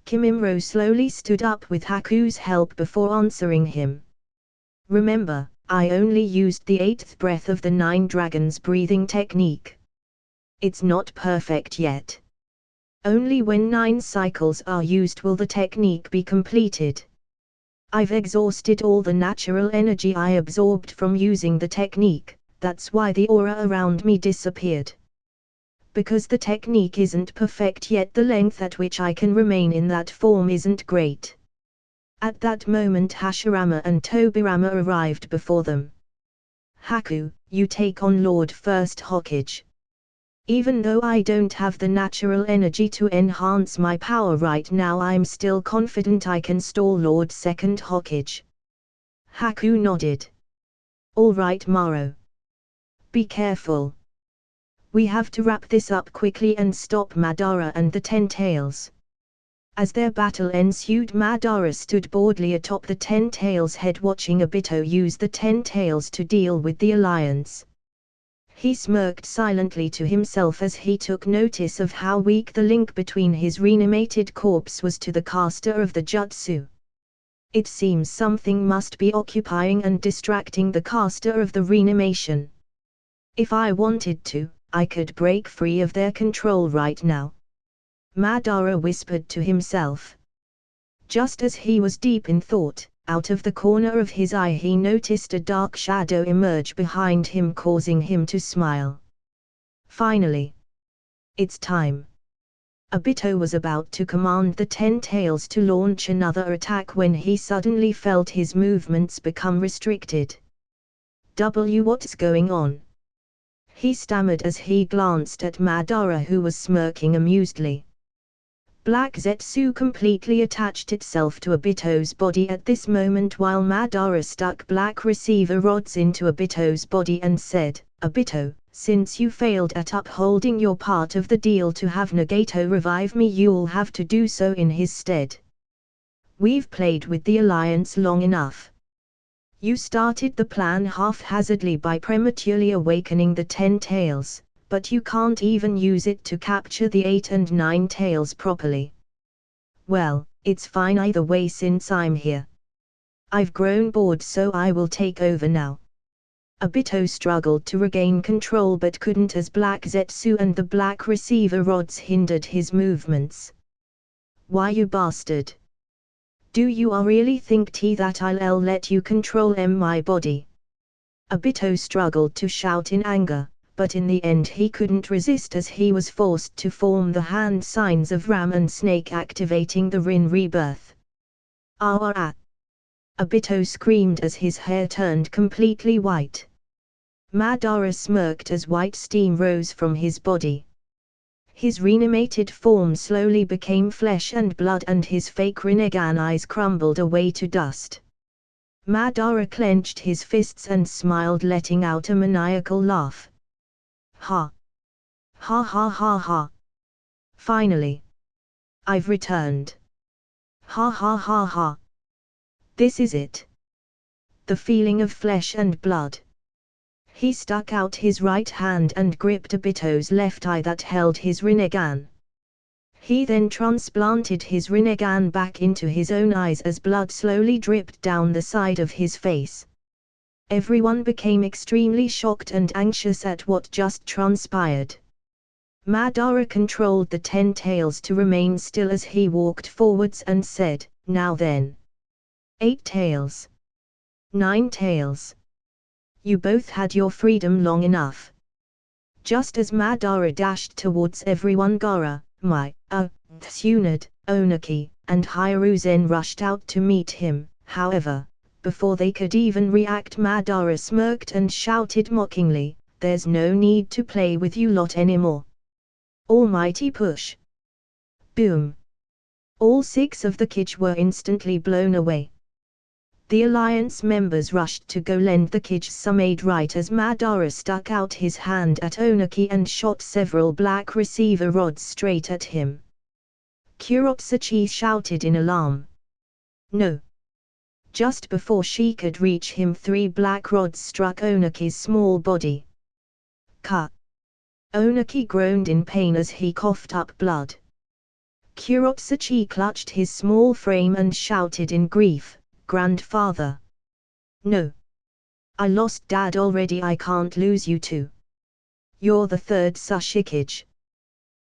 Kimimro slowly stood up with Haku's help before answering him. Remember, I only used the 8th breath of the 9 dragons breathing technique. It's not perfect yet. Only when 9 cycles are used will the technique be completed. I've exhausted all the natural energy I absorbed from using the technique, that's why the aura around me disappeared. Because the technique isn't perfect yet, the length at which I can remain in that form isn't great. At that moment Hashirama and Tobirama arrived before them. Haku, you take on Lord First Hokage. Even though I don't have the natural energy to enhance my power right now, I'm still confident I can stall Lord Second Hokage. Haku nodded. All right, Maro. Be careful. We have to wrap this up quickly and stop Madara and the Ten Tails. As their battle ensued, Madara stood boldly atop the Ten Tails' head, watching Obito use the Ten Tails to deal with the alliance. He smirked silently to himself as he took notice of how weak the link between his reanimated corpse was to the caster of the jutsu. It seems something must be occupying and distracting the caster of the reanimation. If I wanted to, I could break free of their control right now, Madara whispered to himself. Just as he was deep in thought, out of the corner of his eye he noticed a dark shadow emerge behind him, causing him to smile. Finally. It's time. Obito was about to command the Ten Tails to launch another attack when he suddenly felt his movements become restricted. What's going on? He stammered as he glanced at Madara, who was smirking amusedly. Black Zetsu completely attached itself to Obito's body at this moment, while Madara stuck black receiver rods into Obito's body and said, "Obito, since you failed at upholding your part of the deal to have Nagato revive me, you'll have to do so in his stead. We've played with the alliance long enough. You started the plan haphazardly by prematurely awakening the 10 tails, but you can't even use it to capture the 8 and 9 tails properly. Well, it's fine either way since I'm here. I've grown bored, so I will take over now." Obito struggled to regain control but couldn't, as Black Zetsu and the black receiver rods hindered his movements. "Why, you bastard! Do you really think that I'll let you control my body?" Obito struggled to shout in anger, but in the end he couldn't resist as he was forced to form the hand signs of Ram and Snake, activating the Rin rebirth. "Ah!" Obito screamed as his hair turned completely white. Madara smirked as white steam rose from his body. His reanimated form slowly became flesh and blood, and his fake Rinnegan eyes crumbled away to dust. Madara clenched his fists and smiled, letting out a maniacal laugh. "Ha! Ha ha ha ha! Finally! I've returned! Ha ha ha ha! This is it! The feeling of flesh and blood." He stuck out his right hand and gripped Obito's left eye that held his Rinnegan. He then transplanted his Rinnegan back into his own eyes as blood slowly dripped down the side of his face. Everyone became extremely shocked and anxious at what just transpired. Madara controlled the 10 tails to remain still as he walked forwards and said, "Now then. 8 tails. 9 tails. You both had your freedom long enough." Just as Madara dashed towards everyone, Gaara, Tsunade, Onaki, and Hiruzen rushed out to meet him. However, before they could even react, Madara smirked and shouted mockingly, "There's no need to play with you lot anymore. Almighty push!" Boom! All 6 of the Kage were instantly blown away. The alliance members rushed to go lend the Kage some aid right as Madara stuck out his hand at Onaki and shot several black receiver rods straight at him. Kurotsuchi shouted in alarm. "No!" Just before she could reach him, 3 black rods struck Onaki's small body. "Ka!" Onaki groaned in pain as he coughed up blood. Kurotsuchi clutched his small frame and shouted in grief, "Grandfather! No! I lost Dad already, I can't lose you too. You're the 3rd Sashikage.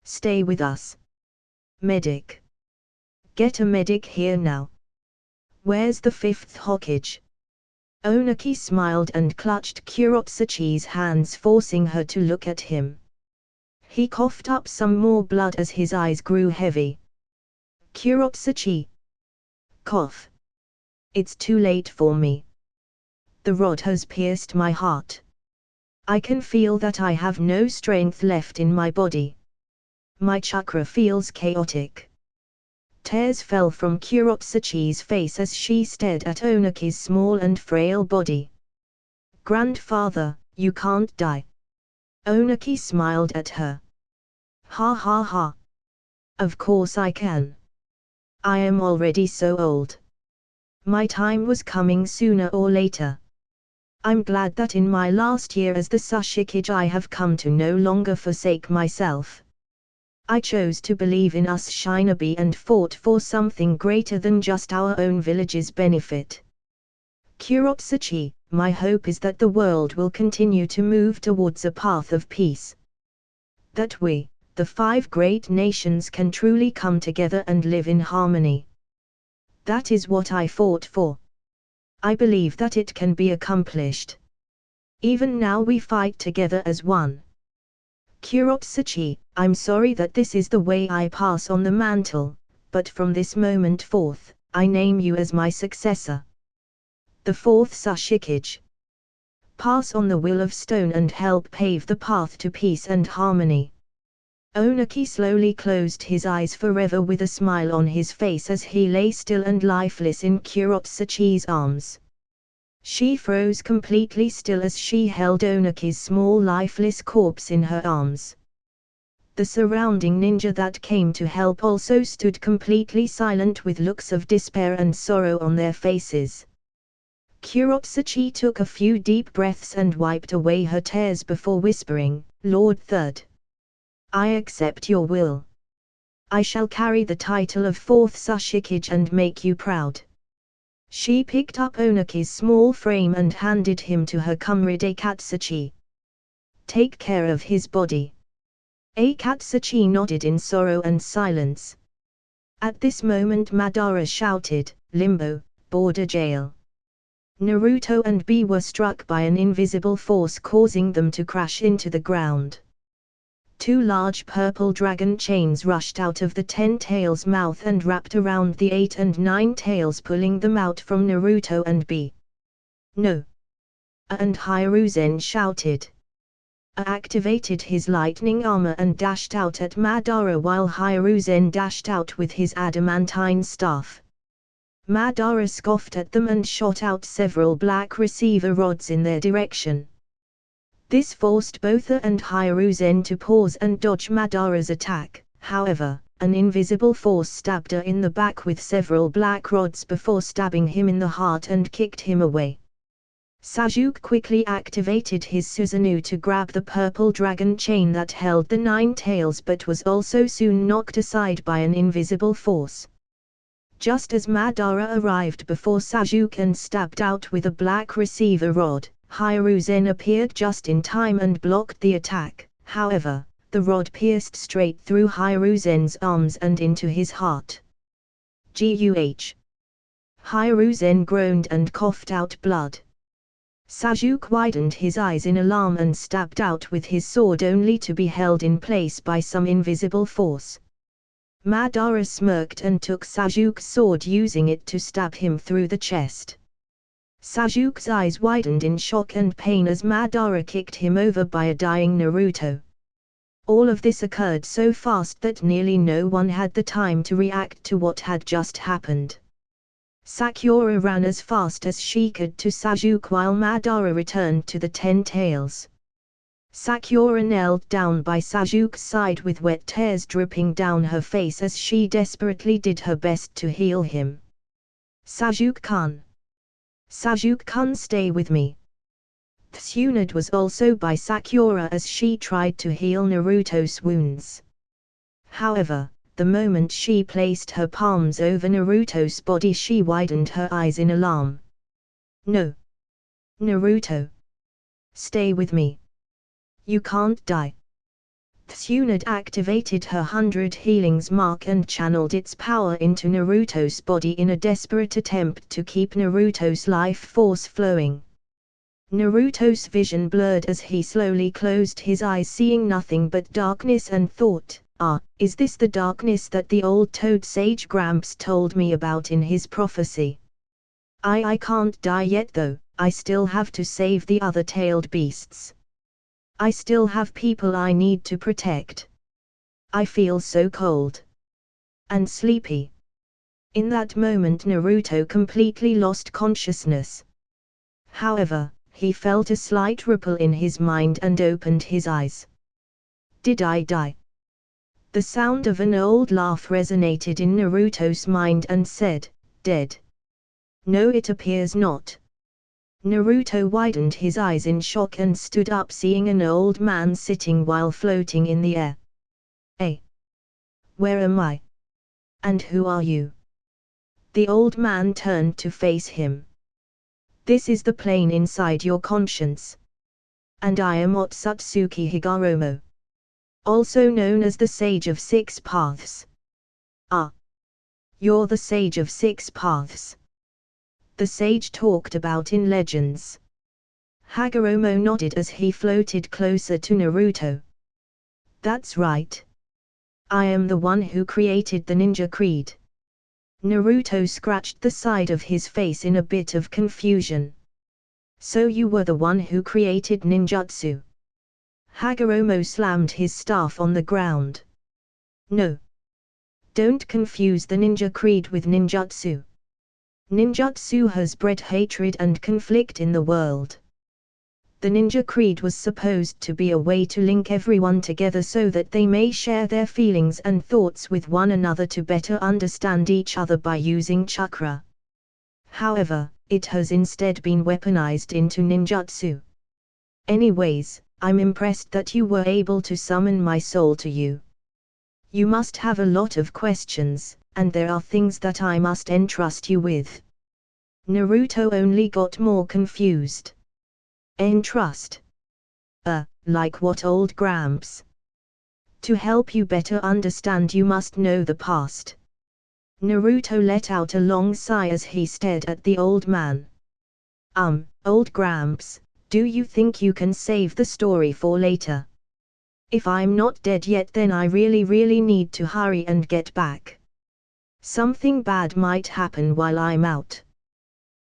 Stay with us. Medic! Get a medic here now. Where's the 5th Hokage?" Onaki smiled and clutched Kurotsuchi's hands, forcing her to look at him. He coughed up some more blood as his eyes grew heavy. "Kurotsuchi! Cough! It's too late for me. The rod has pierced my heart. I can feel that I have no strength left in my body. My chakra feels chaotic." Tears fell from Kurotsuchi's face as she stared at Onaki's small and frail body. "Grandfather, you can't die." Onaki smiled at her. "Ha ha ha! Of course I can. I am already so old. My time was coming sooner or later. I'm glad that in my last year as the Sashikage I have come to no longer forsake myself. I chose to believe in us shinobi and fought for something greater than just our own village's benefit. Kurotsuchi, my hope is that the world will continue to move towards a path of peace. That we, the 5 great nations, can truly come together and live in harmony. That is what I fought for. I believe that it can be accomplished. Even now we fight together as one. Kurotsuchi, I'm sorry that this is the way I pass on the mantle, but from this moment forth, I name you as my successor. The 4th Sashikage. Pass on the will of stone and help pave the path to peace and harmony. Onaki slowly closed his eyes forever with a smile on his face as he lay still and lifeless in Kurotsuchi's arms. She froze completely still as she held Onaki's small lifeless corpse in her arms. The surrounding ninja that came to help also stood completely silent with looks of despair and sorrow on their faces. Kurotsuchi took a few deep breaths and wiped away her tears before whispering, "Lord Third, I accept your will. I shall carry the title of 4th Sashikage and make you proud." She picked up Onaki's small frame and handed him to her comrade Akatsuchi. "Take care of his body." Akatsuchi nodded in sorrow and silence. At this moment Madara shouted, "Limbo, border jail." Naruto and B were struck by an invisible force causing them to crash into the ground. 2 large purple dragon chains rushed out of the 10 tails' mouth and wrapped around the 8 and 9 tails, pulling them out from Naruto and B. "No!" And Hiruzen shouted. Activated his lightning armor and dashed out at Madara while Hiruzen dashed out with his adamantine staff. Madara scoffed at them and shot out several black receiver rods in their direction. This forced both and Hiruzen to pause and dodge Madara's attack. However, an invisible force stabbed her in the back with several black rods before stabbing him in the heart and kicked him away. Sasuke quickly activated his Susanoo to grab the purple dragon chain that held the 9 tails, but was also soon knocked aside by an invisible force. Just as Madara arrived before Sasuke and stabbed out with a black receiver rod, Hiruzen appeared just in time and blocked the attack. However, the rod pierced straight through Hiruzen's arms and into his heart. Guh! Hiruzen groaned and coughed out blood. Sasuke widened his eyes in alarm and stabbed out with his sword, only to be held in place by some invisible force. Madara smirked and took Sasuke's sword, using it to stab him through the chest. Sasuke's eyes widened in shock and pain as Madara kicked him over by a dying Naruto. All of this occurred so fast that nearly no one had the time to react to what had just happened. Sakura ran as fast as she could to Sasuke while Madara returned to the 10 tails. Sakura knelt down by Sasuke's side with wet tears dripping down her face as she desperately did her best to heal him. "Sasuke-kun! Sasuke-kun, stay with me!" Tsunade was also by Sakura as she tried to heal Naruto's wounds. However, the moment she placed her palms over Naruto's body, she widened her eyes in alarm. "No! Naruto! Stay with me! You can't die!" Tsunade activated her 100 healings mark and channeled its power into Naruto's body in a desperate attempt to keep Naruto's life force flowing. Naruto's vision blurred as he slowly closed his eyes, seeing nothing but darkness, and thought, is this the darkness that the old Toad Sage Gramps told me about in his prophecy? I can't die yet though, I still have to save the other tailed beasts. I still have people I need to protect. I feel so cold. And sleepy." In that moment Naruto completely lost consciousness. However, he felt a slight ripple in his mind and opened his eyes. "Did I die?" The sound of an old laugh resonated in Naruto's mind and said, "Dead? No, it appears not." Naruto widened his eyes in shock and stood up, seeing an old man sitting while floating in the air. "Hey! Where am I? And who are you?" The old man turned to face him. "This is the plane inside your conscience. And I am Otsutsuki Higoromo, also known as the Sage of Six Paths." "Ah. You're the Sage of Six Paths. The sage talked about in legends." Hagoromo nodded as he floated closer to Naruto. "That's right. I am the one who created the ninja creed." Naruto scratched the side of his face in a bit of confusion. "So you were the one who created ninjutsu?" Hagoromo slammed his staff on the ground. "No. Don't confuse the ninja creed with ninjutsu. Ninjutsu has bred hatred and conflict in the world. The ninja creed was supposed to be a way to link everyone together so that they may share their feelings and thoughts with one another to better understand each other by using chakra. However, it has instead been weaponized into ninjutsu. Anyways, I'm impressed that you were able to summon my soul to you. You must have a lot of questions, and there are things that I must entrust you with." Naruto only got more confused. "Entrust? Like what, old Gramps?" "To help you better understand, you must know the past." Naruto let out a long sigh as he stared at the old man. Old Gramps, do you think you can save the story for later? If I'm not dead yet, then I really need to hurry and get back. Something bad might happen while I'm out."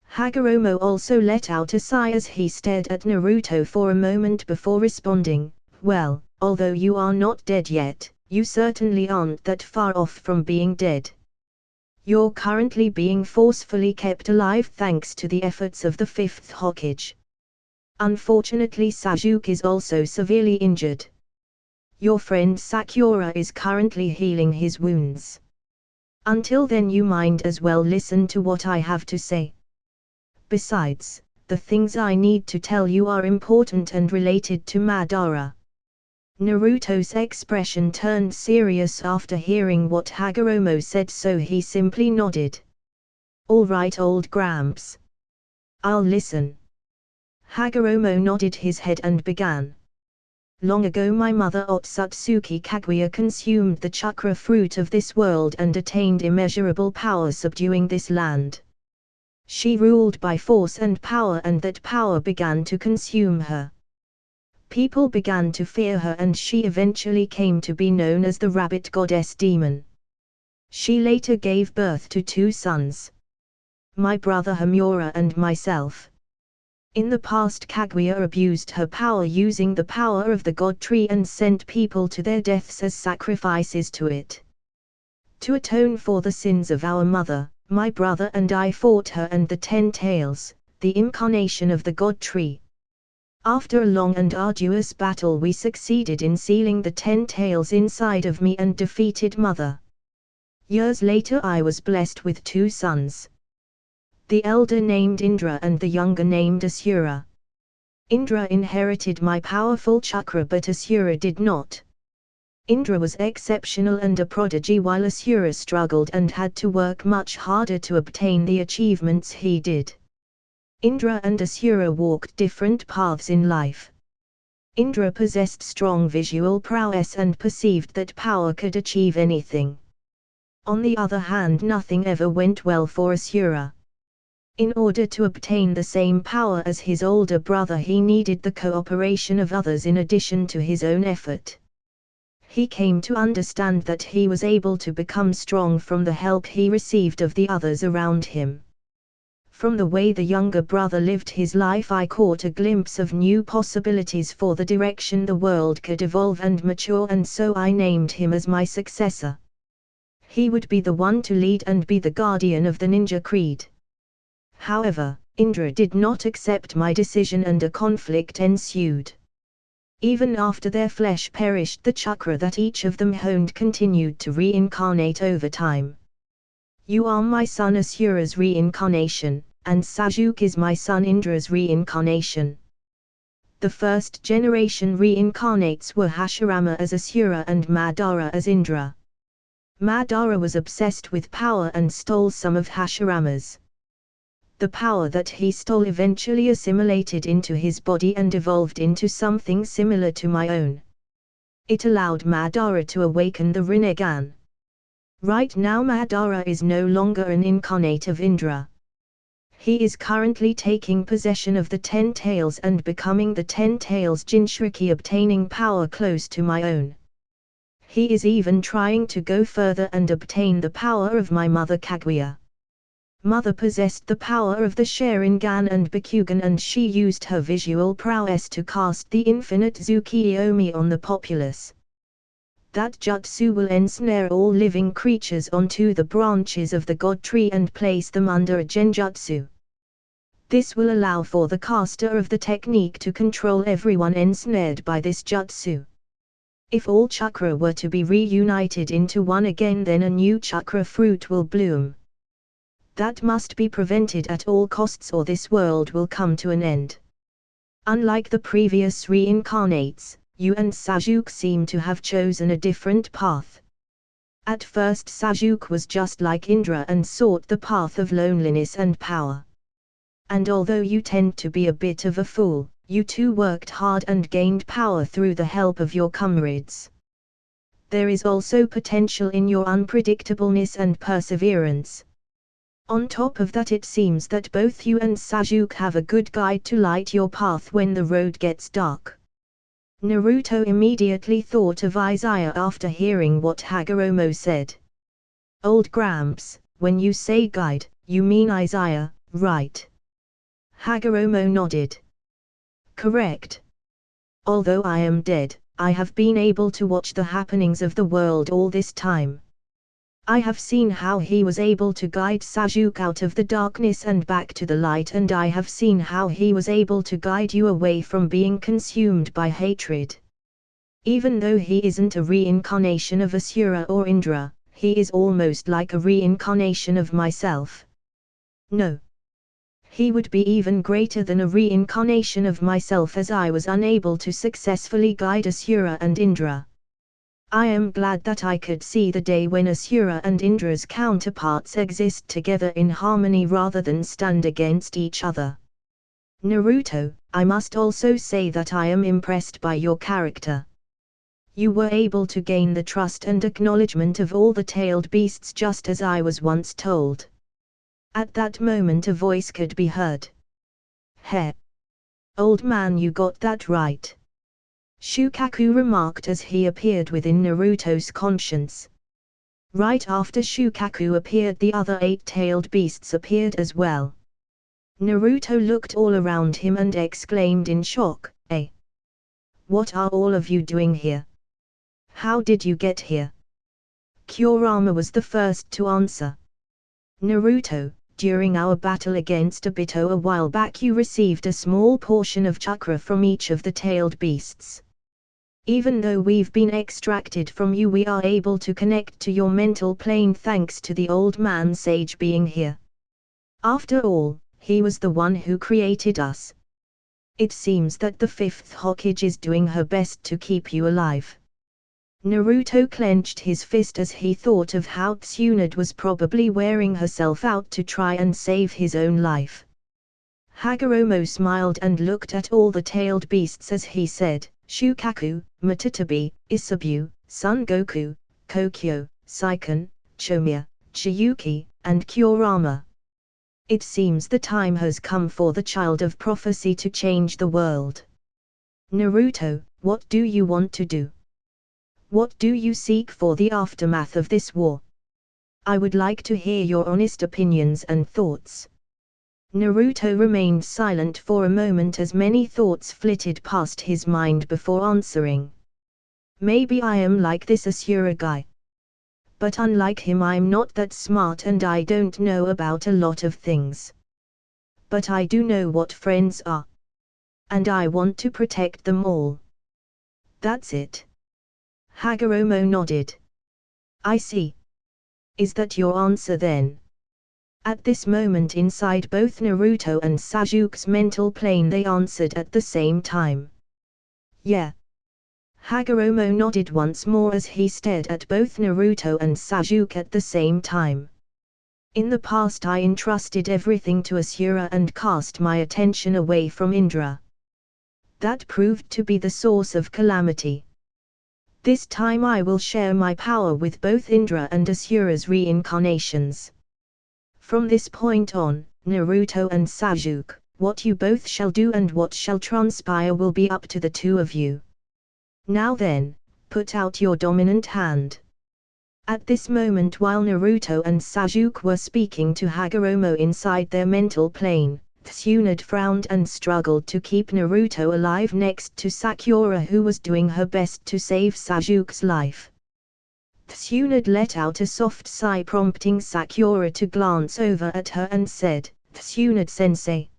Hagoromo also let out a sigh as he stared at Naruto for a moment before responding, "Well, although you are not dead yet, you certainly aren't that far off from being dead. You're currently being forcefully kept alive thanks to the efforts of the fifth Hokage. Unfortunately, Sasuke is also severely injured. Your friend Sakura is currently healing his wounds. Until then, you might as well listen to what I have to say. Besides, the things I need to tell you are important and related to Madara." Naruto's expression turned serious after hearing what Hagoromo said, so he simply nodded. "All right, old Gramps. I'll listen." Hagoromo nodded his head and began. "Long ago, my mother Otsutsuki Kaguya consumed the chakra fruit of this world and attained immeasurable power, subduing this land. She ruled by force and power, and that power began to consume her. People began to fear her, and she eventually came to be known as the Rabbit Goddess Demon. She later gave birth to 2 sons. My brother Hamura and myself. In the past, Kaguya abused her power using the power of the God Tree and sent people to their deaths as sacrifices to it. To atone for the sins of our mother, my brother and I fought her and the 10 Tails, the incarnation of the God Tree. After a long and arduous battle, we succeeded in sealing the 10 Tails inside of me and defeated Mother. Years later, I was blessed with 2 sons. The elder named Indra and the younger named Asura. Indra inherited my powerful chakra, but Asura did not. Indra was exceptional and a prodigy, while Asura struggled and had to work much harder to obtain the achievements he did. Indra and Asura walked different paths in life. Indra possessed strong visual prowess and perceived that power could achieve anything. On the other hand, nothing ever went well for Asura. In order to obtain the same power as his older brother, he needed the cooperation of others in addition to his own effort. He came to understand that he was able to become strong from the help he received of the others around him. From the way the younger brother lived his life, I caught a glimpse of new possibilities for the direction the world could evolve and mature, and so I named him as my successor. He would be the one to lead and be the guardian of the ninja creed. However, Indra did not accept my decision and a conflict ensued. Even after their flesh perished, the chakra that each of them honed continued to reincarnate over time. You are my son Asura's reincarnation, and Sajuk is my son Indra's reincarnation. The first generation reincarnates were Hasharama as Asura and Madara as Indra. Madara was obsessed with power and stole some of Hasharama's. The power that he stole eventually assimilated into his body and evolved into something similar to my own. It allowed Madara to awaken the Rinnegan. Right now Madara is no longer an incarnate of Indra. He is currently taking possession of the 10 tails and becoming the 10 tails Jinchuriki, obtaining power close to my own. He is even trying to go further and obtain the power of my mother Kaguya. Mother possessed the power of the Sharingan and Bakugan, and she used her visual prowess to cast the infinite Tsukiyomi on the populace. That jutsu will ensnare all living creatures onto the branches of the god tree and place them under a genjutsu. This will allow for the caster of the technique to control everyone ensnared by this jutsu. If all chakra were to be reunited into one again, then a new chakra fruit will bloom. That must be prevented at all costs, or this world will come to an end. Unlike the previous reincarnates, you and Sajuk seem to have chosen a different path. At first Sajuk was just like Indra and sought the path of loneliness and power. And although you tend to be a bit of a fool, you too worked hard and gained power through the help of your comrades. There is also potential in your unpredictableness and perseverance. On top of that, it seems that both you and Sajuk have a good guide to light your path when the road gets dark. Naruto immediately thought of Izaya after hearing what Hagoromo said. Old Gramps, when you say guide, you mean Izaya, right? Hagoromo nodded. Correct. Although I am dead, I have been able to watch the happenings of the world all this time. I have seen how he was able to guide Sajuk out of the darkness and back to the light, and I have seen how he was able to guide you away from being consumed by hatred. Even though he isn't a reincarnation of Asura or Indra, he is almost like a reincarnation of myself. No. He would be even greater than a reincarnation of myself, as I was unable to successfully guide Asura and Indra. I am glad that I could see the day when Asura and Indra's counterparts exist together in harmony rather than stand against each other. Naruto, I must also say that I am impressed by your character. You were able to gain the trust and acknowledgement of all the tailed beasts, just as I was once told. At that moment a voice could be heard. Heh. Old man, you got that right. Shukaku remarked as he appeared within Naruto's conscience. Right after Shukaku appeared, the other 8-tailed beasts appeared as well. Naruto looked all around him and exclaimed in shock, "Eh? What are all of you doing here? How did you get here?" Kurama was the first to answer. Naruto, during our battle against Obito a while back, you received a small portion of chakra from each of the tailed beasts. Even though we've been extracted from you, we are able to connect to your mental plane thanks to the old man sage being here. After all, he was the one who created us. It seems that the 5th Hokage is doing her best to keep you alive. Naruto clenched his fist as he thought of how Tsunade was probably wearing herself out to try and save his own life. Hagoromo smiled and looked at all the tailed beasts as he said, Shukaku, Matatabi, Isabu, Son Goku, Kokyo, Saiken, Chomiya, Chiyuki, and Kurama. It seems the time has come for the child of prophecy to change the world. Naruto, what do you want to do? What do you seek for the aftermath of this war? I would like to hear your honest opinions and thoughts. Naruto remained silent for a moment as many thoughts flitted past his mind before answering. Maybe I am like this Asura guy. But unlike him, I'm not that smart and I don't know about a lot of things. But I do know what friends are. And I want to protect them all. That's it. Hagoromo nodded. I see. Is that your answer then? At this moment inside both Naruto and Sasuke's mental plane they answered at the same time. Yeah. Hagoromo nodded once more as he stared at both Naruto and Sasuke at the same time. In the past I entrusted everything to Asura and cast my attention away from Indra. That proved to be the source of calamity. This time I will share my power with both Indra and Asura's reincarnations. From this point on, Naruto and Sasuke, what you both shall do and what shall transpire will be up to the two of you. Now then, put out your dominant hand. At this moment while Naruto and Sasuke were speaking to Hagoromo inside their mental plane, Tsunade frowned and struggled to keep Naruto alive next to Sakura who was doing her best to save Sasuke's life. Tsunade let out a soft sigh prompting Sakura to glance over at her and said, "Tsunade-sensei."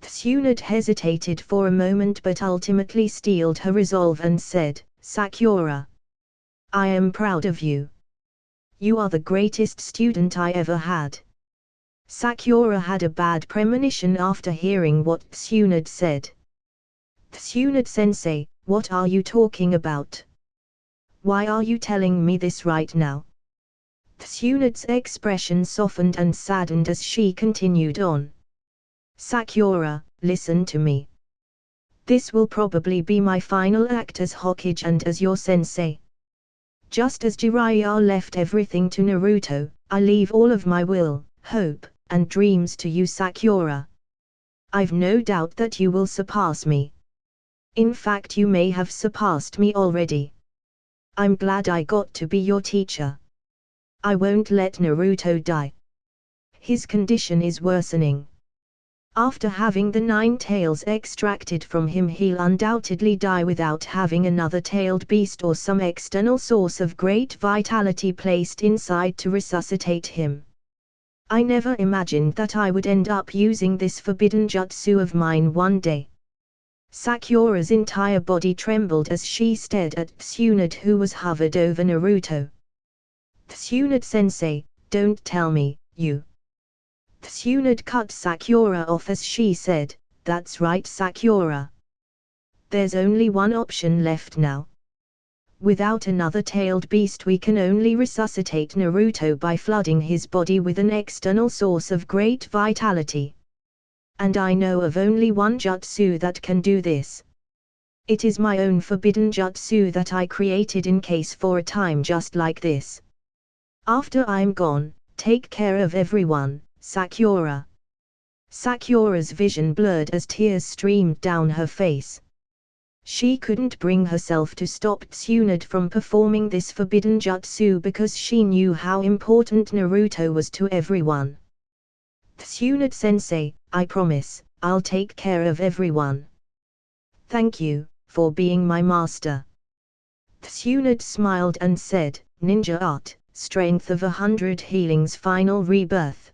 Tsunade hesitated for a moment but ultimately steeled her resolve and said, "Sakura. I am proud of you. You are the greatest student I ever had." Sakura had a bad premonition after hearing what Tsunade said. "Tsunade-sensei, what are you talking about? Why are you telling me this right now?" Tsunade's expression softened and saddened as she continued on. "Sakura, listen to me. This will probably be my final act as Hokage and as your sensei. Just as Jiraiya left everything to Naruto, I leave all of my will, hope, and dreams to you, Sakura. I've no doubt that you will surpass me. In fact, you may have surpassed me already. I'm glad I got to be your teacher. I won't let Naruto die. His condition is worsening. After having the 9 tails extracted from him he'll undoubtedly die without having another tailed beast or some external source of great vitality placed inside to resuscitate him. I never imagined that I would end up using this forbidden jutsu of mine one day." Sakura's entire body trembled as she stared at Tsunade who was hovered over Naruto. "Tsunade-sensei, don't tell me, you..." Tsunade cut Sakura off as she said, "That's right, Sakura. There's only one option left now. Without another tailed beast we can only resuscitate Naruto by flooding his body with an external source of great vitality. And I know of only one jutsu that can do this. It is my own forbidden jutsu that I created in case for a time just like this. After I'm gone, take care of everyone, Sakura." Sakura's vision blurred as tears streamed down her face. She couldn't bring herself to stop Tsunade from performing this forbidden jutsu because she knew how important Naruto was to everyone. "Tsunade-sensei, I promise, I'll take care of everyone. Thank you, for being my master." Tsunade smiled and said, "Ninja art, strength of 100 healings, final rebirth."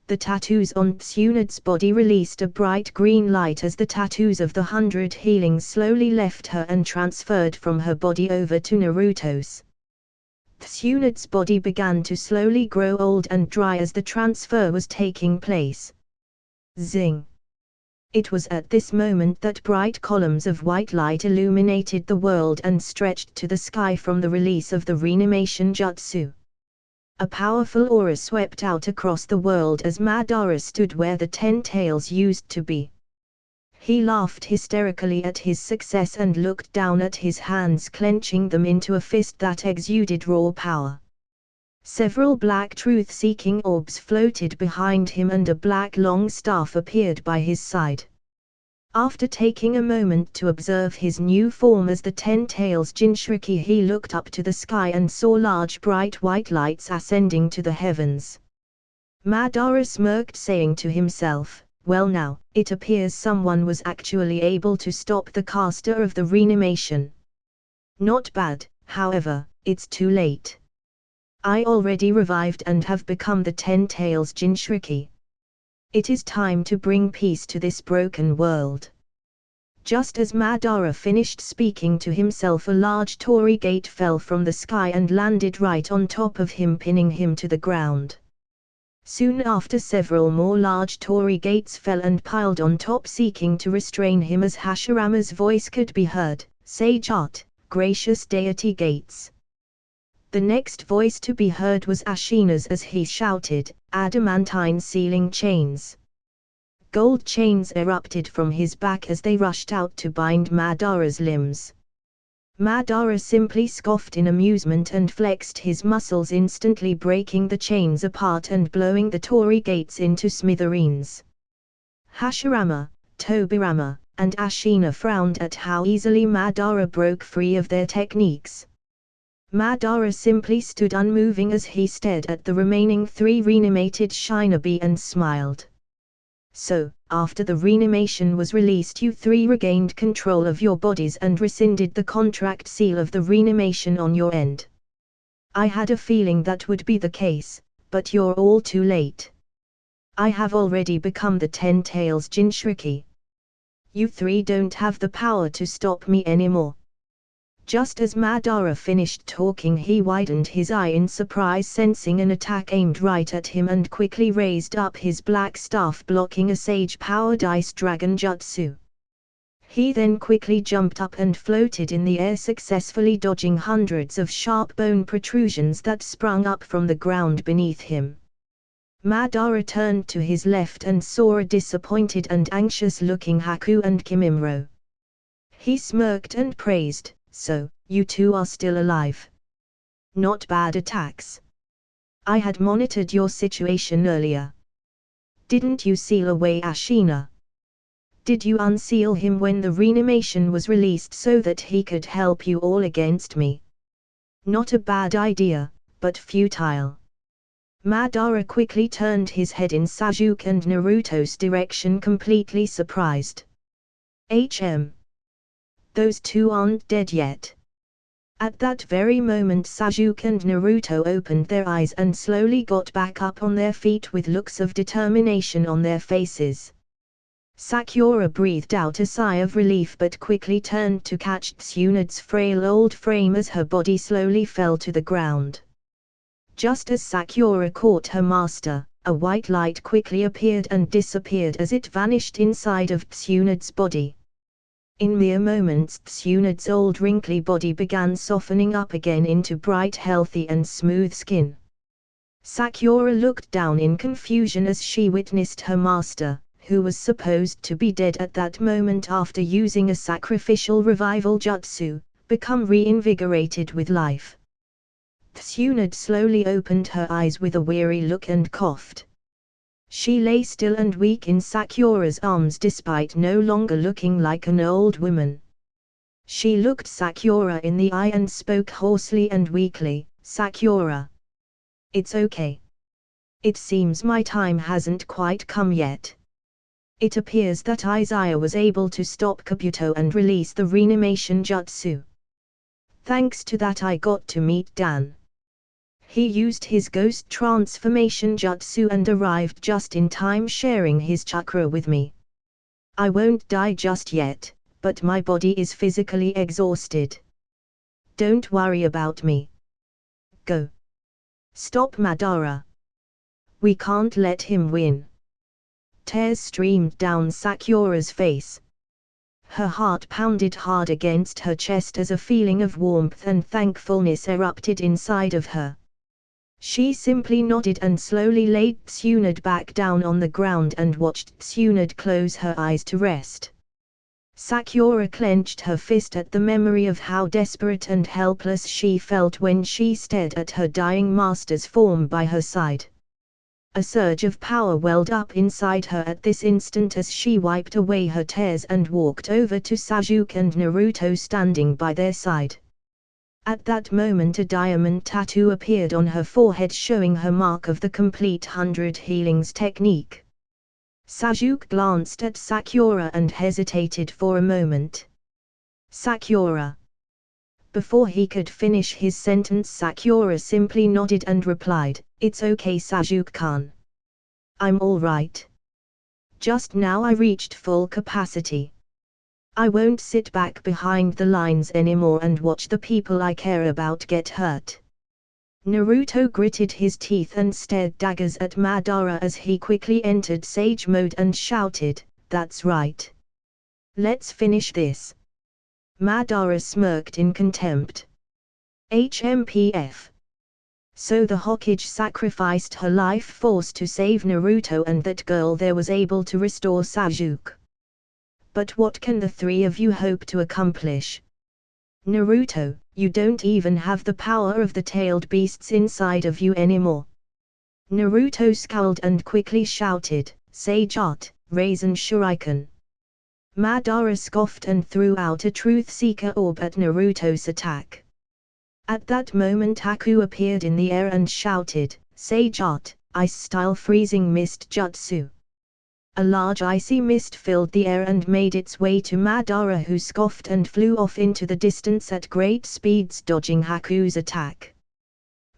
The tattoos on Tsunade's body released a bright green light as the tattoos of the 100 healings slowly left her and transferred from her body over to Naruto's. Tsunade's body began to slowly grow old and dry as the transfer was taking place. Zing! It was at this moment that bright columns of white light illuminated the world and stretched to the sky from the release of the reanimation jutsu. A powerful aura swept out across the world as Madara stood where the 10 tails used to be. He laughed hysterically at his success and looked down at his hands, clenching them into a fist that exuded raw power. Several black truth-seeking orbs floated behind him and a black long staff appeared by his side. After taking a moment to observe his new form as the 10 tails Jinchuriki, he looked up to the sky and saw large bright white lights ascending to the heavens. Madara smirked, saying to himself, "Well, now, it appears someone was actually able to stop the caster of the reanimation. Not bad, however, it's too late. I already revived and have become the 10 tails Jinchuriki. It is time to bring peace to this broken world." Just as Madara finished speaking to himself, a large torii gate fell from the sky and landed right on top of him, pinning him to the ground. Soon after, several more large torii gates fell and piled on top, seeking to restrain him, as Hashirama's voice could be heard. "Sage art, gracious deity gates." The next voice to be heard was Ashina's as he shouted, "Adamantine sealing chains." Gold chains erupted from his back as they rushed out to bind Madara's limbs. Madara simply scoffed in amusement and flexed his muscles, instantly breaking the chains apart and blowing the torii gates into smithereens. Hashirama, Tobirama, and Ashina frowned at how easily Madara broke free of their techniques. Madara simply stood unmoving as he stared at the remaining 3 reanimated shinobi and smiled. "So, after the reanimation was released, you 3 regained control of your bodies and rescinded the contract seal of the reanimation on your end. I had a feeling that would be the case, but you're all too late. I have already become the 10 Tails Jinchuriki. You 3 don't have the power to stop me anymore." Just as Madara finished talking, he widened his eye in surprise, sensing an attack aimed right at him, and quickly raised up his black staff, blocking a sage-powered ice dragon jutsu. He then quickly jumped up and floated in the air, successfully dodging hundreds of sharp bone protrusions that sprung up from the ground beneath him. Madara turned to his left and saw a disappointed and anxious-looking Haku and Kimimaro. He smirked and praised, "So, you 2 are still alive. Not bad attacks. I had monitored your situation earlier. Didn't you seal away Ashina? Did you unseal him when the reanimation was released so that he could help you all against me? Not a bad idea, but futile." Madara quickly turned his head in Sasuke and Naruto's direction, completely surprised. Those 2 aren't dead yet." At that very moment, Sasuke and Naruto opened their eyes and slowly got back up on their feet with looks of determination on their faces. Sakura breathed out a sigh of relief, but quickly turned to catch Tsunade's frail old frame as her body slowly fell to the ground. Just as Sakura caught her master, a white light quickly appeared and disappeared as it vanished inside of Tsunade's body. In mere moments, Tsunade's old wrinkly body began softening up again into bright, healthy and smooth skin. Sakura looked down in confusion as she witnessed her master, who was supposed to be dead at that moment after using a sacrificial revival jutsu, become reinvigorated with life. Tsunade slowly opened her eyes with a weary look and coughed. She lay still and weak in Sakura's arms, despite no longer looking like an old woman. She looked Sakura in the eye and spoke hoarsely and weakly, "Sakura. It's okay. It seems my time hasn't quite come yet. It appears that Izaya was able to stop Kabuto and release the reanimation jutsu. Thanks to that, I got to meet Dan. He used his ghost transformation jutsu and arrived just in time, sharing his chakra with me. I won't die just yet, but my body is physically exhausted. Don't worry about me. Go. Stop Madara. We can't let him win." Tears streamed down Sakura's face. Her heart pounded hard against her chest as a feeling of warmth and thankfulness erupted inside of her. She simply nodded and slowly laid Tsunade back down on the ground and watched Tsunade close her eyes to rest. Sakura clenched her fist at the memory of how desperate and helpless she felt when she stared at her dying master's form by her side. A surge of power welled up inside her at this instant as she wiped away her tears and walked over to Sasuke and Naruto standing by their side. At that moment, a diamond tattoo appeared on her forehead, showing her mark of the complete 100 healings technique. Sasuke glanced at Sakura and hesitated for a moment. "Sakura." Before he could finish his sentence, Sakura simply nodded and replied, "It's okay, Sasuke-kun. I'm all right. Just now I reached full capacity. I won't sit back behind the lines anymore and watch the people I care about get hurt. Naruto gritted his teeth and stared daggers at Madara as he quickly entered Sage mode and shouted, "That's right. Let's finish this." Madara smirked in contempt. HMPF. So the Hokage sacrificed her life force to save Naruto, and that girl there was able to restore Sasuke. But what can the three of you hope to accomplish? Naruto, you don't even have the power of the tailed beasts inside of you anymore. Naruto scowled and quickly shouted, "Sage Art, Raisin Shuriken." Madara scoffed and threw out a Truth Seeker Orb at Naruto's attack. At that moment Haku appeared in the air and shouted, "Sage Art, Ice-style Freezing Mist Jutsu." A large icy mist filled the air and made its way to Madara, who scoffed and flew off into the distance at great speeds, dodging Haku's attack.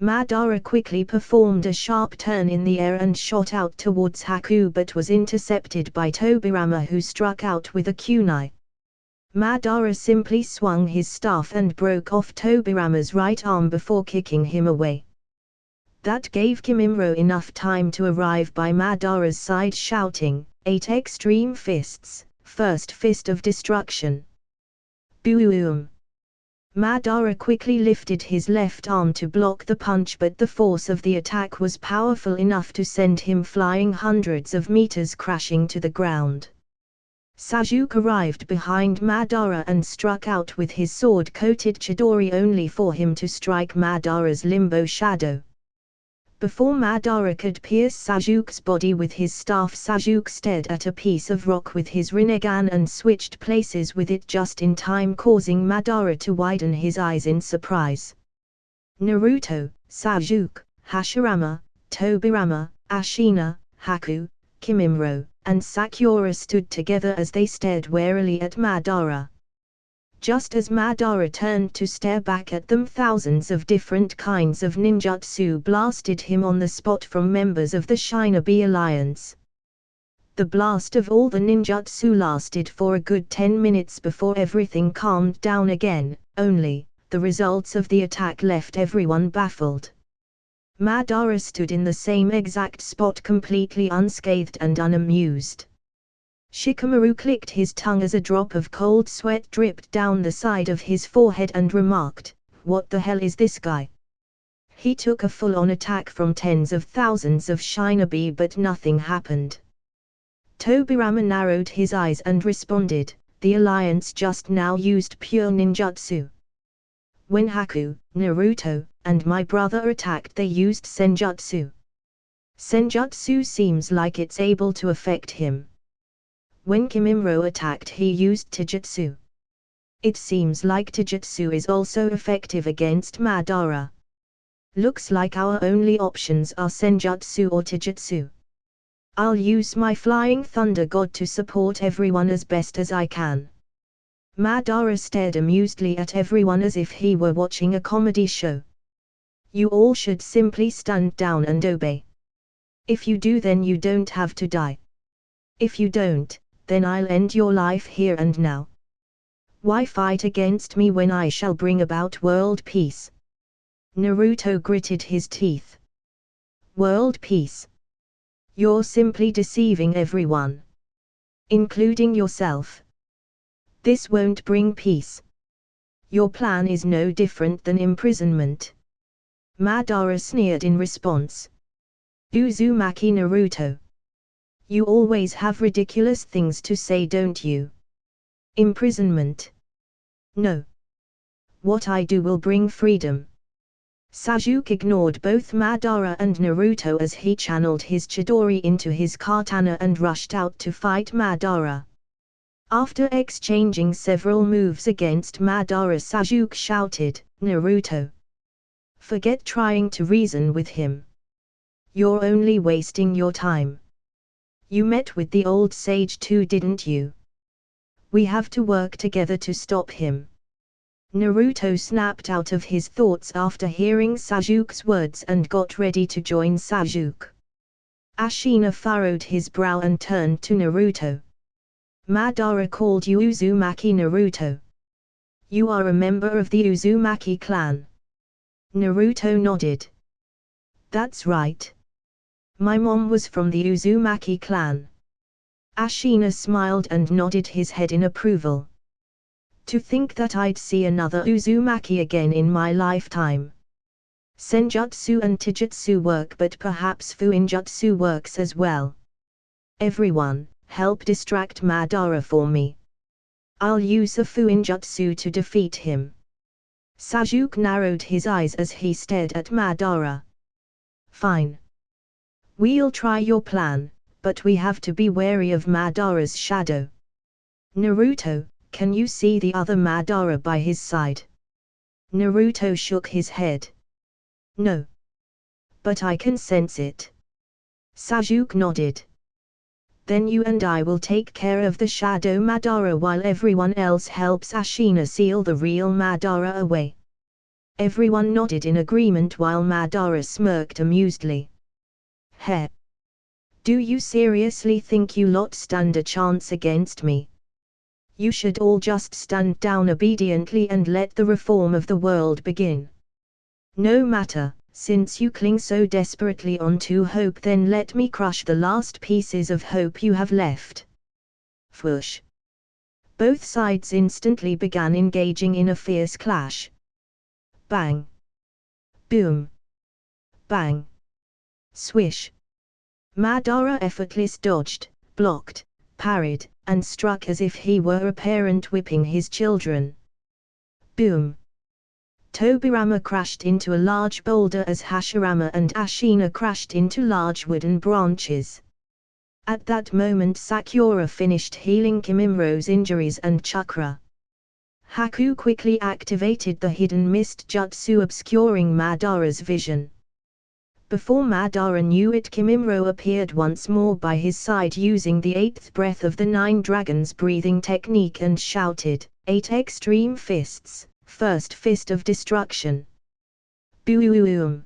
Madara quickly performed a sharp turn in the air and shot out towards Haku, but was intercepted by Tobirama, who struck out with a kunai. Madara simply swung his staff and broke off Tobirama's right arm before kicking him away. That gave Kimimaro enough time to arrive by Madara's side, shouting, "8 extreme fists, first fist of destruction." Boom! Madara quickly lifted his left arm to block the punch, but the force of the attack was powerful enough to send him flying hundreds of meters, crashing to the ground. Sasuke arrived behind Madara and struck out with his sword-coated Chidori, only for him to strike Madara's limbo shadow. Before Madara could pierce Sasuke's body with his staff, Sasuke stared at a piece of rock with his Rinnegan and switched places with it just in time, causing Madara to widen his eyes in surprise. Naruto, Sasuke, Hashirama, Tobirama, Ashina, Haku, Kimimaro, and Sakura stood together as they stared warily at Madara. Just as Madara turned to stare back at them, thousands of different kinds of ninjutsu blasted him on the spot from members of the Shinobi Alliance. The blast of all the ninjutsu lasted for a good 10 minutes before everything calmed down again, only the results of the attack left everyone baffled. Madara stood in the same exact spot, completely unscathed and unamused. Shikamaru clicked his tongue as a drop of cold sweat dripped down the side of his forehead and remarked, "What the hell is this guy?" He took a full-on attack from tens of thousands of shinobi, but nothing happened. Tobirama narrowed his eyes and responded, "The Alliance just now used pure ninjutsu. When Haku, Naruto, and my brother attacked, they used senjutsu. Senjutsu seems like it's able to affect him. When Kimimaro attacked, he used taijutsu. It seems like taijutsu is also effective against Madara. Looks like our only options are senjutsu or taijutsu. I'll use my flying thunder god to support everyone as best as I can." Madara stared amusedly at everyone as if he were watching a comedy show. "You all should simply stand down and obey. If you do, then you don't have to die. If you don't, then I'll end your life here and now. Why fight against me when I shall bring about world peace?" Naruto gritted his teeth. "World peace? You're simply deceiving everyone, including yourself. This won't bring peace. Your plan is no different than imprisonment." Madara sneered in response. "Uzumaki Naruto. You always have ridiculous things to say, don't you? Imprisonment? No. What I do will bring freedom." Sasuke ignored both Madara and Naruto as he channeled his Chidori into his katana and rushed out to fight Madara. After exchanging several moves against Madara, Sasuke shouted, "Naruto, forget trying to reason with him. You're only wasting your time. You met with the old sage too, didn't you? We have to work together to stop him." Naruto snapped out of his thoughts after hearing Sasuke's words and got ready to join Sasuke. Ashina furrowed his brow and turned to Naruto. Madara called you Uzumaki Naruto. You are a member of the Uzumaki clan. Naruto nodded. That's right. My mom was from the Uzumaki clan. Ashina smiled and nodded his head in approval. To think that I'd see another Uzumaki again in my lifetime. Senjutsu and Taijutsu work, but perhaps Fuinjutsu works as well. Everyone, help distract Madara for me. I'll use the Fuinjutsu to defeat him. Sasuke narrowed his eyes as he stared at Madara. Fine. We'll try your plan, but we have to be wary of Madara's shadow. Naruto, can you see the other Madara by his side? Naruto shook his head. No. But I can sense it. Sasuke nodded. Then you and I will take care of the shadow Madara while everyone else helps Ashina seal the real Madara away. Everyone nodded in agreement while Madara smirked amusedly. Heh. Do you seriously think you lot stand a chance against me? You should all just stand down obediently and let the reform of the world begin. No matter, since you cling so desperately onto hope, then let me crush the last pieces of hope you have left. Whoosh. Both sides instantly began engaging in a fierce clash. Bang. Boom. Bang. Swish. Madara effortlessly dodged, blocked, parried, and struck as if he were a parent whipping his children. Boom. Tobirama crashed into a large boulder as Hashirama and Ashina crashed into large wooden branches. At that moment Sakura finished healing Kimimro's injuries and chakra. Haku quickly activated the hidden mist jutsu, obscuring Madara's vision. Before Madara knew it, Kimimro appeared once more by his side using the 8th breath of the 9 dragons breathing technique and shouted, 8 extreme fists, first fist of destruction. Boom!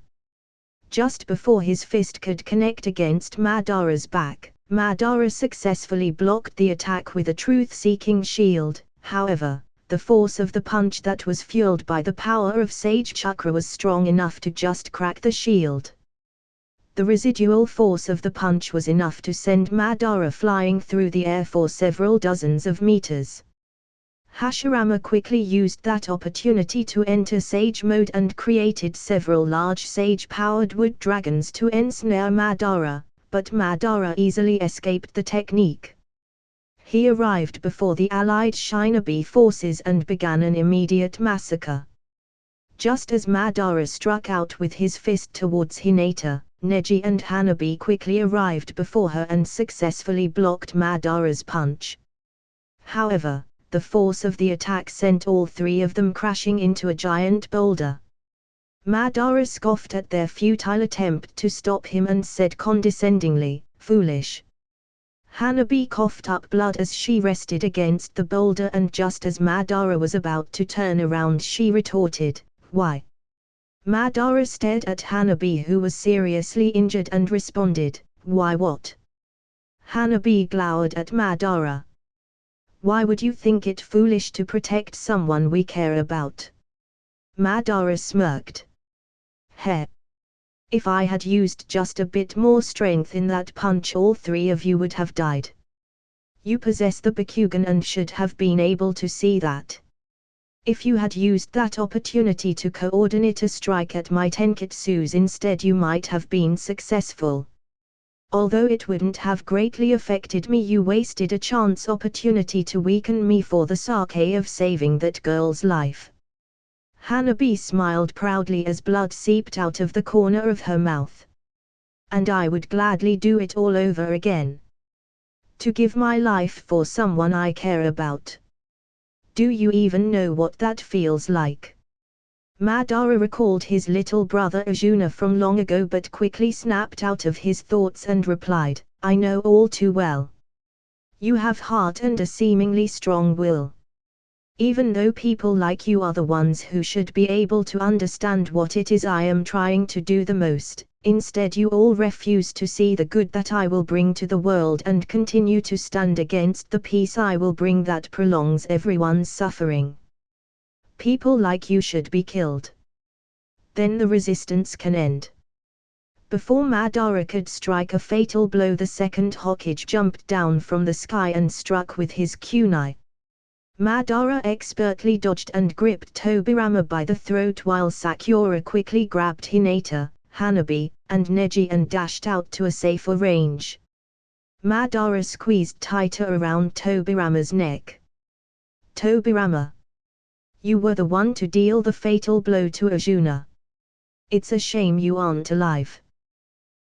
Just before his fist could connect against Madara's back, Madara successfully blocked the attack with a truth-seeking shield. However, the force of the punch that was fueled by the power of Sage Chakra was strong enough to just crack the shield. The residual force of the punch was enough to send Madara flying through the air for several dozens of meters. Hashirama quickly used that opportunity to enter Sage mode and created several large Sage-powered wood dragons to ensnare Madara, but Madara easily escaped the technique. He arrived before the allied Shinobi forces and began an immediate massacre. Just as Madara struck out with his fist towards Hinata, Neji and Hanabi quickly arrived before her and successfully blocked Madara's punch. However, the force of the attack sent all 3 of them crashing into a giant boulder. Madara scoffed at their futile attempt to stop him and said condescendingly, "Foolish." Hanabi coughed up blood as she rested against the boulder, and just as Madara was about to turn around she retorted, "Why?" Madara stared at Hanabi, who was seriously injured, and responded, "Why what?" Hanabi glowered at Madara. "Why would you think it foolish to protect someone we care about?" Madara smirked. "Heh. If I had used just a bit more strength in that punch, all 3 of you would have died. You possess the Bakugan and should have been able to see that. If you had used that opportunity to coordinate a strike at my Tenketsus instead, you might have been successful. Although it wouldn't have greatly affected me, you wasted a chance opportunity to weaken me for the sake of saving that girl's life." Hanabi smiled proudly as blood seeped out of the corner of her mouth. "And I would gladly do it all over again. To give my life for someone I care about. Do you even know what that feels like?" Madara recalled his little brother Arjuna from long ago, but quickly snapped out of his thoughts and replied, "I know all too well. You have heart and a seemingly strong will. Even though people like you are the ones who should be able to understand what it is I am trying to do the most, Instead you all refuse to see the good that I will bring to the world and continue to stand against the peace I will bring that prolongs everyone's suffering. People like you should be killed. Then the resistance can end. Before Madara could strike a fatal blow, the second Hokage jumped down from the sky and struck with his kunai. Madara expertly dodged and gripped Tobirama by the throat while Sakura quickly grabbed Hinata, Hanabi, and Neji and dashed out to a safer range. Madara squeezed tighter around Tobirama's neck. Tobirama, you were the one to deal the fatal blow to Arjuna. It's a shame you aren't alive.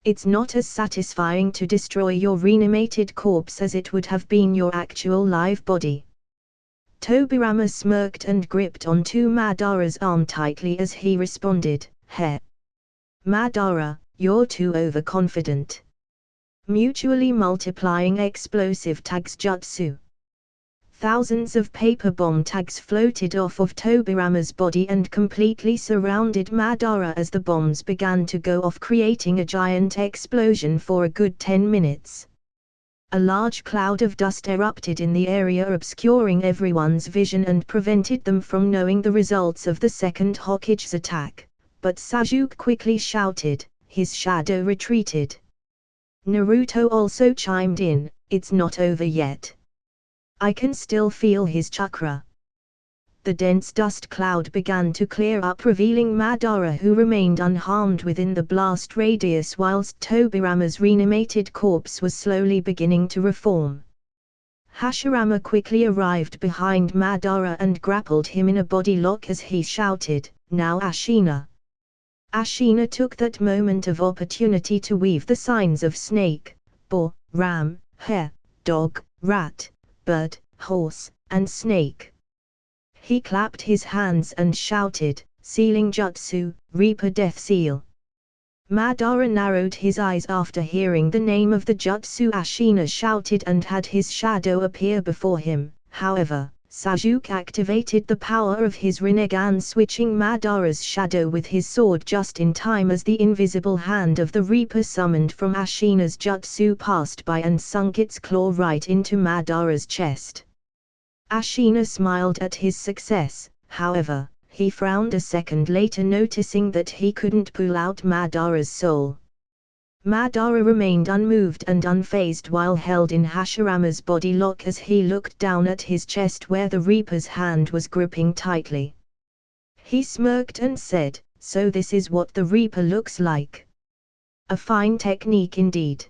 It's not as satisfying to destroy your reanimated corpse as it would have been your actual live body. Tobirama smirked and gripped onto Madara's arm tightly as he responded, "Heh. Madara, you're too overconfident." Mutually multiplying explosive tags jutsu. Thousands of paper bomb tags floated off of Tobirama's body and completely surrounded Madara as the bombs began to go off, creating a giant explosion for a good 10 minutes. A large cloud of dust erupted in the area, obscuring everyone's vision and prevented them from knowing the results of the second Hokage's attack, but Sasuke quickly shouted, his shadow retreated. Naruto also chimed in, "It's not over yet. I can still feel his chakra." The dense dust cloud began to clear up, revealing Madara, who remained unharmed within the blast radius, whilst Tobirama's reanimated corpse was slowly beginning to reform. Hashirama quickly arrived behind Madara and grappled him in a body lock as he shouted, "Now Ashina." Ashina took that moment of opportunity to weave the signs of snake, boar, ram, hare, dog, rat, bird, horse, and snake. He clapped his hands and shouted, "Sealing Jutsu, Reaper Death Seal." Madara narrowed his eyes after hearing the name of the jutsu Ashina shouted and had his shadow appear before him. However, Sasuke activated the power of his Rinnegan, switching Madara's shadow with his sword just in time as the invisible hand of the Reaper summoned from Ashina's jutsu passed by and sunk its claw right into Madara's chest. Ashina smiled at his success, however, he frowned a second later, noticing that he couldn't pull out Madara's soul. Madara remained unmoved and unfazed while held in Hashirama's body lock as he looked down at his chest where the Reaper's hand was gripping tightly. He smirked and said, "So this is what the Reaper looks like. A fine technique indeed.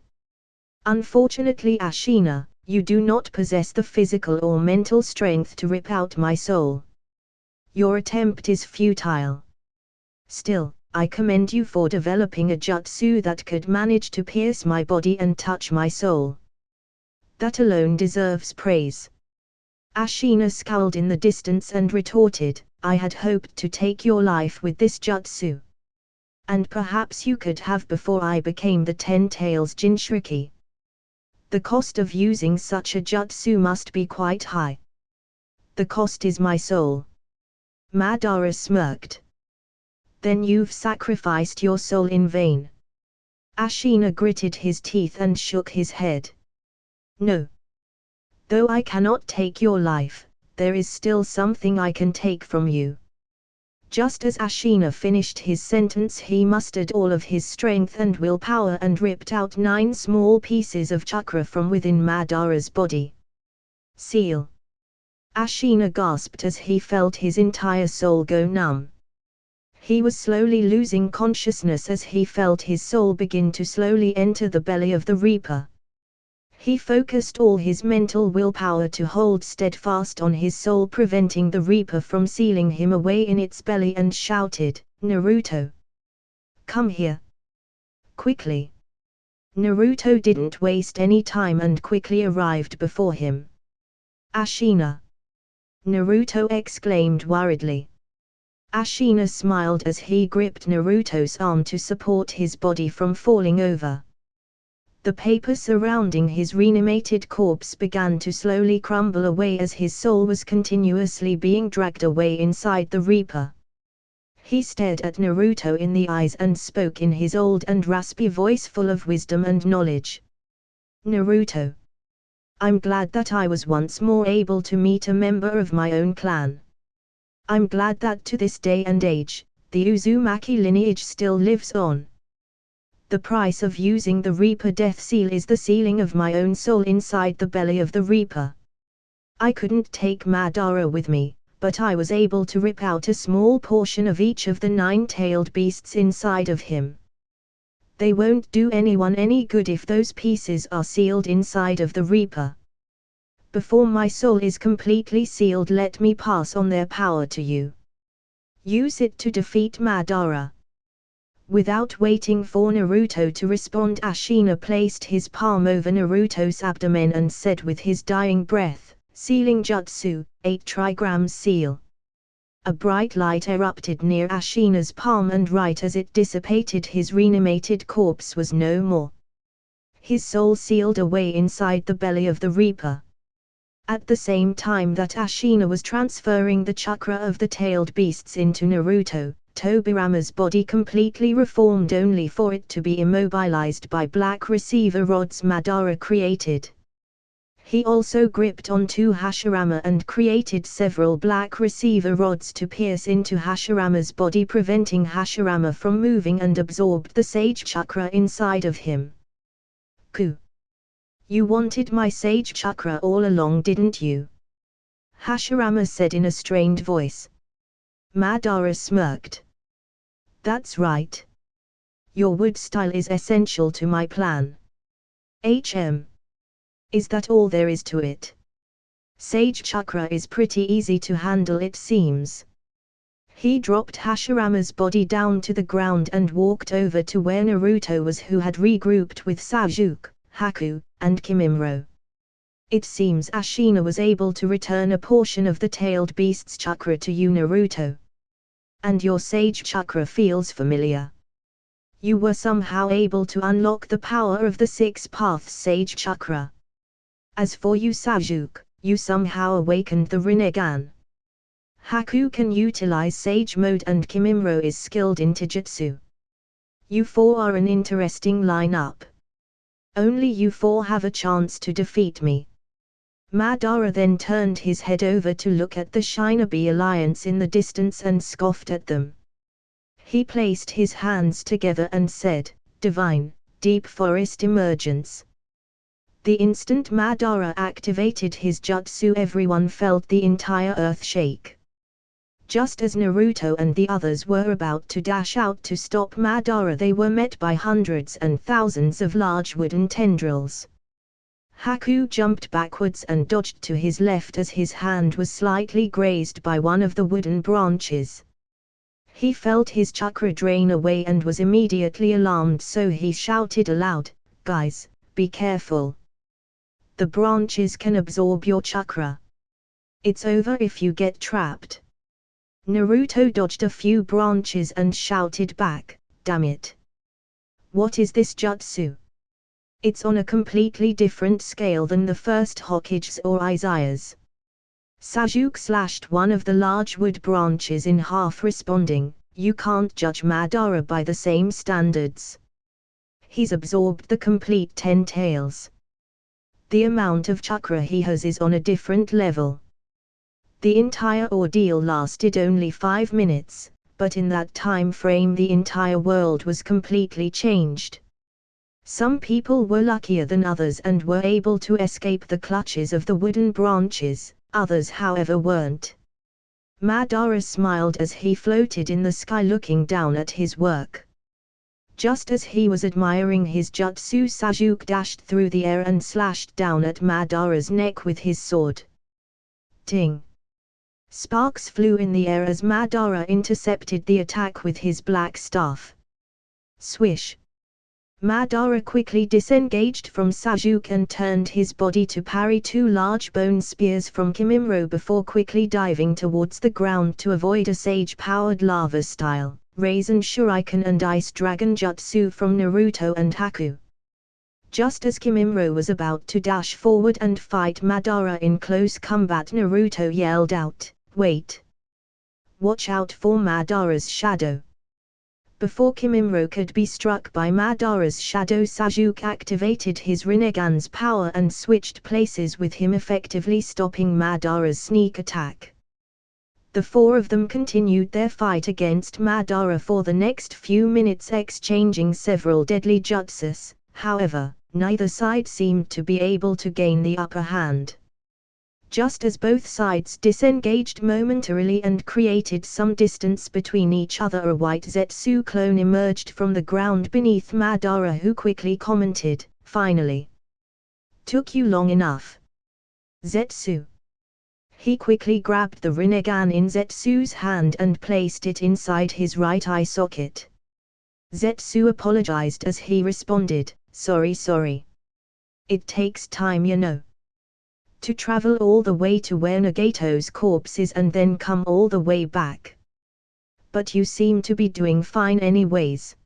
Unfortunately, Ashina, you do not possess the physical or mental strength to rip out my soul. Your attempt is futile. Still, I commend you for developing a jutsu that could manage to pierce my body and touch my soul. That alone deserves praise." Ashina scowled in the distance and retorted, "I had hoped to take your life with this jutsu. And perhaps you could have before I became the Ten Tails Jinchuriki. The cost of using such a jutsu must be quite high." "The cost is my soul." Madara smirked. "Then you've sacrificed your soul in vain." Ashina gritted his teeth and shook his head. "No. Though I cannot take your life, there is still something I can take from you." Just as Ashina finished his sentence, he mustered all of his strength and willpower and ripped out 9 small pieces of chakra from within Madara's body. "Seal." Ashina gasped as he felt his entire soul go numb. He was slowly losing consciousness as he felt his soul begin to slowly enter the belly of the Reaper. He focused all his mental willpower to hold steadfast on his soul, preventing the Reaper from sealing him away in its belly, and shouted, "Naruto! Come here! Quickly!" Naruto didn't waste any time and quickly arrived before him. "Ashina!" Naruto exclaimed worriedly. Ashina smiled as he gripped Naruto's arm to support his body from falling over. The paper surrounding his reanimated corpse began to slowly crumble away as his soul was continuously being dragged away inside the Reaper. He stared at Naruto in the eyes and spoke in his old and raspy voice full of wisdom and knowledge. Naruto. I'm glad that I was once more able to meet a member of my own clan. I'm glad that to this day and age, the Uzumaki lineage still lives on. The price of using the Reaper Death Seal is the sealing of my own soul inside the belly of the Reaper. I couldn't take Madara with me, but I was able to rip out a small portion of each of the 9-tailed beasts inside of him. They won't do anyone any good if those pieces are sealed inside of the Reaper. Before my soul is completely sealed, let me pass on their power to you. Use it to defeat Madara. Without waiting for Naruto to respond, Ashina placed his palm over Naruto's abdomen and said with his dying breath, "Sealing Jutsu, 8 trigrams seal." A bright light erupted near Ashina's palm, and right as it dissipated, his reanimated corpse was no more. His soul sealed away inside the belly of the Reaper. At the same time that Ashina was transferring the chakra of the tailed beasts into Naruto, Tobirama's body completely reformed only for it to be immobilized by black receiver rods Madara created. He also gripped onto Hashirama and created several black receiver rods to pierce into Hashirama's body, preventing Hashirama from moving, and absorbed the sage chakra inside of him. Ku. You wanted my sage chakra all along, didn't you? Hashirama said in a strained voice. Madara smirked. That's right. Your wood style is essential to my plan. Is that all there is to it? Sage chakra is pretty easy to handle, it seems. He dropped Hashirama's body down to the ground and walked over to where Naruto was, who had regrouped with Sasuke, Haku, and Kimimaro. It seems Ashina was able to return a portion of the tailed beast's chakra to you, Naruto. And your sage chakra feels familiar. You were somehow able to unlock the power of the 6 paths sage chakra. As for you, Sasuke, you somehow awakened the Rinnegan. Haku can utilize Sage Mode and Kimimaro is skilled in Taijutsu. You 4 are an interesting lineup. Only you 4 have a chance to defeat me. Madara then turned his head over to look at the Shinobi Alliance in the distance and scoffed at them. He placed his hands together and said, "Divine, Deep Forest Emergence." The instant Madara activated his jutsu, everyone felt the entire earth shake. Just as Naruto and the others were about to dash out to stop Madara, they were met by hundreds and thousands of large wooden tendrils. Haku jumped backwards and dodged to his left as his hand was slightly grazed by one of the wooden branches. He felt his chakra drain away and was immediately alarmed, so he shouted aloud, "Guys, be careful. The branches can absorb your chakra. It's over if you get trapped." Naruto dodged a few branches and shouted back, "Damn it. What is this jutsu? It's on a completely different scale than the first Hokage's or Izaya's." Sasuke slashed one of the large wood branches in half, responding, "You can't judge Madara by the same standards. He's absorbed the complete 10 tails. The amount of chakra he has is on a different level." The entire ordeal lasted only 5 minutes, but in that time frame the entire world was completely changed. Some people were luckier than others and were able to escape the clutches of the wooden branches, others however weren't. Madara smiled as he floated in the sky looking down at his work. Just as he was admiring his jutsu, Sasuke dashed through the air and slashed down at Madara's neck with his sword. Ting! Sparks flew in the air as Madara intercepted the attack with his black staff. Swish! Madara quickly disengaged from Sasuke and turned his body to parry 2 large bone spears from Kimimaro before quickly diving towards the ground to avoid a sage-powered lava-style Raisin Shuriken and Ice Dragon Jutsu from Naruto and Haku. Just as Kimimaro was about to dash forward and fight Madara in close combat, Naruto yelled out, "Wait! Watch out for Madara's shadow. Before Kimimaro could be struck by Madara's shadow, Sasuke activated his Rinnegan's power and switched places with him, effectively stopping Madara's sneak attack. The four of them continued their fight against Madara for the next few minutes, exchanging several deadly jutsus. However, neither side seemed to be able to gain the upper hand. Just as both sides disengaged momentarily and created some distance between each other, a white Zetsu clone emerged from the ground beneath Madara, who quickly commented, "Finally. Took you long enough, Zetsu." He quickly grabbed the Rinnegan in Zetsu's hand and placed it inside his right eye socket. Zetsu apologized as he responded, Sorry. It takes time, you know. To travel all the way to where Nagato's corpse is and then come all the way back. But you seem to be doing fine anyways.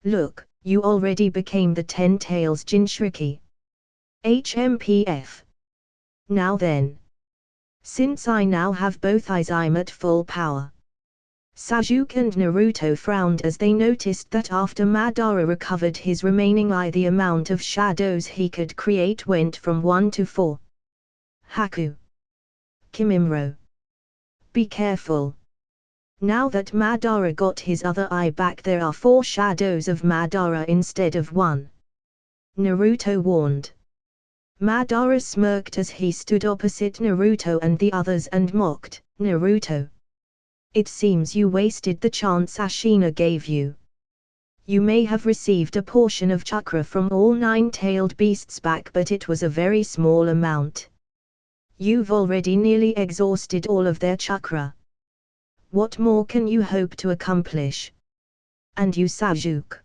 Look, you already became the 10 Tails Jinchuriki. HMPF. Now then. Since I now have both eyes, I'm at full power. Sasuke and Naruto frowned as they noticed that after Madara recovered his remaining eye, the amount of shadows he could create went from 1 to 4. Haku. Kimimaro. Be careful. Now that Madara got his other eye back, there are 4 shadows of Madara instead of 1. Naruto warned. Madara smirked as he stood opposite Naruto and the others and mocked, Naruto. It seems you wasted the chance Ashina gave you. You may have received a portion of chakra from all 9-tailed beasts back, but it was a very small amount. You've already nearly exhausted all of their chakra. What more can you hope to accomplish? And you, Sasuke?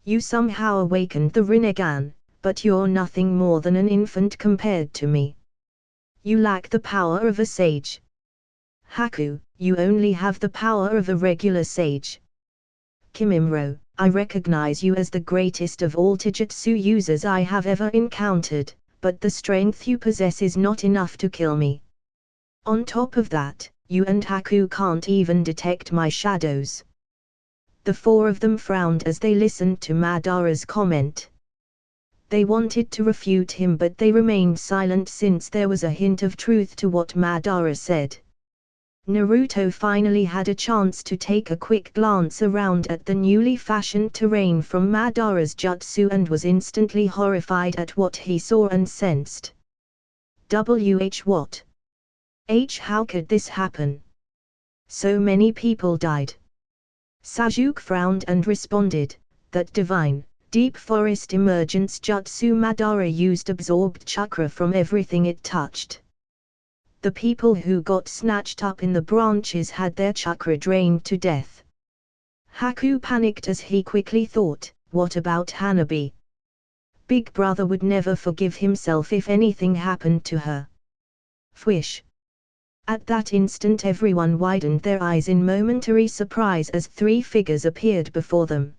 You somehow awakened the Rinnegan, but you're nothing more than an infant compared to me. You lack the power of a sage. Haku, you only have the power of a regular sage. Kimimaro, I recognize you as the greatest of all Taijutsu users I have ever encountered, but the strength you possess is not enough to kill me. On top of that, you and Haku can't even detect my shadows. The 4 of them frowned as they listened to Madara's comment. They wanted to refute him, but they remained silent since there was a hint of truth to what Madara said. Naruto finally had a chance to take a quick glance around at the newly fashioned terrain from Madara's jutsu and was instantly horrified at what he saw and sensed. What? How could this happen? So many people died. Sasuke frowned and responded, that divine, deep forest emergence jutsu Madara used absorbed chakra from everything it touched. The people who got snatched up in the branches had their chakra drained to death. Haku panicked as he quickly thought, what about Hanabi? Big brother would never forgive himself if anything happened to her. Fwish. At that instant everyone widened their eyes in momentary surprise as 3 figures appeared before them.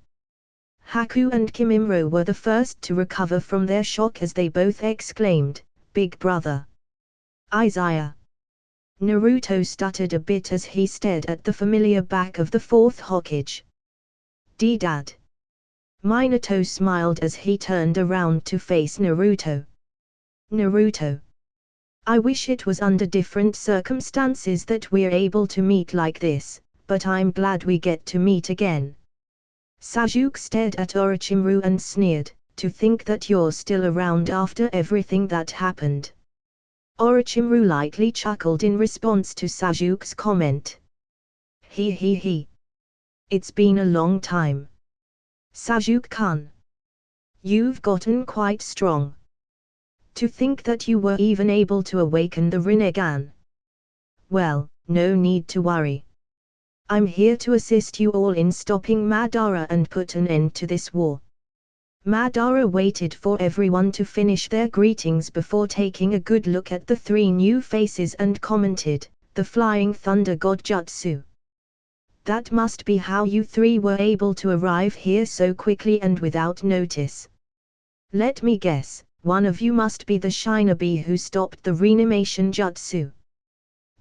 Haku and Kimimaro were the first to recover from their shock as they both exclaimed, Big brother. Izaya. Naruto stuttered a bit as he stared at the familiar back of the 4th Hokage. Dad. Minato smiled as he turned around to face Naruto. Naruto. I wish it was under different circumstances that we're able to meet like this, but I'm glad we get to meet again. Sasuke stared at Orochimaru and sneered, to think that you're still around after everything that happened. Orochimaru lightly chuckled in response to Sasuke's comment. He. It's been a long time. Sasuke-kun. You've gotten quite strong. To think that you were even able to awaken the Rinnegan. Well, no need to worry. I'm here to assist you all in stopping Madara and put an end to this war. Madara waited for everyone to finish their greetings before taking a good look at the 3 new faces and commented, the Flying Thunder God Jutsu. That must be how you 3 were able to arrive here so quickly and without notice. Let me guess, one of you must be the Shinobi who stopped the reanimation jutsu.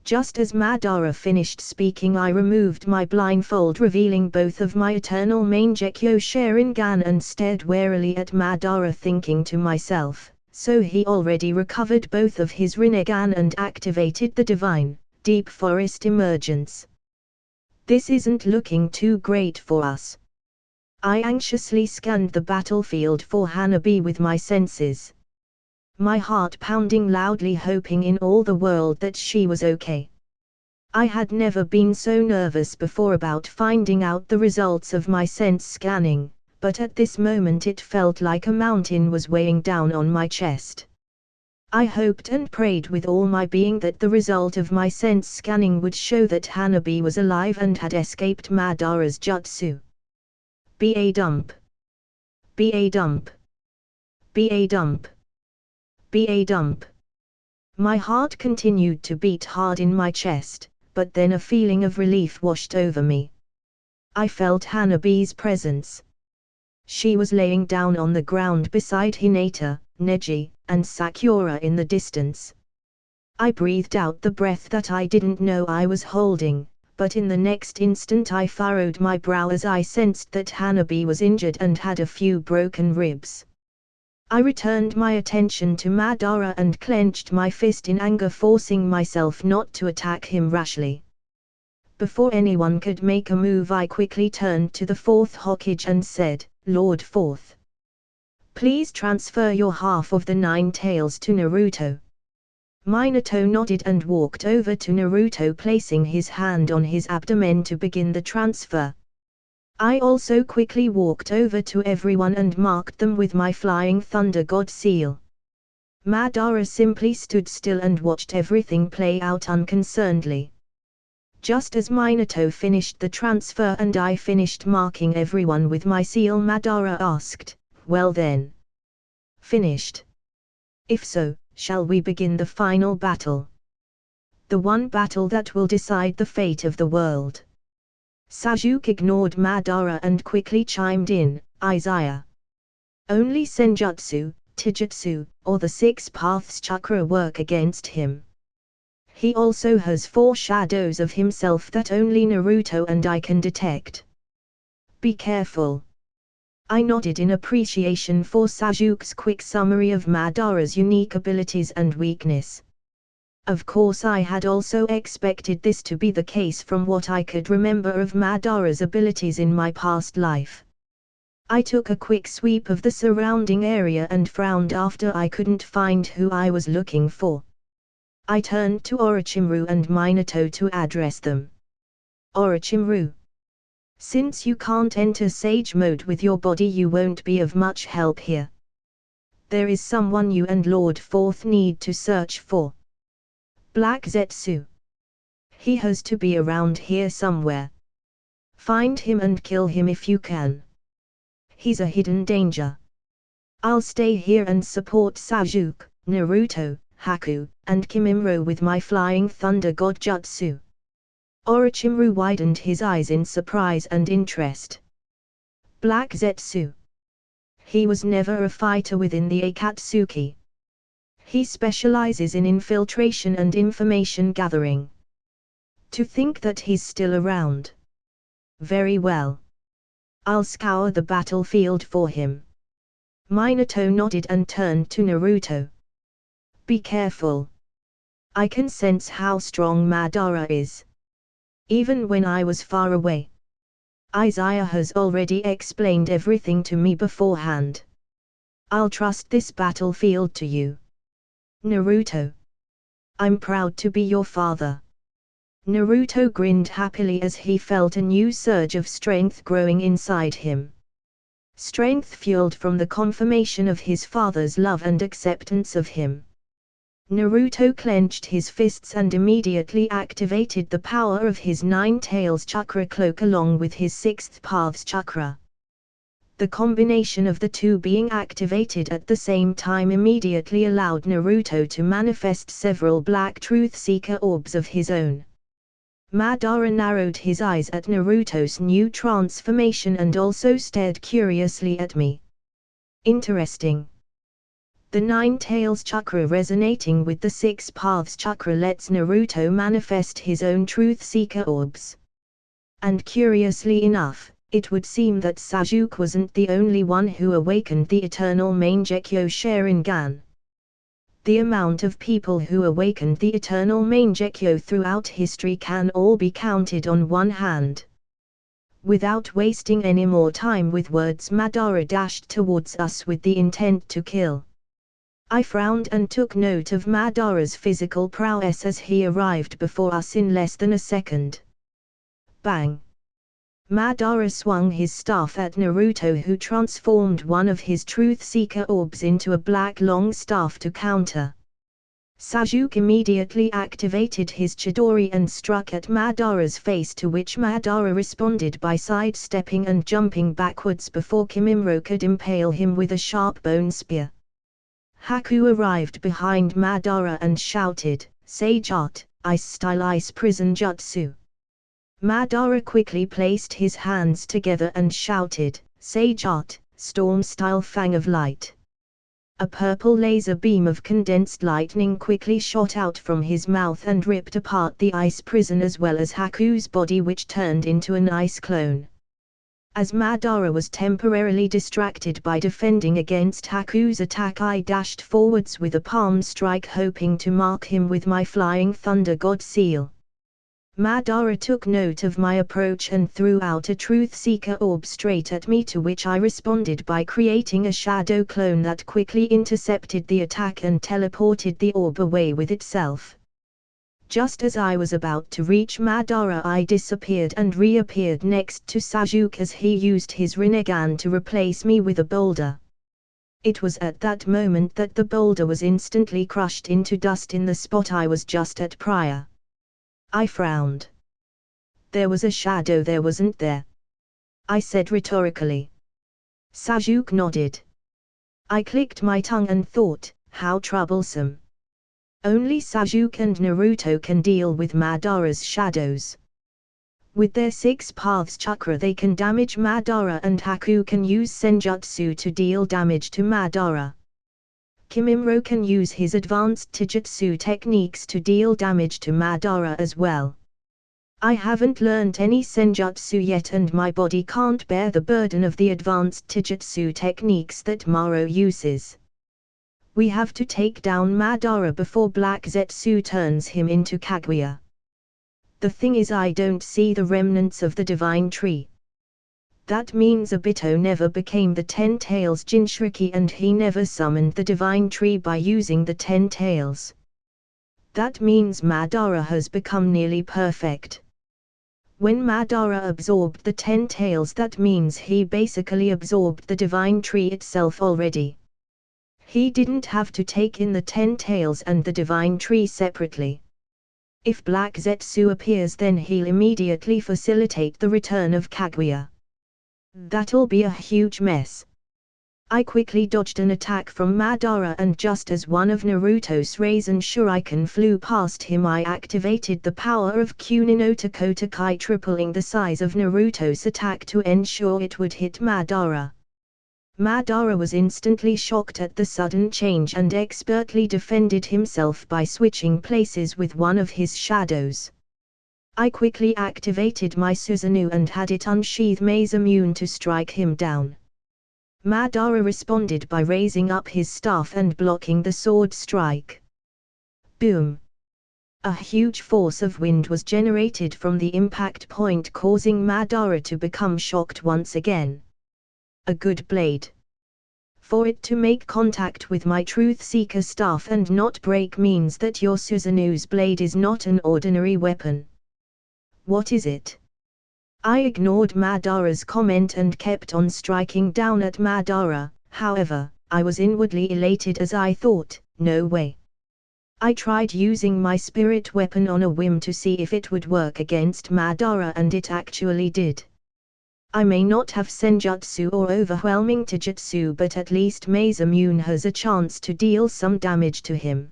Just as Madara finished speaking, I removed my blindfold, revealing both of my eternal Mangekyo Sharingan, and stared warily at Madara, thinking to myself, so he already recovered both of his Rinnegan and activated the divine, deep forest emergence. This isn't looking too great for us. I anxiously scanned the battlefield for Hanabi with my senses. My heart pounding loudly, hoping in all the world that she was okay. I had never been so nervous before about finding out the results of my sense scanning, but at this moment it felt like a mountain was weighing down on my chest. I hoped and prayed with all my being that the result of my sense scanning would show that Hanabi was alive and had escaped Madara's jutsu. B.A. dump. B.A. dump. B.A. dump. B.A. dump. My heart continued to beat hard in my chest, but then a feeling of relief washed over me. I felt Hanabi's presence. She was laying down on the ground beside Hinata, Neji, and Sakura in the distance. I breathed out the breath that I didn't know I was holding, but in the next instant I furrowed my brow as I sensed that Hanabi was injured and had a few broken ribs. I returned my attention to Madara and clenched my fist in anger, forcing myself not to attack him rashly. Before anyone could make a move, I quickly turned to the fourth Hokage and said, "Lord Fourth, please transfer your half of the 9 tails to Naruto." Minato nodded and walked over to Naruto, placing his hand on his abdomen to begin the transfer. I also quickly walked over to everyone and marked them with my Flying Thunder God seal. Madara simply stood still and watched everything play out unconcernedly. Just as Minato finished the transfer and I finished marking everyone with my seal, Madara asked, "Well then? Finished? If so, shall we begin the final battle? The one battle that will decide the fate of the world." Sasuke ignored Madara and quickly chimed in, "Izaya. Only Senjutsu, Taijutsu, or the 6 Paths Chakra work against him. He also has 4 shadows of himself that only Naruto and I can detect. Be careful." I nodded in appreciation for Sasuke's quick summary of Madara's unique abilities and weakness. Of course I had also expected this to be the case from what I could remember of Madara's abilities in my past life. I took a quick sweep of the surrounding area and frowned after I couldn't find who I was looking for. I turned to Orochimaru and Minato to address them. "Orochimaru, since you can't enter Sage mode with your body, you won't be of much help here. There is someone you and Lord Fourth need to search for. Black Zetsu. He has to be around here somewhere. Find him and kill him if you can. He's a hidden danger. I'll stay here and support Sasuke, Naruto, Haku, and Kimimaro with my Flying Thunder God Jutsu." Orochimaru widened his eyes in surprise and interest. Black Zetsu. He was never a fighter within the Akatsuki. He specializes in infiltration and information gathering. To think that he's still around. Very well. I'll scour the battlefield for him. Minato nodded and turned to Naruto. Be careful. I can sense how strong Madara is. Even when I was far away. Izaya has already explained everything to me beforehand. I'll trust this battlefield to you. Naruto. I'm proud to be your father. Naruto grinned happily as he felt a new surge of strength growing inside him. Strength fueled from the confirmation of his father's love and acceptance of him. Naruto clenched his fists and immediately activated the power of his 9 Tails Chakra cloak along with his 6th Paths Chakra. The combination of the two being activated at the same time immediately allowed Naruto to manifest several Black Truth Seeker orbs of his own. Madara narrowed his eyes at Naruto's new transformation and also stared curiously at me. Interesting. The Nine Tails Chakra resonating with the Six Paths Chakra lets Naruto manifest his own Truth Seeker orbs. And curiously enough, it would seem that Sasuke wasn't the only one who awakened the eternal Mangekyo Sharingan. The amount of people who awakened the eternal Mangekyo throughout history can all be counted on one hand. Without wasting any more time with words, Madara dashed towards us with the intent to kill. I frowned and took note of Madara's physical prowess as he arrived before us in less than a second. Bang! Madara swung his staff at Naruto, who transformed one of his Truth Seeker orbs into a black long staff to counter. Sasuke immediately activated his Chidori and struck at Madara's face, to which Madara responded by sidestepping and jumping backwards before Kimimaro could impale him with a sharp bone spear. Haku arrived behind Madara and shouted, "Sage Art, Ice Style Ice Prison Jutsu." Madara quickly placed his hands together and shouted, "Sage Art, Storm Style Fang of Light." A purple laser beam of condensed lightning quickly shot out from his mouth and ripped apart the ice prison as well as Haku's body, which turned into an ice clone. As Madara was temporarily distracted by defending against Haku's attack, I dashed forwards with a palm strike, hoping to mark him with my Flying Thunder God Seal. Madara took note of my approach and threw out a Truth Seeker orb straight at me, to which I responded by creating a shadow clone that quickly intercepted the attack and teleported the orb away with itself. Just as I was about to reach Madara, I disappeared and reappeared next to Sasuke as he used his Rinnegan to replace me with a boulder. It was at that moment that the boulder was instantly crushed into dust in the spot I was just at prior. I frowned. "There was a shadow there, wasn't there?" I said rhetorically. Sasuke nodded. I clicked my tongue and thought, how troublesome. Only Sasuke and Naruto can deal with Madara's shadows. With their Six Paths Chakra they can damage Madara, and Haku can use Senjutsu to deal damage to Madara. Kimimaro can use his advanced Taijutsu techniques to deal damage to Madara as well. I haven't learned any Senjutsu yet, and my body can't bear the burden of the advanced Taijutsu techniques that Maro uses. We have to take down Madara before Black Zetsu turns him into Kaguya. The thing is, I don't see the remnants of the Divine Tree. That means Obito never became the Ten Tails Jinchuriki, and he never summoned the Divine Tree by using the 10 tails. That means Madara has become nearly perfect. When Madara absorbed the 10 tails, that means he basically absorbed the Divine Tree itself already. He didn't have to take in the 10 tails and the Divine Tree separately. If Black Zetsu appears, then he'll immediately facilitate the return of Kaguya. That'll be a huge mess. I quickly dodged an attack from Madara, and just as one of Naruto's Rasen Shuriken flew past him, I activated the power of Kyunin Otakotakai, tripling the size of Naruto's attack to ensure it would hit Madara. Madara was instantly shocked at the sudden change and expertly defended himself by switching places with one of his shadows. I quickly activated my Susanoo and had it unsheath Maze Immune to strike him down. Madara responded by raising up his staff and blocking the sword strike. Boom! A huge force of wind was generated from the impact point, causing Madara to become shocked once again. A good blade. For it to make contact with my Truth Seeker staff and not break means that your Susanoo's blade is not an ordinary weapon. What is it? I ignored Madara's comment and kept on striking down at Madara. However, I was inwardly elated as I thought, no way. I tried using my spirit weapon on a whim to see if it would work against Madara, and it actually did. I may not have Senjutsu or overwhelming Taijutsu, but at least Maze Immune has a chance to deal some damage to him.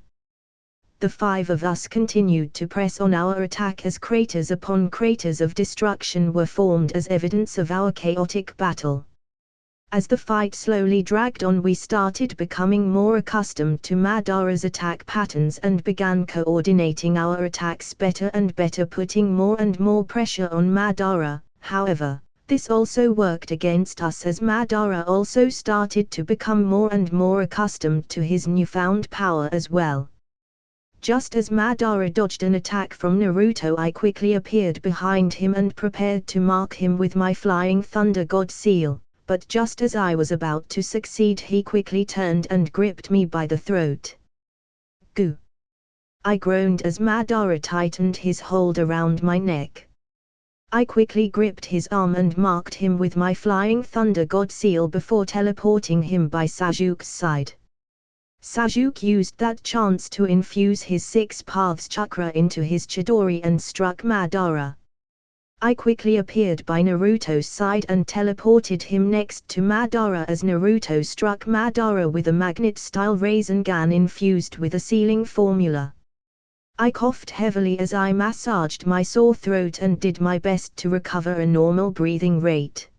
The 5 of us continued to press on our attack as craters upon craters of destruction were formed as evidence of our chaotic battle. As the fight slowly dragged on, we started becoming more accustomed to Madara's attack patterns and began coordinating our attacks better and better, putting more and more pressure on Madara. However, this also worked against us as Madara also started to become more and more accustomed to his newfound power as well. Just as Madara dodged an attack from Naruto, I quickly appeared behind him and prepared to mark him with my Flying Thunder God Seal, but just as I was about to succeed, he quickly turned and gripped me by the throat. Goo! I groaned as Madara tightened his hold around my neck. I quickly gripped his arm and marked him with my Flying Thunder God Seal before teleporting him by Sasuke's side. Sasuke used that chance to infuse his 6 Paths chakra into his Chidori and struck Madara. I quickly appeared by Naruto's side and teleported him next to Madara as Naruto struck Madara with a magnet-style Rasengan infused with a sealing formula. I coughed heavily as I massaged my sore throat and did my best to recover a normal breathing rate.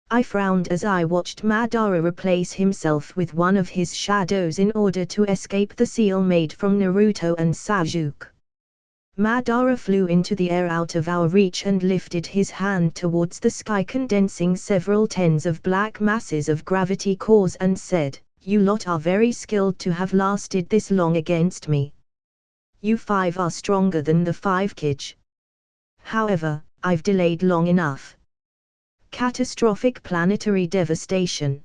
I frowned as I watched Madara replace himself with one of his shadows in order to escape the seal made from Naruto and Sasuke. Madara flew into the air out of our reach and lifted his hand towards the sky, condensing several tens of black masses of gravity cores, and said, "You lot are very skilled to have lasted this long against me. You 5 are stronger than the 5 Kage. However, I've delayed long enough." Catastrophic planetary devastation.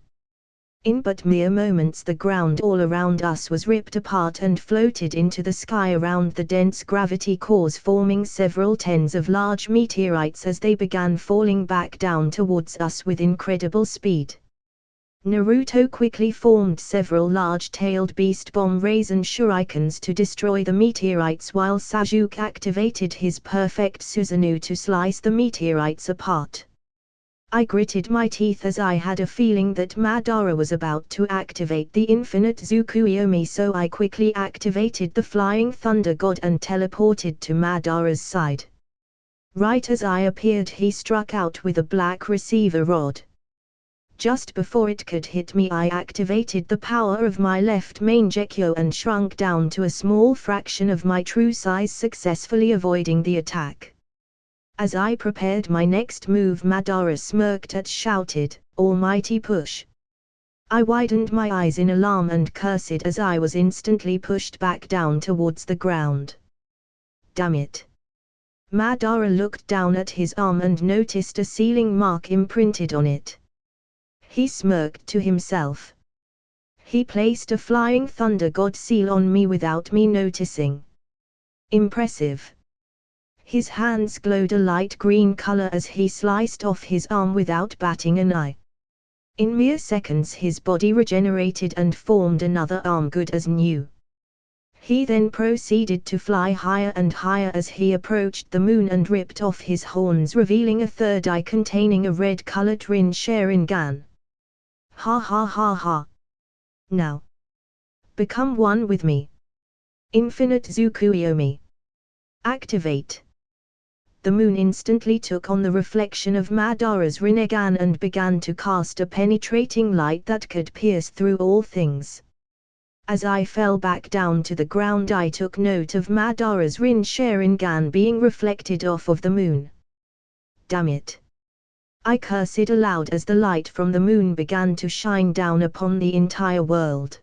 In but mere moments the ground all around us was ripped apart and floated into the sky around the dense gravity cores, forming several tens of large meteorites as they began falling back down towards us with incredible speed. Naruto quickly formed several large-tailed beast bomb Rasen shurikens to destroy the meteorites, while Sasuke activated his perfect Susanoo to slice the meteorites apart. I gritted my teeth as I had a feeling that Madara was about to activate the infinite Tsukuyomi, so I quickly activated the Flying Thunder God and teleported to Madara's side. Right as I appeared, he struck out with a black receiver rod. Just before it could hit me, I activated the power of my left Mangekyo and shrunk down to a small fraction of my true size, successfully avoiding the attack. As I prepared my next move, Madara smirked and shouted, "Almighty push!" I widened my eyes in alarm and cursed as I was instantly pushed back down towards the ground. Damn it! Madara looked down at his arm and noticed a sealing mark imprinted on it. He smirked to himself. He placed a Flying Thunder God seal on me without me noticing. Impressive. His hands glowed a light green color as he sliced off his arm without batting an eye. In mere seconds his body regenerated and formed another arm good as new. He then proceeded to fly higher and higher as he approached the moon and ripped off his horns, revealing a third eye containing a red-colored Rin Sharingan. Ha ha ha ha. Now, become one with me. Infinite Tsukuyomi. Activate. The moon instantly took on the reflection of Madara's Rinnegan and began to cast a penetrating light that could pierce through all things. As I fell back down to the ground, I took note of Madara's Rin Sharingan being reflected off of the moon. Damn it! I cursed aloud as the light from the moon began to shine down upon the entire world.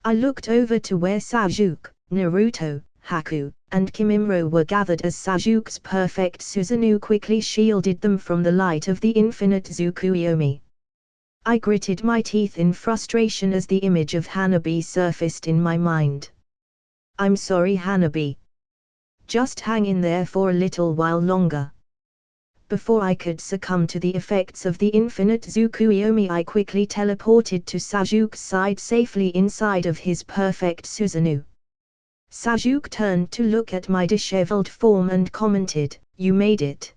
I looked over to where Sasuke, Naruto, Haku, and Kimimaro were gathered as Sasuke's perfect Susanoo quickly shielded them from the light of the infinite Tsukuyomi. I gritted my teeth in frustration as the image of Hanabi surfaced in my mind. I'm sorry, Hanabi. Just hang in there for a little while longer. Before I could succumb to the effects of the infinite Tsukuyomi, I quickly teleported to Sasuke's side, safely inside of his perfect Susanoo. Sasuke turned to look at my disheveled form and commented, "You made it."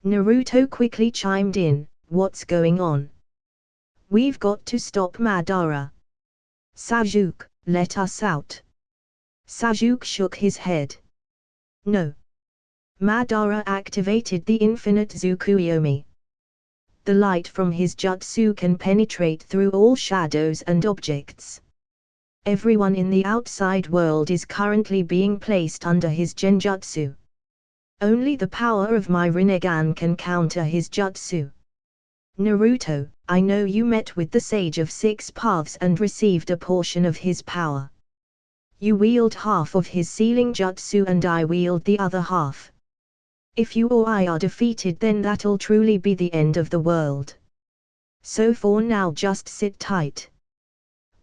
Naruto quickly chimed in, "What's going on? We've got to stop Madara. Sasuke, let us out." Sasuke shook his head. "No. Madara activated the infinite Tsukuyomi. The light from his jutsu can penetrate through all shadows and objects. Everyone in the outside world is currently being placed under his genjutsu. Only the power of my Rinnegan can counter his jutsu. Naruto, I know you met with the Sage of Six Paths and received a portion of his power. You wield half of his sealing jutsu and I wield the other half. If you or I are defeated, then that'll truly be the end of the world. So for now just sit tight.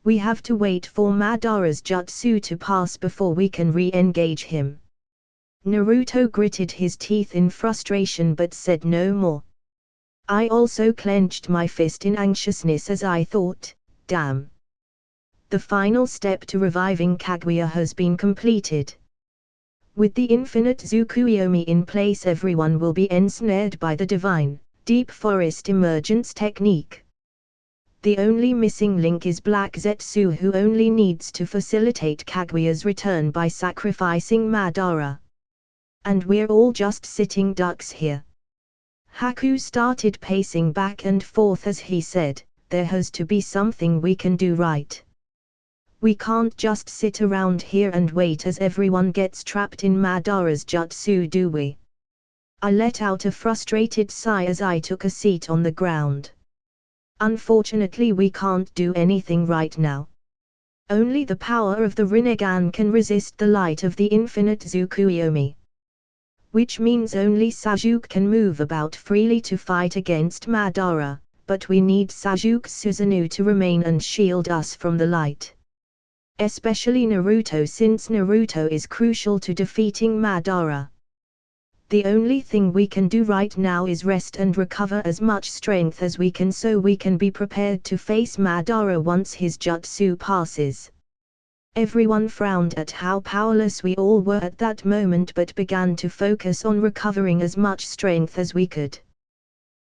We have to wait for Madara's jutsu to pass before we can re-engage him. Naruto gritted his teeth in frustration but said no more. I also clenched my fist in anxiousness as I thought, damn. The final step to reviving Kaguya has been completed. With the infinite Tsukuyomi in place, everyone will be ensnared by the divine, deep forest emergence technique. The only missing link is Black Zetsu, who only needs to facilitate Kaguya's return by sacrificing Madara. And we're all just sitting ducks here. Haku started pacing back and forth as he said, there has to be something we can do, right? We can't just sit around here and wait as everyone gets trapped in Madara's jutsu, do we? I let out a frustrated sigh as I took a seat on the ground. Unfortunately, we can't do anything right now. Only the power of the Rinnegan can resist the light of the infinite Tsukuyomi. Which means only Sasuke can move about freely to fight against Madara, but we need Sasuke Susanoo to remain and shield us from the light. Especially Naruto, since Naruto is crucial to defeating Madara. The only thing we can do right now is rest and recover as much strength as we can so we can be prepared to face Madara once his jutsu passes. Everyone frowned at how powerless we all were at that moment but began to focus on recovering as much strength as we could.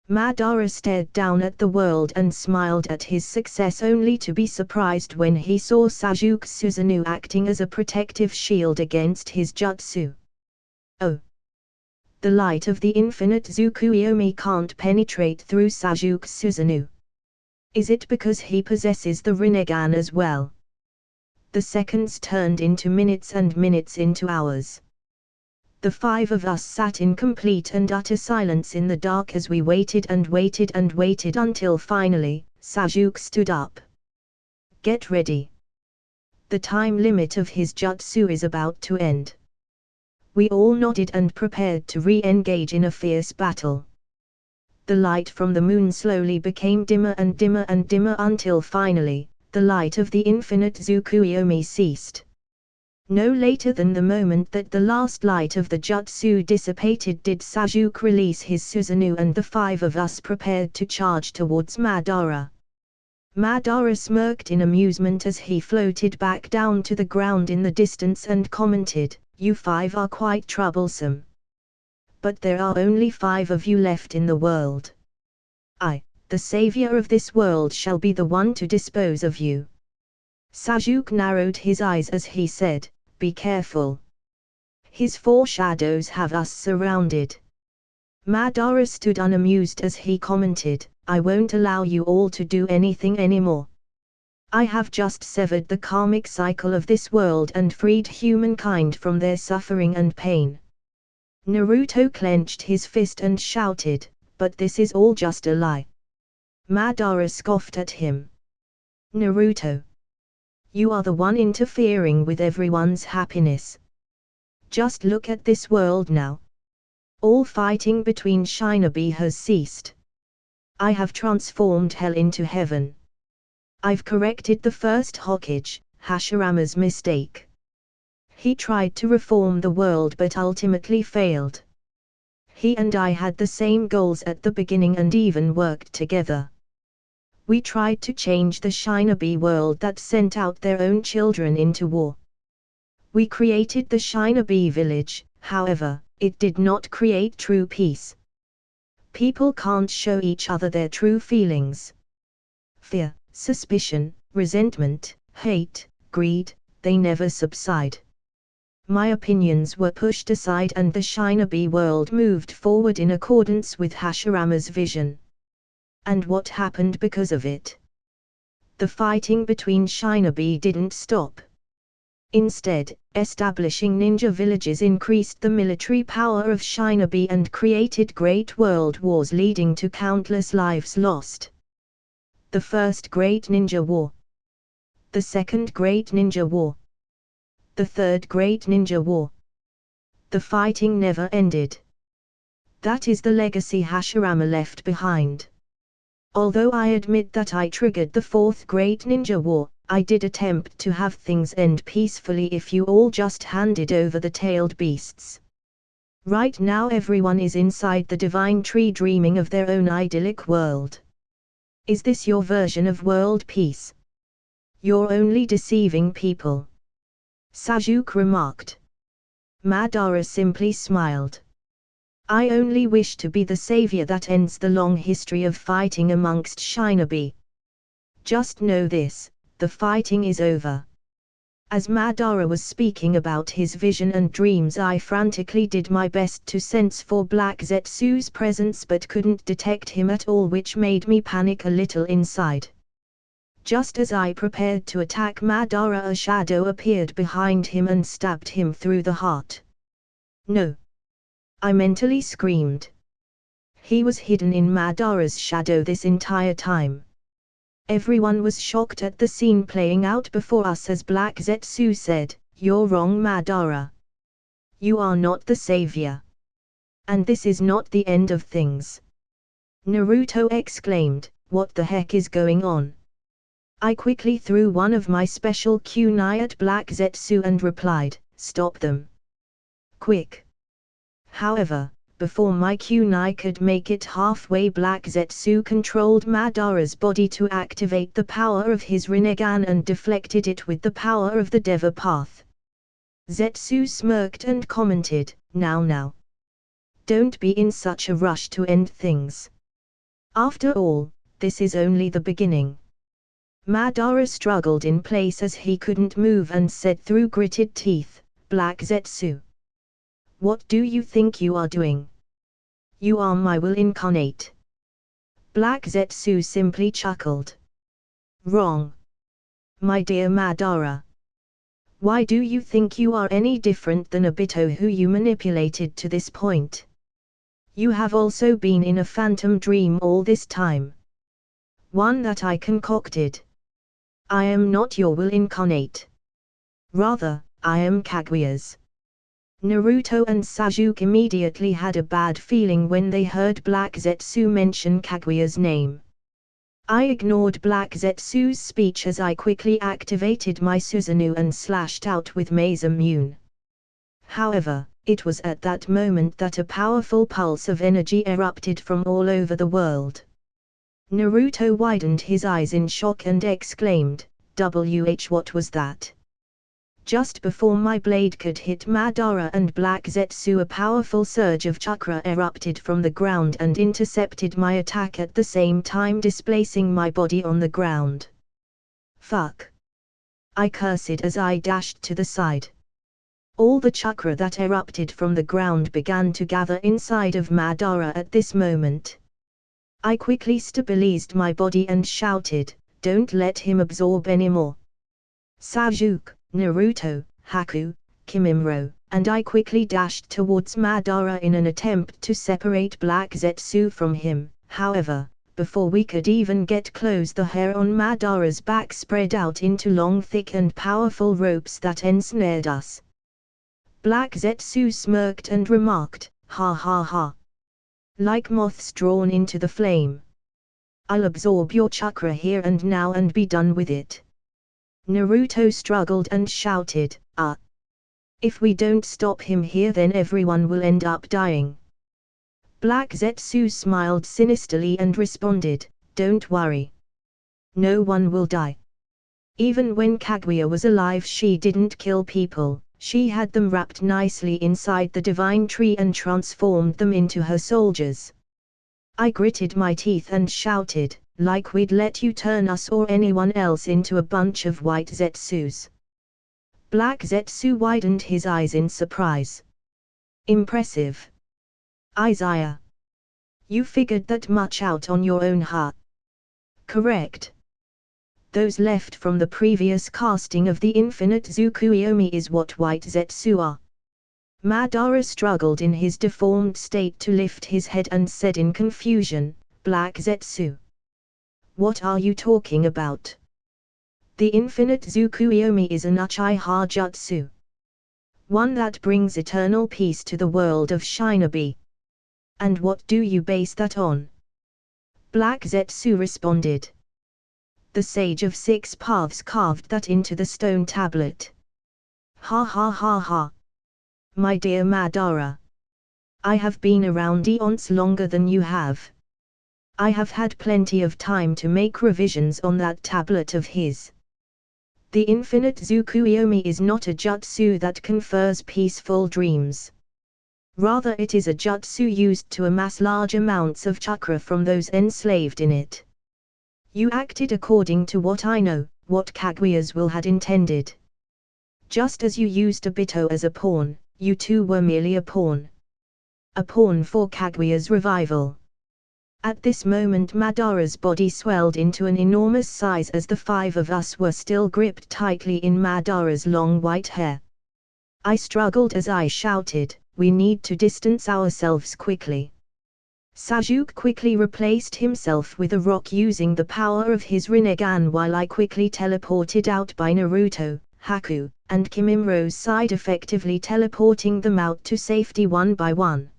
Madara stared down at the world and smiled at his success, only to be surprised when he saw Sasuke Susanoo acting as a protective shield against his jutsu. Oh! The light of the infinite Tsukuyomi can't penetrate through Sasuke Susanoo. Is it because he possesses the Rinnegan as well? The seconds turned into minutes and minutes into hours. The five of us sat in complete and utter silence in the dark as we waited and waited and waited until finally, Sasuke stood up. Get ready. The time limit of his jutsu is about to end. We all nodded and prepared to re-engage in a fierce battle. The light from the moon slowly became dimmer and dimmer and dimmer until finally, the light of the infinite Tsukuyomi ceased. No later than the moment that the last light of the jutsu dissipated did Sasuke release his Susanoo and the five of us prepared to charge towards Madara. Madara smirked in amusement as he floated back down to the ground in the distance and commented, "You five are quite troublesome. But there are only 5 of you left in the world. I, the savior of this world, shall be the one to dispose of you." Sasuke narrowed his eyes as he said, "Be careful. His 4 shadows have us surrounded." Madara stood unamused as he commented, "I won't allow you all to do anything anymore. I have just severed the karmic cycle of this world and freed humankind from their suffering and pain." Naruto clenched his fist and shouted, "But this is all just a lie." Madara scoffed at him. "Naruto, you are the one interfering with everyone's happiness. Just look at this world now. All fighting between shinobi has ceased. I have transformed hell into heaven. I've corrected the first Hokage, Hashirama's mistake. He tried to reform the world but ultimately failed. He and I had the same goals at the beginning and even worked together. We tried to change the shinobi world that sent out their own children into war. We created the shinobi village, however, it did not create true peace. People can't show each other their true feelings. Fear, suspicion, resentment, hate, greed, they never subside. My opinions were pushed aside and the shinobi world moved forward in accordance with Hashirama's vision. And what happened because of it? The fighting between shinobi didn't stop. Instead, establishing ninja villages increased the military power of shinobi and created great world wars leading to countless lives lost. The First Great Ninja War. The Second Great Ninja War. The Third Great Ninja War. The fighting never ended. That is the legacy Hashirama left behind. Although I admit that I triggered the Fourth Great Ninja War, I did attempt to have things end peacefully if you all just handed over the tailed beasts. Right now everyone is inside the divine tree dreaming of their own idyllic world. Is this your version of world peace? You're only deceiving people. Sasuke remarked. Madara simply smiled. I only wish to be the savior that ends the long history of fighting amongst shinobi. Just know this, the fighting is over. As Madara was speaking about his vision and dreams, I frantically did my best to sense for Black Zetsu's presence but couldn't detect him at all, which made me panic a little inside. Just as I prepared to attack Madara, a shadow appeared behind him and stabbed him through the heart. No! I mentally screamed. He was hidden in Madara's shadow this entire time. Everyone was shocked at the scene playing out before us as Black Zetsu said, "You're wrong, Madara. You are not the savior. And this is not the end of things." Naruto exclaimed, "What the heck is going on?" I quickly threw one of my special kunai at Black Zetsu and replied, "Stop them. Quick." However, before my kunai could make it halfway, Black Zetsu controlled Madara's body to activate the power of his Rinnegan and deflected it with the power of the Deva Path. Zetsu smirked and commented, Now. Don't be in such a rush to end things. After all, this is only the beginning." Madara struggled in place as he couldn't move and said through gritted teeth, "Black Zetsu. What do you think you are doing? You are my will incarnate." Black Zetsu simply chuckled. "Wrong. My dear Madara. Why do you think you are any different than Obito, who you manipulated to this point? You have also been in a phantom dream all this time. One that I concocted. I am not your will incarnate. Rather, I am Kaguya's." Naruto and Sasuke immediately had a bad feeling when they heard Black Zetsu mention Kaguya's name. I ignored Black Zetsu's speech as I quickly activated my Susanoo and slashed out with Maze Immune. However, it was at that moment that a powerful pulse of energy erupted from all over the world. Naruto widened his eyes in shock and exclaimed, what was that?" Just before my blade could hit Madara and Black Zetsu, a powerful surge of chakra erupted from the ground and intercepted my attack at the same time, displacing my body on the ground. "Fuck!" I cursed as I dashed to the side. All the chakra that erupted from the ground began to gather inside of Madara at this moment. I quickly stabilized my body and shouted, "Don't let him absorb anymore." Sasuke, Naruto, Haku, Kimimaro, and I quickly dashed towards Madara in an attempt to separate Black Zetsu from him. However, before we could even get close, the hair on Madara's back spread out into long, thick and powerful ropes that ensnared us. Black Zetsu smirked and remarked, "Ha ha ha. Like moths drawn into the flame. I'll absorb your chakra here and now and be done with it." Naruto struggled and shouted, If we don't stop him here, then everyone will end up dying." Black Zetsu smiled sinisterly and responded, "Don't worry. No one will die. Even when Kaguya was alive, she didn't kill people, she had them wrapped nicely inside the divine tree and transformed them into her soldiers." I gritted my teeth and shouted, "Like we'd let you turn us or anyone else into a bunch of white Zetsus." Black Zetsu widened his eyes in surprise. "Impressive. Izaya. You figured that much out on your own, huh? Correct. Those left from the previous casting of the infinite Tsukuyomi is what white Zetsu are. Madara struggled in his deformed state to lift his head and said in confusion, Black Zetsu. What are you talking about? The infinite Tsukuyomi is an Uchiha Jutsu. One that brings eternal peace to the world of Shinobi. And what do you base that on? Black Zetsu responded. The Sage of Six Paths carved that into the stone tablet. Ha ha ha ha. My dear Madara. I have been around eons longer than you have. I have had plenty of time to make revisions on that tablet of his. The infinite Tsukuyomi is not a jutsu that confers peaceful dreams. Rather it is a jutsu used to amass large amounts of chakra from those enslaved in it. You acted according to what I know, what Kaguya's will had intended. Just as you used Obito as a pawn, you too were merely a pawn. A pawn for Kaguya's revival. At this moment Madara's body swelled into an enormous size as the five of us were still gripped tightly in Madara's long white hair. I struggled as I shouted, we need to distance ourselves quickly. Sasuke quickly replaced himself with a rock using the power of his Rinnegan while I quickly teleported out by Naruto, Haku, and Kimimro's side, effectively teleporting them out to safety one by one.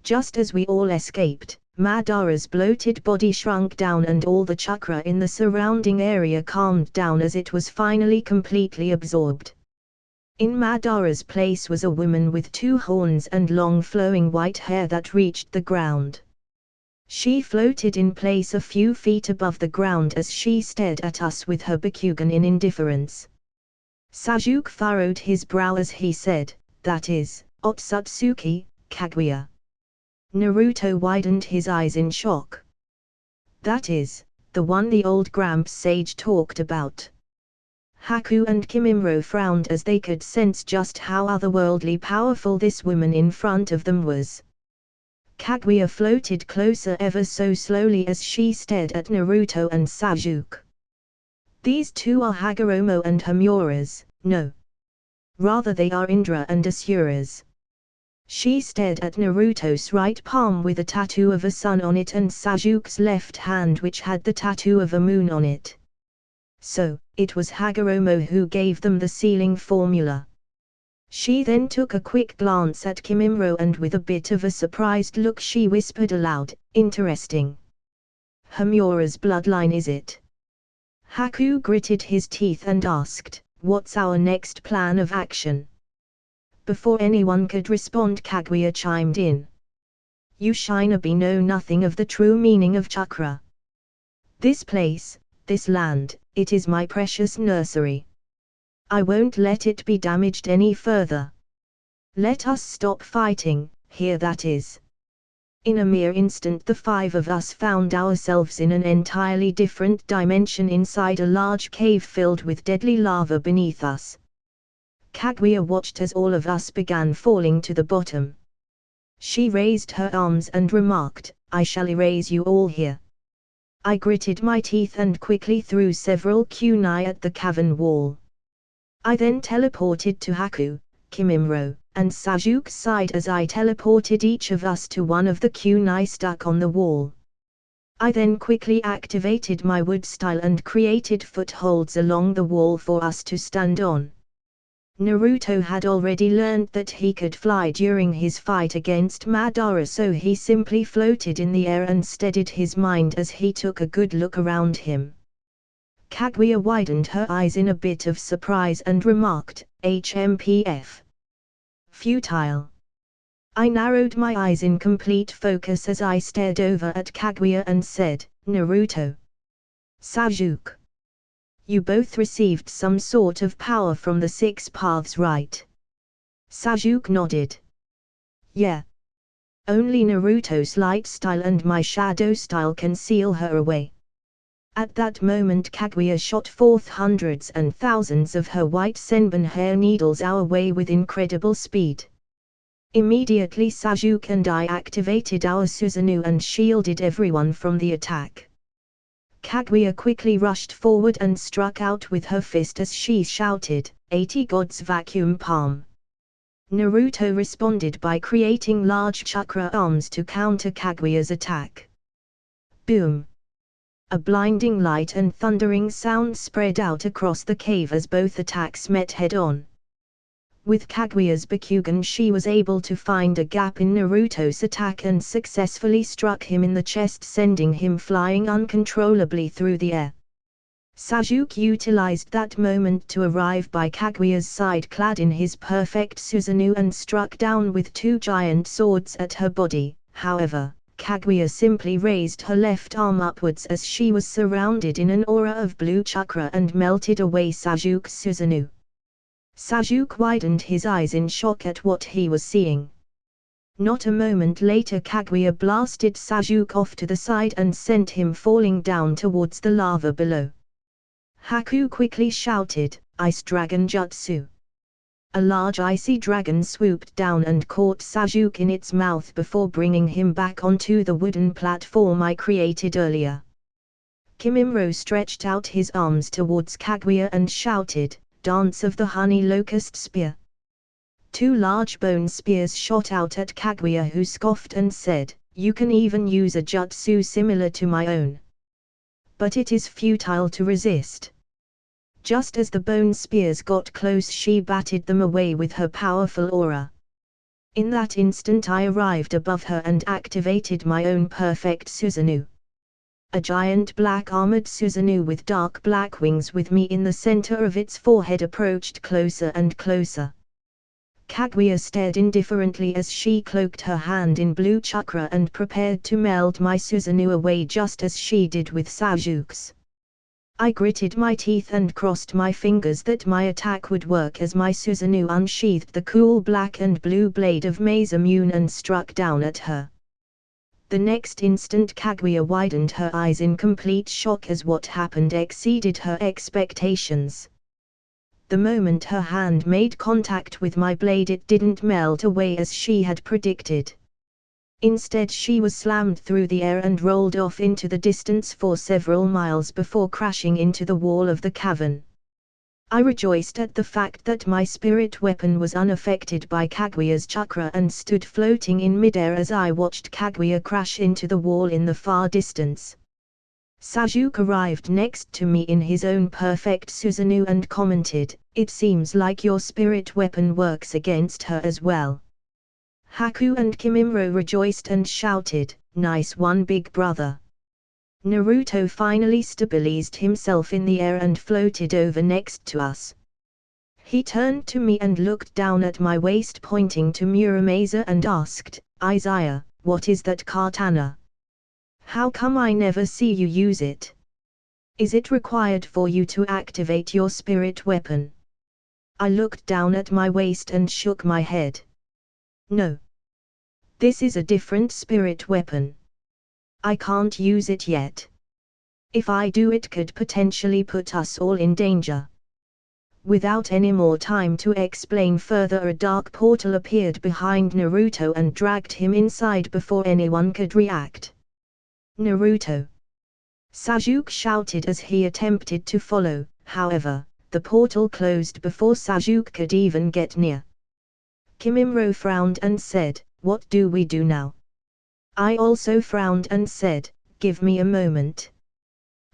Just as we all escaped, Madara's bloated body shrunk down and all the chakra in the surrounding area calmed down as it was finally completely absorbed. In Madara's place was a woman with two horns and long flowing white hair that reached the ground. She floated in place a few feet above the ground as she stared at us with her Bakugan in indifference. Sasuke furrowed his brow as he said, that is, Otsutsuki, Kaguya. Naruto widened his eyes in shock. That is, the one the old Gramps sage talked about. Haku and Kimimro frowned as they could sense just how otherworldly powerful this woman in front of them was. Kaguya floated closer ever so slowly as she stared at Naruto and Sasuke. These two are Hagoromo and Homura's, no. Rather they are Indra and Asura's. She stared at Naruto's right palm with a tattoo of a sun on it and Sasuke's left hand which had the tattoo of a moon on it. So, it was Hagoromo who gave them the sealing formula. She then took a quick glance at Kimimro and with a bit of a surprised look she whispered aloud, interesting. Homura's bloodline is it? Haku gritted his teeth and asked, what's our next plan of action? Before anyone could respond Kaguya chimed in. You Shinobi know nothing of the true meaning of chakra. This place, this land, it is my precious nursery. I won't let it be damaged any further. Let us stop fighting, here that is. In a mere instant the five of us found ourselves in an entirely different dimension inside a large cave filled with deadly lava beneath us. Kaguya watched as all of us began falling to the bottom. She raised her arms and remarked, I shall erase you all here. I gritted my teeth and quickly threw several kunai at the cavern wall. I then teleported to Haku, Kimimro, and Sasuke's side as I teleported each of us to one of the kunai stuck on the wall. I then quickly activated my wood style and created footholds along the wall for us to stand on. Naruto had already learned that he could fly during his fight against Madara, so he simply floated in the air and steadied his mind as he took a good look around him. Kaguya widened her eyes in a bit of surprise and remarked, HMPF. Futile. I narrowed my eyes in complete focus as I stared over at Kaguya and said, Naruto. Sasuke. You both received some sort of power from the Six Paths, right? Sasuke nodded. Yeah. Only Naruto's light style and my shadow style can seal her away. At that moment Kaguya shot forth hundreds and thousands of her white senbon hair needles our way with incredible speed. Immediately Sasuke and I activated our Susanoo and shielded everyone from the attack. Kaguya quickly rushed forward and struck out with her fist as she shouted, 80 God's vacuum palm. Naruto responded by creating large chakra arms to counter Kaguya's attack. Boom! A blinding light and thundering sound spread out across the cave as both attacks met head-on. With Kaguya's Bakugan she was able to find a gap in Naruto's attack and successfully struck him in the chest, sending him flying uncontrollably through the air. Sasuke utilized that moment to arrive by Kaguya's side clad in his perfect Susanoo and struck down with two giant swords at her body. However, Kaguya simply raised her left arm upwards as she was surrounded in an aura of blue chakra and melted away Sasuke's Susanoo. Sasuke widened his eyes in shock at what he was seeing. Not a moment later Kaguya blasted Sasuke off to the side and sent him falling down towards the lava below. Haku quickly shouted, Ice Dragon Jutsu. A large icy dragon swooped down and caught Sasuke in its mouth before bringing him back onto the wooden platform I created earlier. Kimimaro stretched out his arms towards Kaguya and shouted, Dance of the Honey Locust Spear. Two large bone spears shot out at Kaguya, who scoffed and said, You can even use a jutsu similar to my own. But it is futile to resist. Just as the bone spears got close she batted them away with her powerful aura. In that instant I arrived above her and activated my own perfect Susanoo. A giant black armored Susanoo with dark black wings with me in the center of its forehead approached closer and closer. Kaguya stared indifferently as she cloaked her hand in blue chakra and prepared to melt my Susanoo away just as she did with Sasuke's. I gritted my teeth and crossed my fingers that my attack would work as my Susanoo unsheathed the cool black and blue blade of Masamune and struck down at her. The next instant Kaguya widened her eyes in complete shock as what happened exceeded her expectations. The moment her hand made contact with my blade it didn't melt away as she had predicted. Instead she was slammed through the air and rolled off into the distance for several miles before crashing into the wall of the cavern. I rejoiced at the fact that my spirit weapon was unaffected by Kaguya's chakra and stood floating in midair as I watched Kaguya crash into the wall in the far distance. Sasuke arrived next to me in his own perfect Susanoo and commented, It seems like your spirit weapon works against her as well. Haku and Kimimaro rejoiced and shouted, Nice one big brother. Naruto finally stabilized himself in the air and floated over next to us. He turned to me and looked down at my waist pointing to Muramasa and asked, Izaya, what is that katana? How come I never see you use it? Is it required for you to activate your spirit weapon? I looked down at my waist and shook my head. No. This is a different spirit weapon. I can't use it yet. If I do it could potentially put us all in danger. Without any more time to explain further a dark portal appeared behind Naruto and dragged him inside before anyone could react. Naruto! Sasuke shouted as he attempted to follow, however, the portal closed before Sasuke could even get near. Kimimaro frowned and said, What do we do now? I also frowned and said, Give me a moment.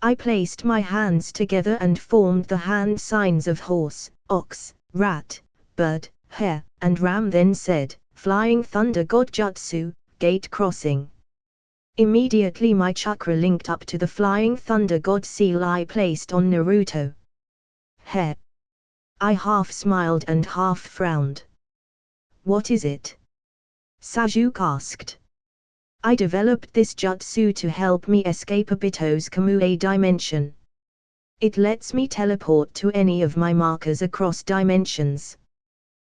I placed my hands together and formed the hand signs of horse, ox, rat, bird, hare, and ram, then said, Flying Thunder God Jutsu, Gate Crossing. Immediately my chakra linked up to the Flying Thunder God seal I placed on Naruto. Hare. I half smiled and half frowned. What is it? Sasuke asked. I developed this jutsu to help me escape Obito's Kamui dimension. It lets me teleport to any of my markers across dimensions.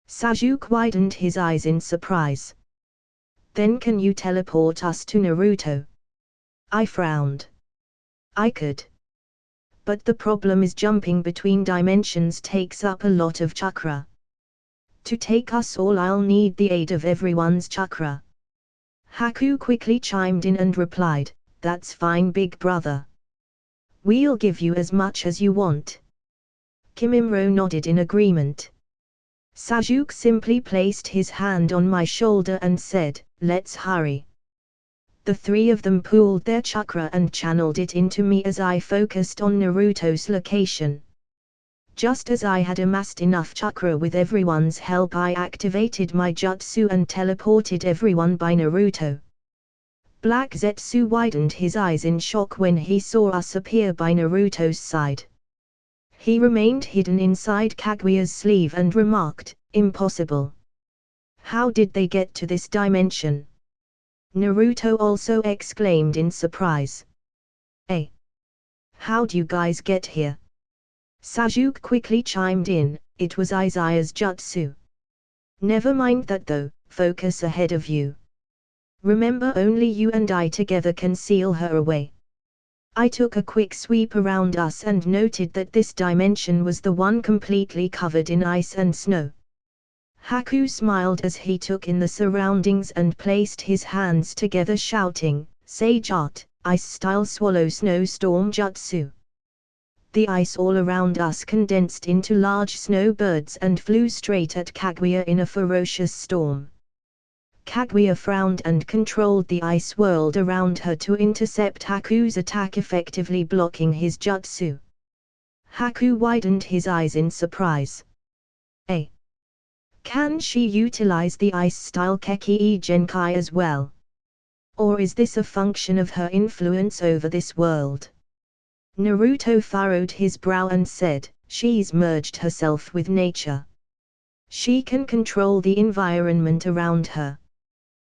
Sasuke widened his eyes in surprise. Then can you teleport us to Naruto? I frowned. I could. But the problem is jumping between dimensions takes up a lot of chakra. To take us all I'll need the aid of everyone's chakra. Haku quickly chimed in and replied, "That's fine, big brother. We'll give you as much as you want." Kimimro nodded in agreement. Sasuke simply placed his hand on my shoulder and said, "Let's hurry." The three of them pooled their chakra and channeled it into me as I focused on Naruto's location. Just as I had amassed enough chakra with everyone's help, I activated my jutsu and teleported everyone by Naruto. Black Zetsu widened his eyes in shock when he saw us appear by Naruto's side. He remained hidden inside Kaguya's sleeve and remarked, "Impossible. How did they get to this dimension?" Naruto also exclaimed in surprise. "Hey! How'd you guys get here?" Sasuke quickly chimed in, "It was Izaya's jutsu." "Never mind that though, focus ahead of you. Remember, only you and I together can seal her away." I took a quick sweep around us and noted that this dimension was the one completely covered in ice and snow. Haku smiled as he took in the surroundings and placed his hands together, shouting, "Sage art, ice-style swallow snowstorm jutsu." The ice all around us condensed into large snowbirds and flew straight at Kaguya in a ferocious storm. Kaguya frowned and controlled the ice world around her to intercept Haku's attack, effectively blocking his jutsu. Haku widened his eyes in surprise. "Eh? Can she utilize the ice-style Keki Genkai as well? Or is this a function of her influence over this world?" Naruto furrowed his brow and said, "She's merged herself with nature. She can control the environment around her."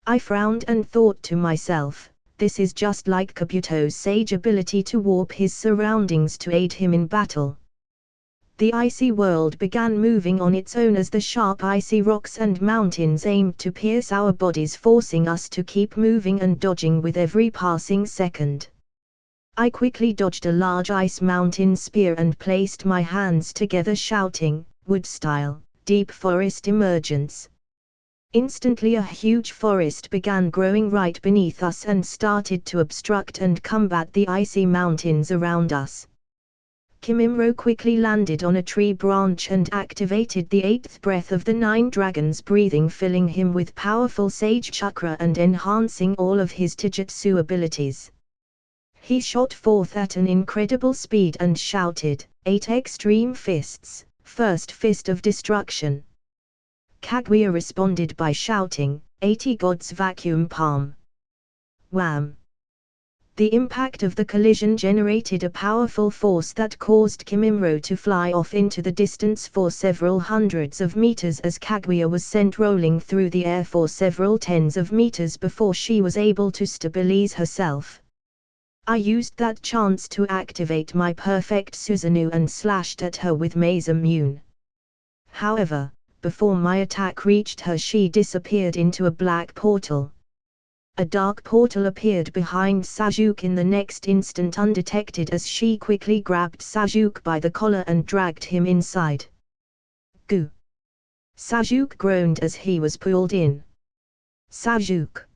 I frowned and thought to myself, this is just like Kabuto's sage ability to warp his surroundings to aid him in battle. The icy world began moving on its own as the sharp icy rocks and mountains aimed to pierce our bodies, forcing us to keep moving and dodging with every passing second. I quickly dodged a large ice mountain spear and placed my hands together, shouting, "Wood style, deep forest emergence." Instantly a huge forest began growing right beneath us and started to obstruct and combat the icy mountains around us. Kimimro quickly landed on a tree branch and activated the 8th breath of the 9 dragons breathing, filling him with powerful sage chakra and enhancing all of his taijutsu abilities. He shot forth at an incredible speed and shouted, 8 extreme fists, first fist of destruction. Kaguya responded by shouting, 80 gods vacuum palm. Wham! The impact of the collision generated a powerful force that caused Kimimro to fly off into the distance for several hundreds of meters as Kaguya was sent rolling through the air for several tens of meters before she was able to stabilize herself. I used that chance to activate my perfect Susanoo and slashed at her with Maze Immune. However, before my attack reached her, she disappeared into a black portal. A dark portal appeared behind Sasuke in the next instant, undetected, as she quickly grabbed Sasuke by the collar and dragged him inside. "Goo!" Sasuke groaned as he was pulled in. "Sasuke!"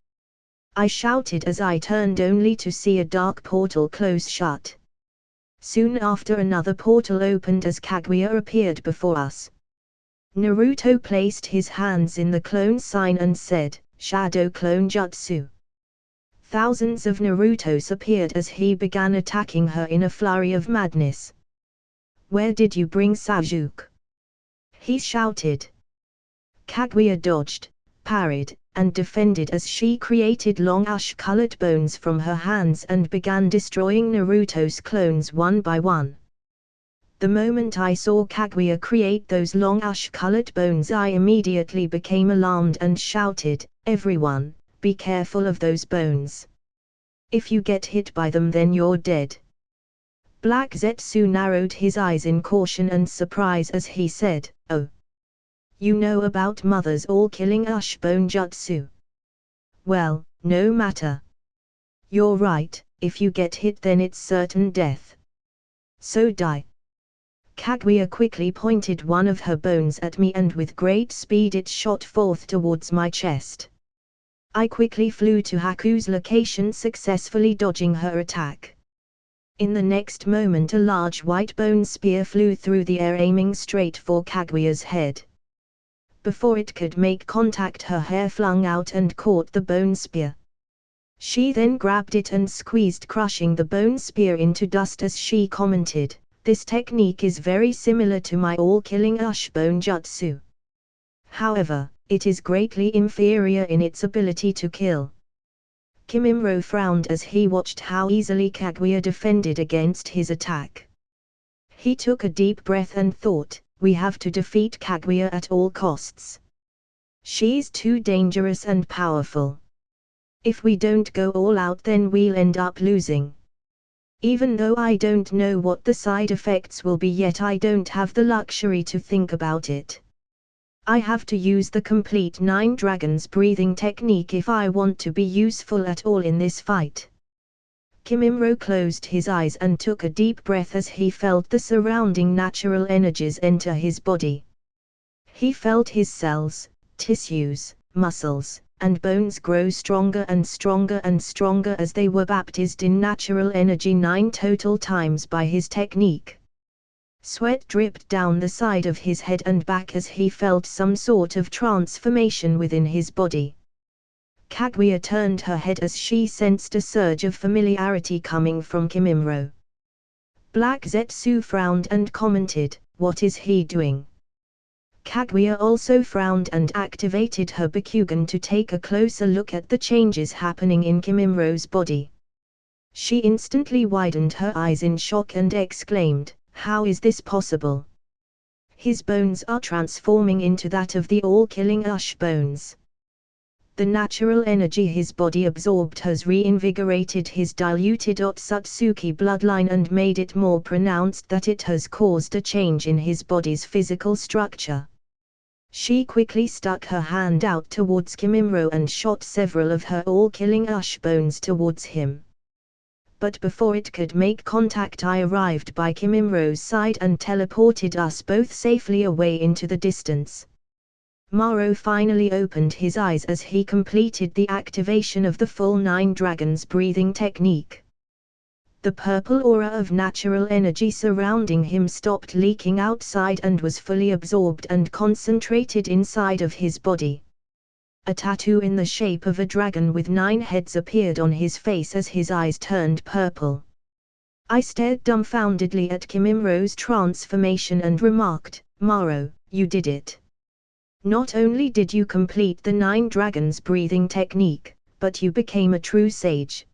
I shouted as I turned, only to see a dark portal close shut. Soon after, another portal opened as Kaguya appeared before us. Naruto placed his hands in the clone sign and said, "Shadow Clone Jutsu." Thousands of Narutos appeared as he began attacking her in a flurry of madness. "Where did you bring Sasuke?" he shouted. Kaguya dodged, parried, and defended as she created long ash-colored bones from her hands and began destroying Naruto's clones one by one. The moment I saw Kaguya create those long ash-colored bones, I immediately became alarmed and shouted, "Everyone, be careful of those bones. If you get hit by them, then you're dead." Black Zetsu narrowed his eyes in caution and surprise as he said, "Oh. You know about mothers all killing Ashbone Jutsu? Well, no matter. You're right, if you get hit then it's certain death. So die." Kaguya quickly pointed one of her bones at me and with great speed it shot forth towards my chest. I quickly flew to Haku's location, successfully dodging her attack. In the next moment a large white bone spear flew through the air, aiming straight for Kaguya's head. Before it could make contact, her hair flung out and caught the bone spear. She then grabbed it and squeezed, crushing the bone spear into dust as she commented, "This technique is very similar to my all-killing Ushbone jutsu. However, it is greatly inferior in its ability to kill." Kimimaro frowned as he watched how easily Kaguya defended against his attack. He took a deep breath and thought, "We have to defeat Kaguya at all costs. She's too dangerous and powerful. If we don't go all out, then we'll end up losing. Even though I don't know what the side effects will be yet, I don't have the luxury to think about it. I have to use the complete 9 dragons breathing technique if I want to be useful at all in this fight." Kimimaro closed his eyes and took a deep breath as he felt the surrounding natural energies enter his body. He felt his cells, tissues, muscles, and bones grow stronger and stronger and stronger as they were baptized in natural energy 9 total times by his technique. Sweat dripped down the side of his head and back as he felt some sort of transformation within his body. Kaguya turned her head as she sensed a surge of familiarity coming from Kimimaro. Black Zetsu frowned and commented, "What is he doing?" Kaguya also frowned and activated her Bakugan to take a closer look at the changes happening in Kimimaro's body. She instantly widened her eyes in shock and exclaimed, "How is this possible? His bones are transforming into that of the all-killing Ush bones. The natural energy his body absorbed has reinvigorated his diluted Otsutsuki bloodline and made it more pronounced that it has caused a change in his body's physical structure." She quickly stuck her hand out towards Kimimaro and shot several of her all-killing Ush bones towards him. But before it could make contact, I arrived by Kimimaro's side and teleported us both safely away into the distance. Maro finally opened his eyes as he completed the activation of the full 9 dragons breathing technique. The purple aura of natural energy surrounding him stopped leaking outside and was fully absorbed and concentrated inside of his body. A tattoo in the shape of a dragon with 9 heads appeared on his face as his eyes turned purple. I stared dumbfoundedly at Kimimaro's transformation and remarked, "Maro, you did it. Not only did you complete the 9 dragons breathing technique, but you became a true sage.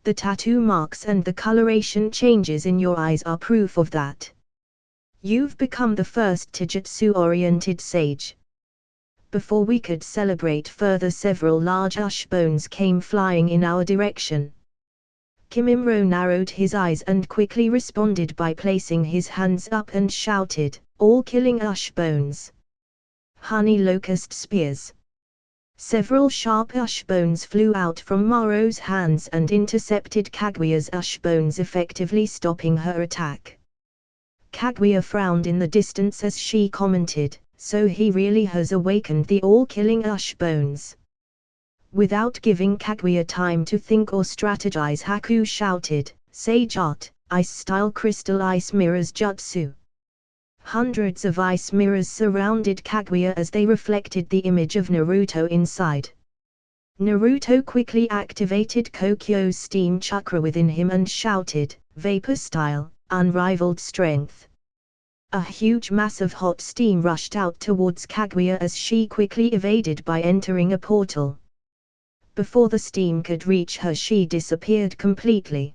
The tattoo marks and the coloration changes in your eyes are proof of that. You've become the first Taijutsu-oriented sage." Before we could celebrate further, several large Ush bones came flying in our direction. Kimimaro narrowed his eyes and quickly responded by placing his hands up and shouted, "All-killing Ush bones. Honey locust spears." Several sharp Ush bones flew out from Maro's hands and intercepted Kaguya's Ush bones, effectively stopping her attack. Kaguya frowned in the distance as she commented, "So he really has awakened the all-killing Ush bones." Without giving Kaguya time to think or strategize, Haku shouted, "Sage Art, Ice-style Crystal Ice Mirrors Jutsu." Hundreds of ice mirrors surrounded Kaguya as they reflected the image of Naruto inside. Naruto quickly activated Kokyo's steam chakra within him and shouted, "Vapor style, unrivaled strength." A huge mass of hot steam rushed out towards Kaguya as she quickly evaded by entering a portal. Before the steam could reach her, she disappeared completely.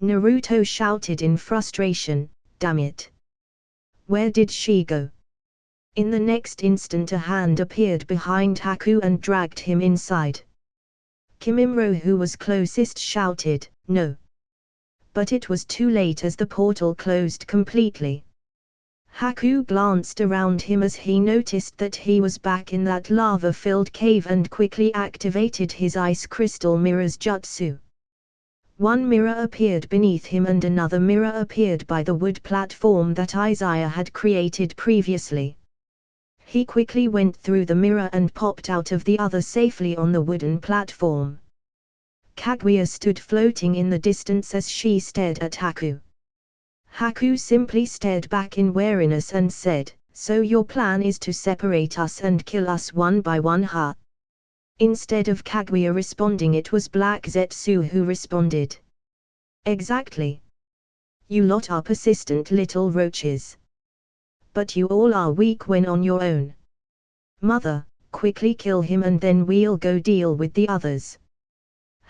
Naruto shouted in frustration, "Damn it! Where did she go?" In the next instant a hand appeared behind Haku and dragged him inside. Kimimaro, who was closest, shouted, "No!" But it was too late as the portal closed completely. Haku glanced around him as he noticed that he was back in that lava-filled cave and quickly activated his ice crystal mirrors jutsu. One mirror appeared beneath him and another mirror appeared by the wood platform that Izaya had created previously. He quickly went through the mirror and popped out of the other safely on the wooden platform. Kaguya stood floating in the distance as she stared at Haku. Haku simply stared back in wariness and said, "So your plan is to separate us and kill us one by one, huh?" Instead of Kaguya responding, it was Black Zetsu who responded. "Exactly. You lot are persistent little roaches. But you all are weak when on your own. Mother, quickly kill him and then we'll go deal with the others."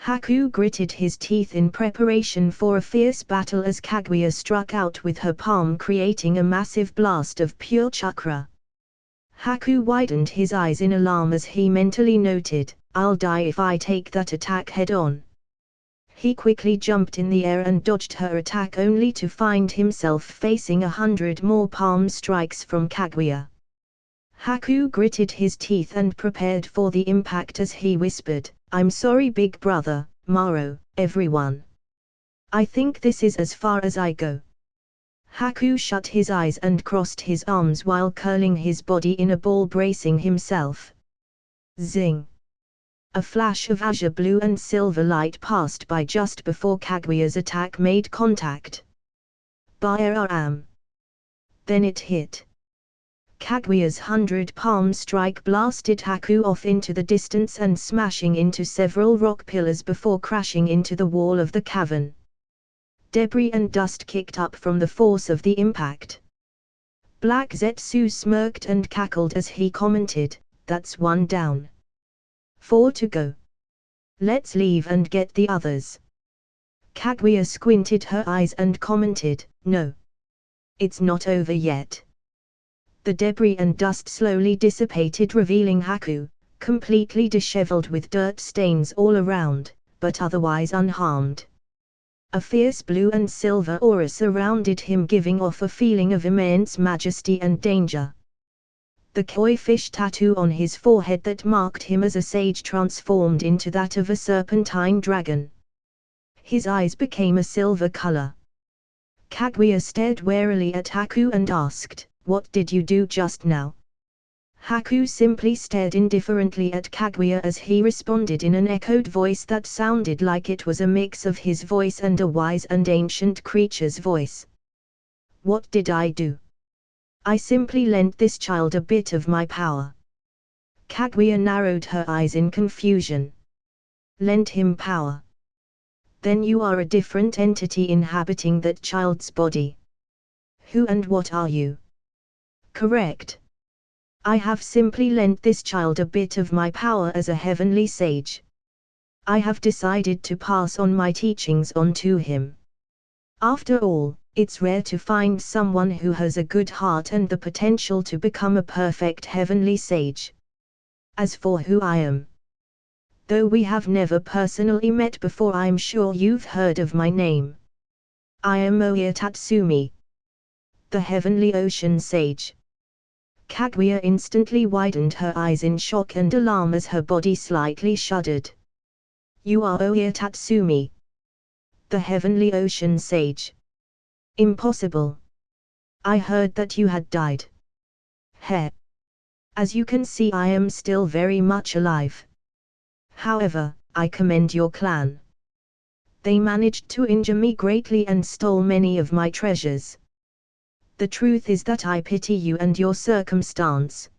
Haku gritted his teeth in preparation for a fierce battle as Kaguya struck out with her palm, creating a massive blast of pure chakra. Haku widened his eyes in alarm as he mentally noted, "I'll die if I take that attack head-on." He quickly jumped in the air and dodged her attack only to find himself facing 100 more palm strikes from Kaguya. Haku gritted his teeth and prepared for the impact as he whispered, "I'm sorry big brother, Maro, everyone. I think this is as far as I go." Haku shut his eyes and crossed his arms while curling his body in a ball, bracing himself. Zing! A flash of azure blue and silver light passed by just before Kaguya's attack made contact. Bam! Then it hit. Kaguya's 100-palm strike blasted Haku off into the distance and smashing into several rock pillars before crashing into the wall of the cavern. Debris and dust kicked up from the force of the impact. Black Zetsu smirked and cackled as he commented, "That's one down. 4 to go. Let's leave and get the others." Kaguya squinted her eyes and commented, "No. It's not over yet." The debris and dust slowly dissipated, revealing Haku, completely disheveled with dirt stains all around, but otherwise unharmed. A fierce blue and silver aura surrounded him, giving off a feeling of immense majesty and danger. The koi fish tattoo on his forehead that marked him as a sage transformed into that of a serpentine dragon. His eyes became a silver color. Kaguya stared warily at Haku and asked, "What did you do just now?" Haku simply stared indifferently at Kaguya as he responded in an echoed voice that sounded like it was a mix of his voice and a wise and ancient creature's voice. "What did I do? I simply lent this child a bit of my power." Kaguya narrowed her eyes in confusion. "Lent him power? Then you are a different entity inhabiting that child's body. Who and what are you?" "Correct. I have simply lent this child a bit of my power as a heavenly sage. I have decided to pass on my teachings on to him. After all, it's rare to find someone who has a good heart and the potential to become a perfect heavenly sage. As for who I am, though we have never personally met before, I'm sure you've heard of my name. I am Oya Tatsumi, the Heavenly Ocean Sage." Kaguya instantly widened her eyes in shock and alarm as her body slightly shuddered. "You are Oya Tatsumi, the Heavenly Ocean Sage? Impossible. I heard that you had died." "Heh. As you can see, I am still very much alive. However, I commend your clan. They managed to injure me greatly and stole many of my treasures. The truth is that I pity you and your circumstance.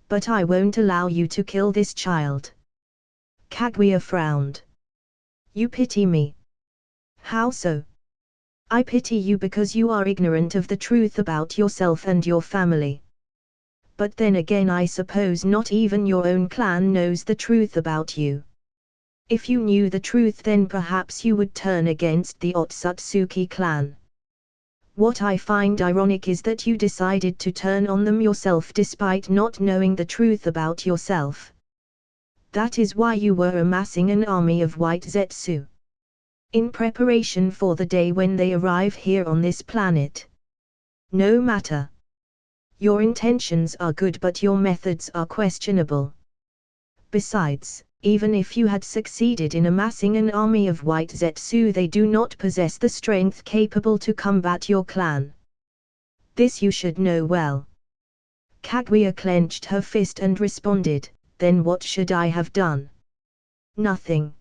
But I won't allow you to kill this child." Kaguya frowned. "You pity me? How so?" "I pity you because you are ignorant of the truth about yourself and your family. But then again, I suppose not even your own clan knows the truth about you. If you knew the truth, then perhaps you would turn against the Otsutsuki clan. What I find ironic is that you decided to turn on them yourself despite not knowing the truth about yourself. That is why you were amassing an army of white Zetsu, in preparation for the day when they arrive here on this planet. No matter. Your intentions are good, but your methods are questionable. Besides, Even if you had succeeded in amassing an army of white Zetsu, they do not possess the strength capable to combat your clan. This you should know well. Kaguya clenched her fist and responded, then what should I have done? Nothing.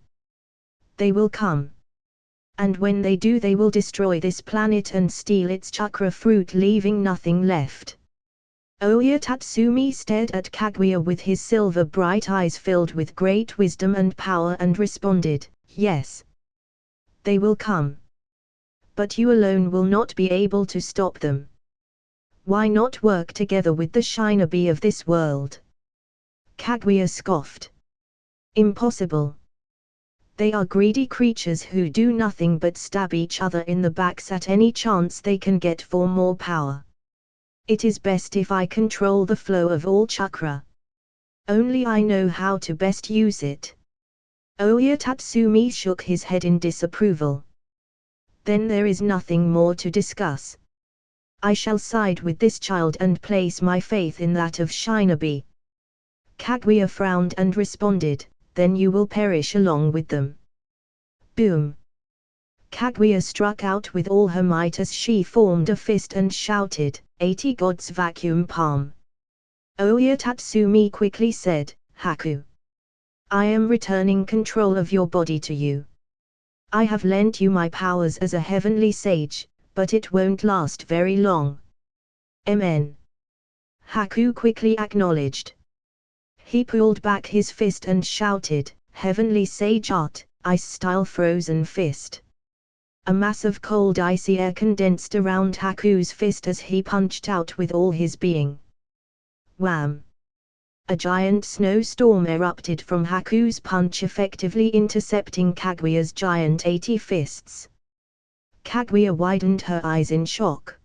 They will come. And when they do, they will destroy this planet and steal its chakra fruit, leaving nothing left. Oya Tatsumi stared at Kaguya with his silver bright eyes filled with great wisdom and power and responded, yes. They will come. But you alone will not be able to stop them. Why not work together with the shinobi of this world? Kaguya scoffed. Impossible. They are greedy creatures who do nothing but stab each other in the backs at any chance they can get for more power. It is best if I control the flow of all chakra. Only I know how to best use it. Oya Tatsumi shook his head in disapproval. Then there is nothing more to discuss. I shall side with this child and place my faith in that of shinobi. Kaguya frowned and responded, then you will perish along with them. Boom! Kaguya struck out with all her might as she formed a fist and shouted, 80 God's vacuum palm. Oya Tatsumi quickly said, Haku. I am returning control of your body to you. I have lent you my powers as a heavenly sage, but it won't last very long. Amen. Haku quickly acknowledged. He pulled back his fist and shouted, Heavenly Sage Art, Ice-style frozen fist. A mass of cold icy air condensed around Haku's fist as he punched out with all his being. Wham! A giant snowstorm erupted from Haku's punch, effectively intercepting Kaguya's giant 80 fists. Kaguya widened her eyes in shock.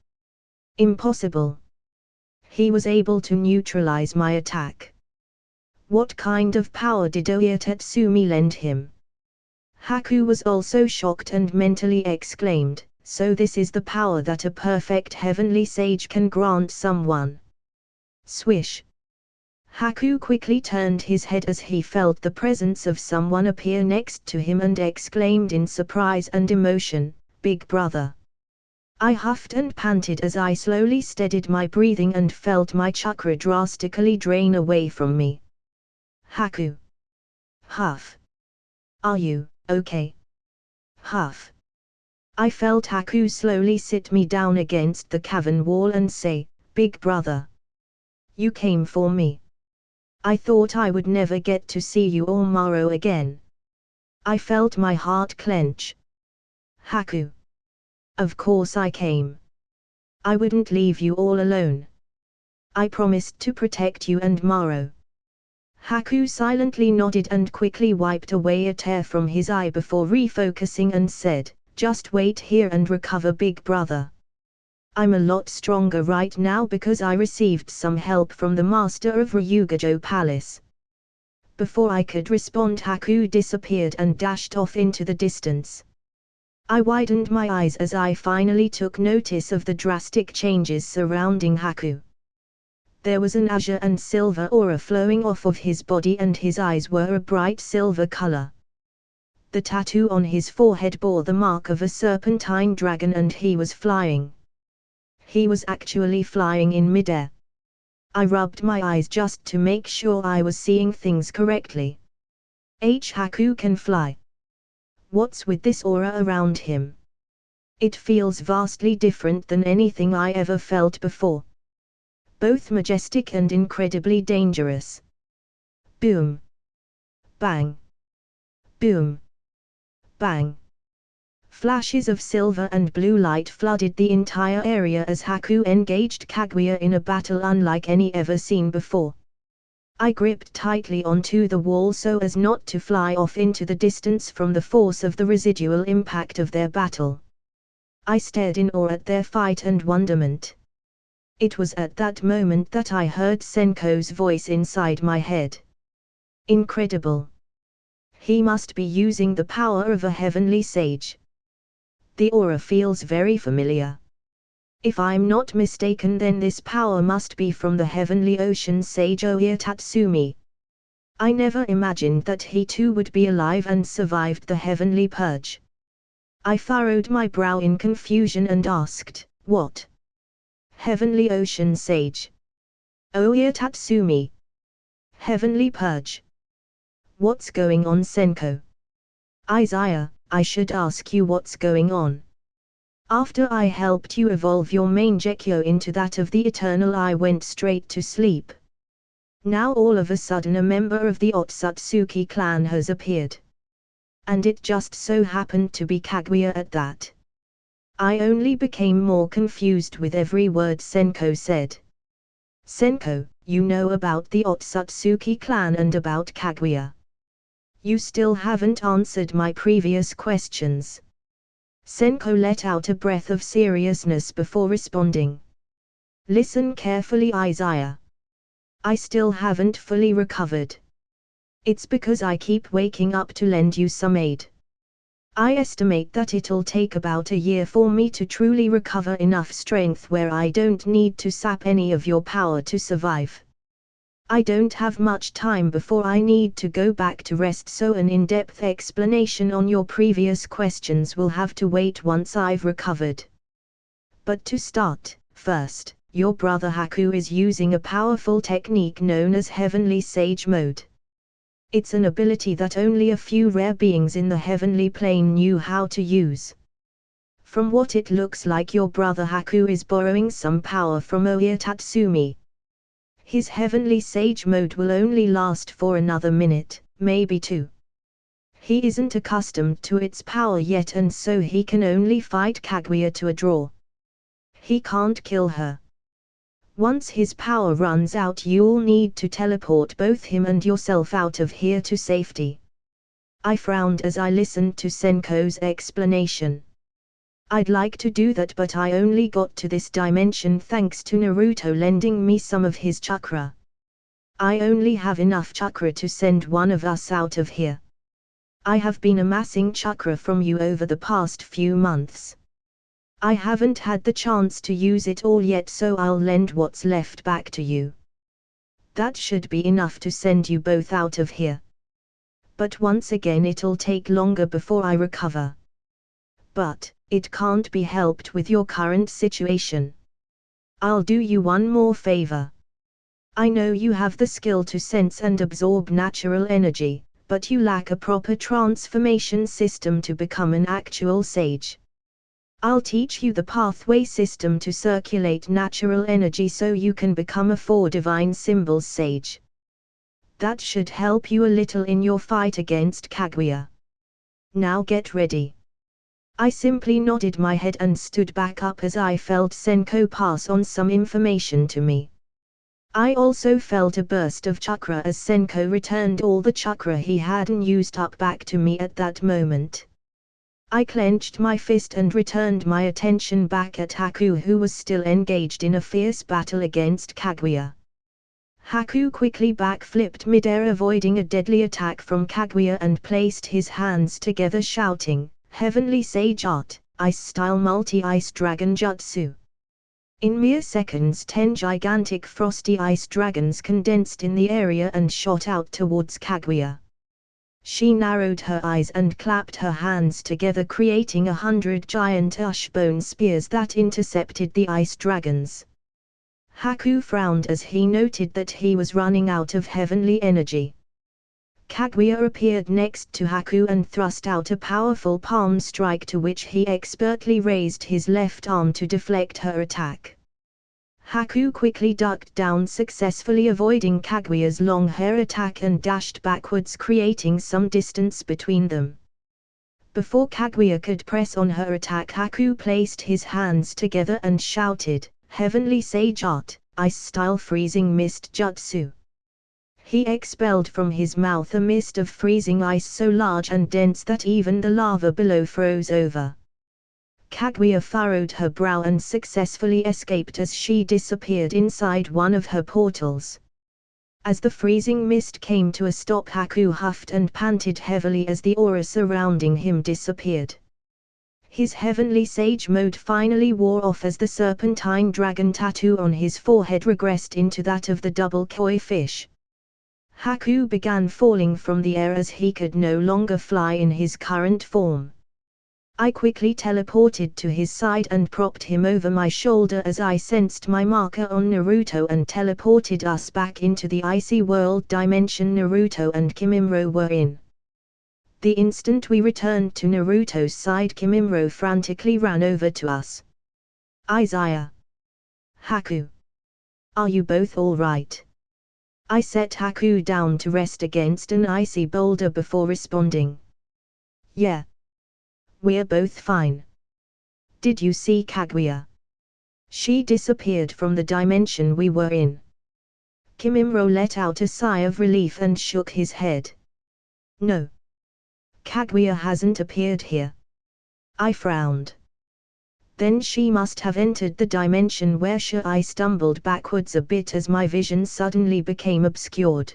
Impossible. He was able to neutralize my attack. What kind of power did Oya Tatsumi lend him? Haku was also shocked and mentally exclaimed, so this is the power that a perfect heavenly sage can grant someone. Swish! Haku quickly turned his head as he felt the presence of someone appear next to him and exclaimed in surprise and emotion, Big brother. I huffed and panted as I slowly steadied my breathing and felt my chakra drastically drain away from me. Haku. Huff. Are you okay? Huff. I felt Haku slowly sit me down against the cavern wall and say, Big brother. You came for me. I thought I would never get to see you or Maro again. I felt my heart clench. Haku. Of course I came. I wouldn't leave you all alone. I promised to protect you and Maro. Haku silently nodded and quickly wiped away a tear from his eye before refocusing and said, Just wait here and recover, big brother. I'm a lot stronger right now because I received some help from the master of Ryugajo Palace. Before I could respond, Haku disappeared and dashed off into the distance. I widened my eyes as I finally took notice of the drastic changes surrounding Haku. There was an azure and silver aura flowing off of his body and his eyes were a bright silver color. The tattoo on his forehead bore the mark of a serpentine dragon and he was flying. He was actually flying in midair. I rubbed my eyes just to make sure I was seeing things correctly. Haku can fly. What's with this aura around him? It feels vastly different than anything I ever felt before. Both majestic and incredibly dangerous. Boom. Bang. Boom. Bang. Flashes of silver and blue light flooded the entire area as Haku engaged Kaguya in a battle unlike any ever seen before. I gripped tightly onto the wall so as not to fly off into the distance from the force of the residual impact of their battle. I stared in awe at their fight and wonderment. It was at that moment that I heard Senko's voice inside my head. Incredible. He must be using the power of a heavenly sage. The aura feels very familiar. If I'm not mistaken, then this power must be from the heavenly ocean sage Oya Tatsumi. I never imagined that he too would be alive and survived the heavenly purge. I furrowed my brow in confusion and asked, "What? Heavenly Ocean Sage? Oya Tatsumi? Heavenly Purge? What's going on, Senko?" "Izaya, I should ask you what's going on. After I helped you evolve your main Gekyo into that of the Eternal, I went straight to sleep. Now all of a sudden a member of the Otsutsuki clan has appeared. And it just so happened to be Kaguya at that. I only became more confused with every word Senko said." "Senko, you know about the Otsutsuki clan and about Kaguya. You still haven't answered my previous questions." Senko let out a breath of seriousness before responding. "Listen carefully, Izaya. I still haven't fully recovered. It's because I keep waking up to lend you some aid. I estimate that it'll take about a year for me to truly recover enough strength where I don't need to sap any of your power to survive. I don't have much time before I need to go back to rest, so an in-depth explanation on your previous questions will have to wait once I've recovered. But to start, first, your brother Haku is using a powerful technique known as Heavenly Sage Mode. It's an ability that only a few rare beings in the heavenly plane knew how to use. From what it looks like, your brother Haku is borrowing some power from Oya Tatsumi. His Heavenly Sage Mode will only last for another minute, maybe two. He isn't accustomed to its power yet, and so he can only fight Kaguya to a draw. He can't kill her. Once his power runs out, you'll need to teleport both him and yourself out of here to safety." I frowned as I listened to Senko's explanation. I'd like to do that, but I only got to this dimension thanks to Naruto lending me some of his chakra. I only have enough chakra to send one of us out of here. I have been amassing chakra from you over the past few months. I haven't had the chance to use it all yet, so I'll lend what's left back to you. That should be enough to send you both out of here. But once again, it'll take longer before I recover. But it can't be helped with your current situation. I'll do you one more favor. I know you have the skill to sense and absorb natural energy, but you lack a proper transformation system to become an actual sage. I'll teach you the pathway system to circulate natural energy so you can become a Four Divine Symbols sage. That should help you a little in your fight against Kaguya. Now get ready." I simply nodded my head and stood back up as I felt Senko pass on some information to me. I also felt a burst of chakra as Senko returned all the chakra he hadn't used up back to me at that moment. I clenched my fist and returned my attention back at Haku, who was still engaged in a fierce battle against Kaguya. Haku quickly backflipped midair, avoiding a deadly attack from Kaguya, and placed his hands together, shouting, "Heavenly Sage Art, Ice-Style Multi-Ice Dragon Jutsu." In mere seconds 10 gigantic frosty ice dragons condensed in the area and shot out towards Kaguya. She narrowed her eyes and clapped her hands together, creating 100 giant ashbone spears that intercepted the ice dragons. Haku frowned as he noted that he was running out of heavenly energy. Kaguya appeared next to Haku and thrust out a powerful palm strike, to which he expertly raised his left arm to deflect her attack. Haku quickly ducked down, successfully avoiding Kaguya's long hair attack, and dashed backwards, creating some distance between them. Before Kaguya could press on her attack, Haku placed his hands together and shouted, "Heavenly Sage Art, Ice-Style Freezing Mist Jutsu." He expelled from his mouth a mist of freezing ice so large and dense that even the lava below froze over. Kaguya furrowed her brow and successfully escaped as she disappeared inside one of her portals. As the freezing mist came to a stop, Haku huffed and panted heavily as the aura surrounding him disappeared. His Heavenly Sage Mode finally wore off as the serpentine dragon tattoo on his forehead regressed into that of the double koi fish. Haku began falling from the air as he could no longer fly in his current form. I quickly teleported to his side and propped him over my shoulder as I sensed my marker on Naruto and teleported us back into the icy world dimension Naruto and Kimimro were in. The instant we returned to Naruto's side, Kimimro frantically ran over to us. Izaya. Haku. Are you both all right? I set Haku down to rest against an icy boulder before responding. Yeah. We're both fine. Did you see Kaguya? She disappeared from the dimension we were in. Kimimro let out a sigh of relief and shook his head. No. Kaguya hasn't appeared here. I frowned. Then she must have entered the dimension where I stumbled backwards a bit as my vision suddenly became obscured.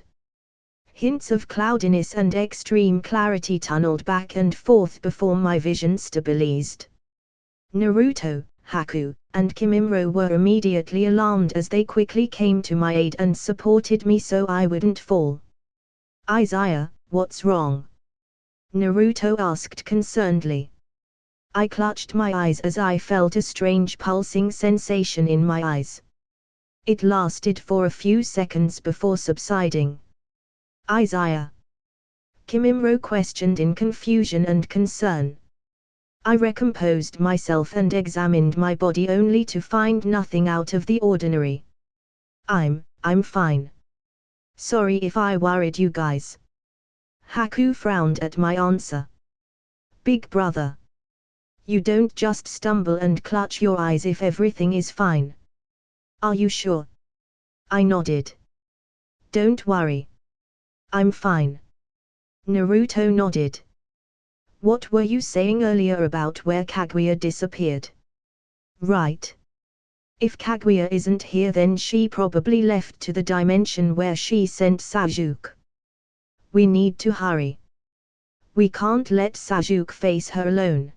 Hints of cloudiness and extreme clarity tunneled back and forth before my vision stabilized. Naruto, Haku, and Kimimro were immediately alarmed as they quickly came to my aid and supported me so I wouldn't fall. Izaya, what's wrong? Naruto asked concernedly. I clutched my eyes as I felt a strange pulsing sensation in my eyes. It lasted for a few seconds before subsiding. Izaya? Kimimro questioned in confusion and concern. I recomposed myself and examined my body only to find nothing out of the ordinary. I'm fine. Sorry if I worried you guys. Haku frowned at my answer. Big brother. You don't just stumble and clutch your eyes if everything is fine. Are you sure? I nodded. Don't worry. I'm fine. Naruto nodded. What were you saying earlier about where Kaguya disappeared? Right. If Kaguya isn't here, then she probably left to the dimension where she sent Sasuke. We need to hurry. We can't let Sasuke face her alone.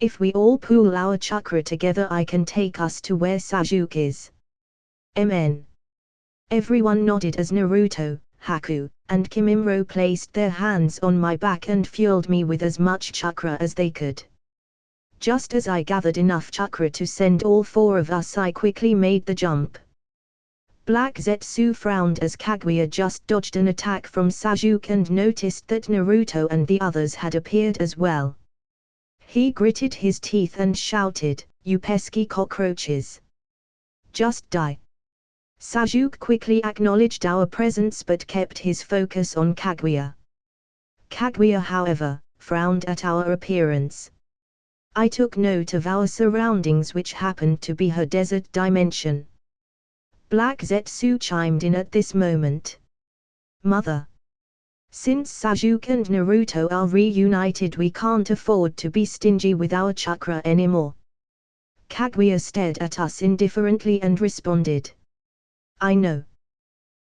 If we all pool our chakra together, I can take us to where Sasuke is. Amen. Everyone nodded as Naruto, Haku, and Kimimro placed their hands on my back and fueled me with as much chakra as they could. Just as I gathered enough chakra to send all four of us, I quickly made the jump. Black Zetsu frowned as Kaguya just dodged an attack from Sasuke and noticed that Naruto and the others had appeared as well. He gritted his teeth and shouted, "You pesky cockroaches! Just die!" Sasuke quickly acknowledged our presence but kept his focus on Kaguya. Kaguya, however, frowned at our appearance. I took note of our surroundings, which happened to be her desert dimension. Black Zetsu chimed in at this moment. Mother. Since Sasuke and Naruto are reunited, we can't afford to be stingy with our chakra anymore. Kaguya stared at us indifferently and responded. I know.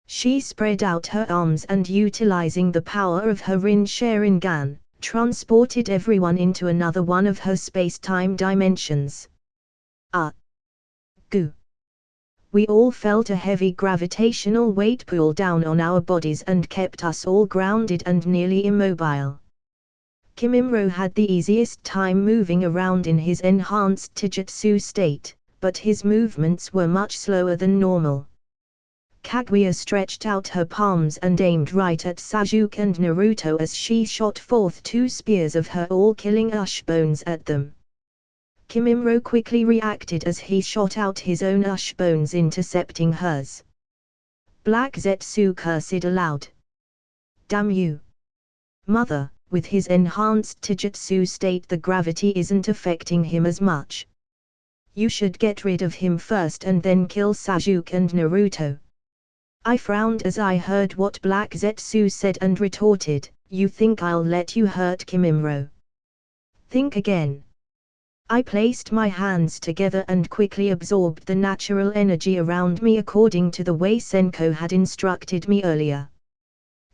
She spread out her arms and, utilizing the power of her Rin Sharingan, transported everyone into another one of her space-time dimensions. Goo. We all felt a heavy gravitational weight pull down on our bodies and kept us all grounded and nearly immobile. Kimimro had the easiest time moving around in his enhanced Taijutsu state, but his movements were much slower than normal. Kaguya stretched out her palms and aimed right at Sasuke and Naruto as she shot forth two spears of her all-killing Ushbones at them. Kimimro quickly reacted as he shot out his own Ushbones, intercepting hers. Black Zetsu cursed aloud. Damn you! Mother, with his enhanced Taijutsu state, the gravity isn't affecting him as much. You should get rid of him first and then kill Sasuke and Naruto. I frowned as I heard what Black Zetsu said and retorted, You think I'll let you hurt Kimimro? Think again. I placed my hands together and quickly absorbed the natural energy around me according to the way Senko had instructed me earlier.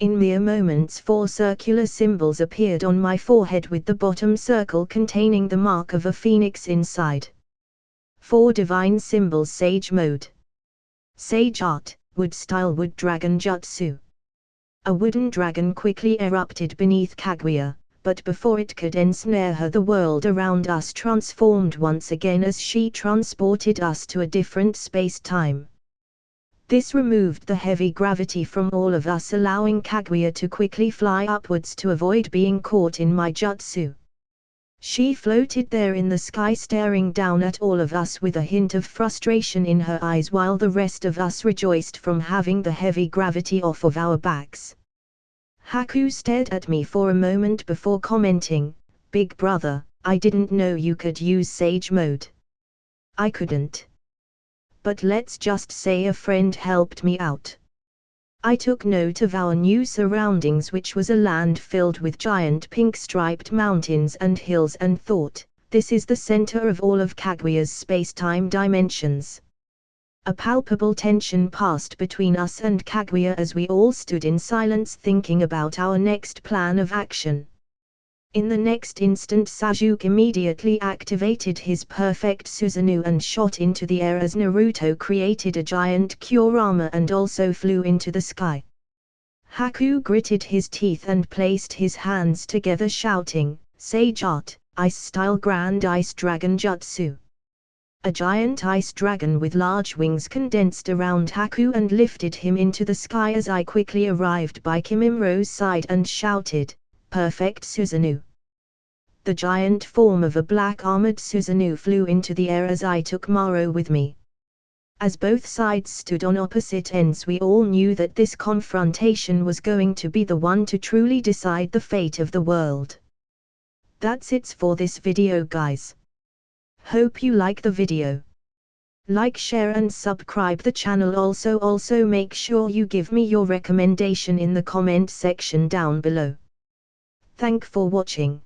In mere moments, 4 circular symbols appeared on my forehead with the bottom circle containing the mark of a phoenix inside. 4 divine symbols: Sage Mode, Sage Art, Wood Style, Wood Dragon Jutsu. A wooden dragon quickly erupted beneath Kaguya, but before it could ensnare her, the world around us transformed once again as she transported us to a different space-time. This removed the heavy gravity from all of us, allowing Kaguya to quickly fly upwards to avoid being caught in my jutsu. She floated there in the sky, staring down at all of us with a hint of frustration in her eyes, while the rest of us rejoiced from having the heavy gravity off of our backs. Haku stared at me for a moment before commenting, "Big brother, I didn't know you could use Sage mode." I couldn't. But let's just say a friend helped me out. I took note of our new surroundings, which was a land filled with giant pink-striped mountains and hills, and thought, this is the center of all of Kaguya's space-time dimensions. A palpable tension passed between us and Kaguya as we all stood in silence thinking about our next plan of action. In the next instant, Sasuke immediately activated his perfect Susanoo and shot into the air as Naruto created a giant Kurama and also flew into the sky. Haku gritted his teeth and placed his hands together, shouting, "Sage Art, Ice-style Grand Ice Dragon Jutsu." A giant ice dragon with large wings condensed around Haku and lifted him into the sky as I quickly arrived by Kimimro's side and shouted, "Perfect Susanoo." The giant form of a black-armored Susanoo flew into the air as I took Maro with me. As both sides stood on opposite ends, we all knew that this confrontation was going to be the one to truly decide the fate of the world. That's it for this video, guys. Hope you like the video. Like, share and subscribe the channel. Also make sure you give me your recommendation in the comment section down below. Thank for watching.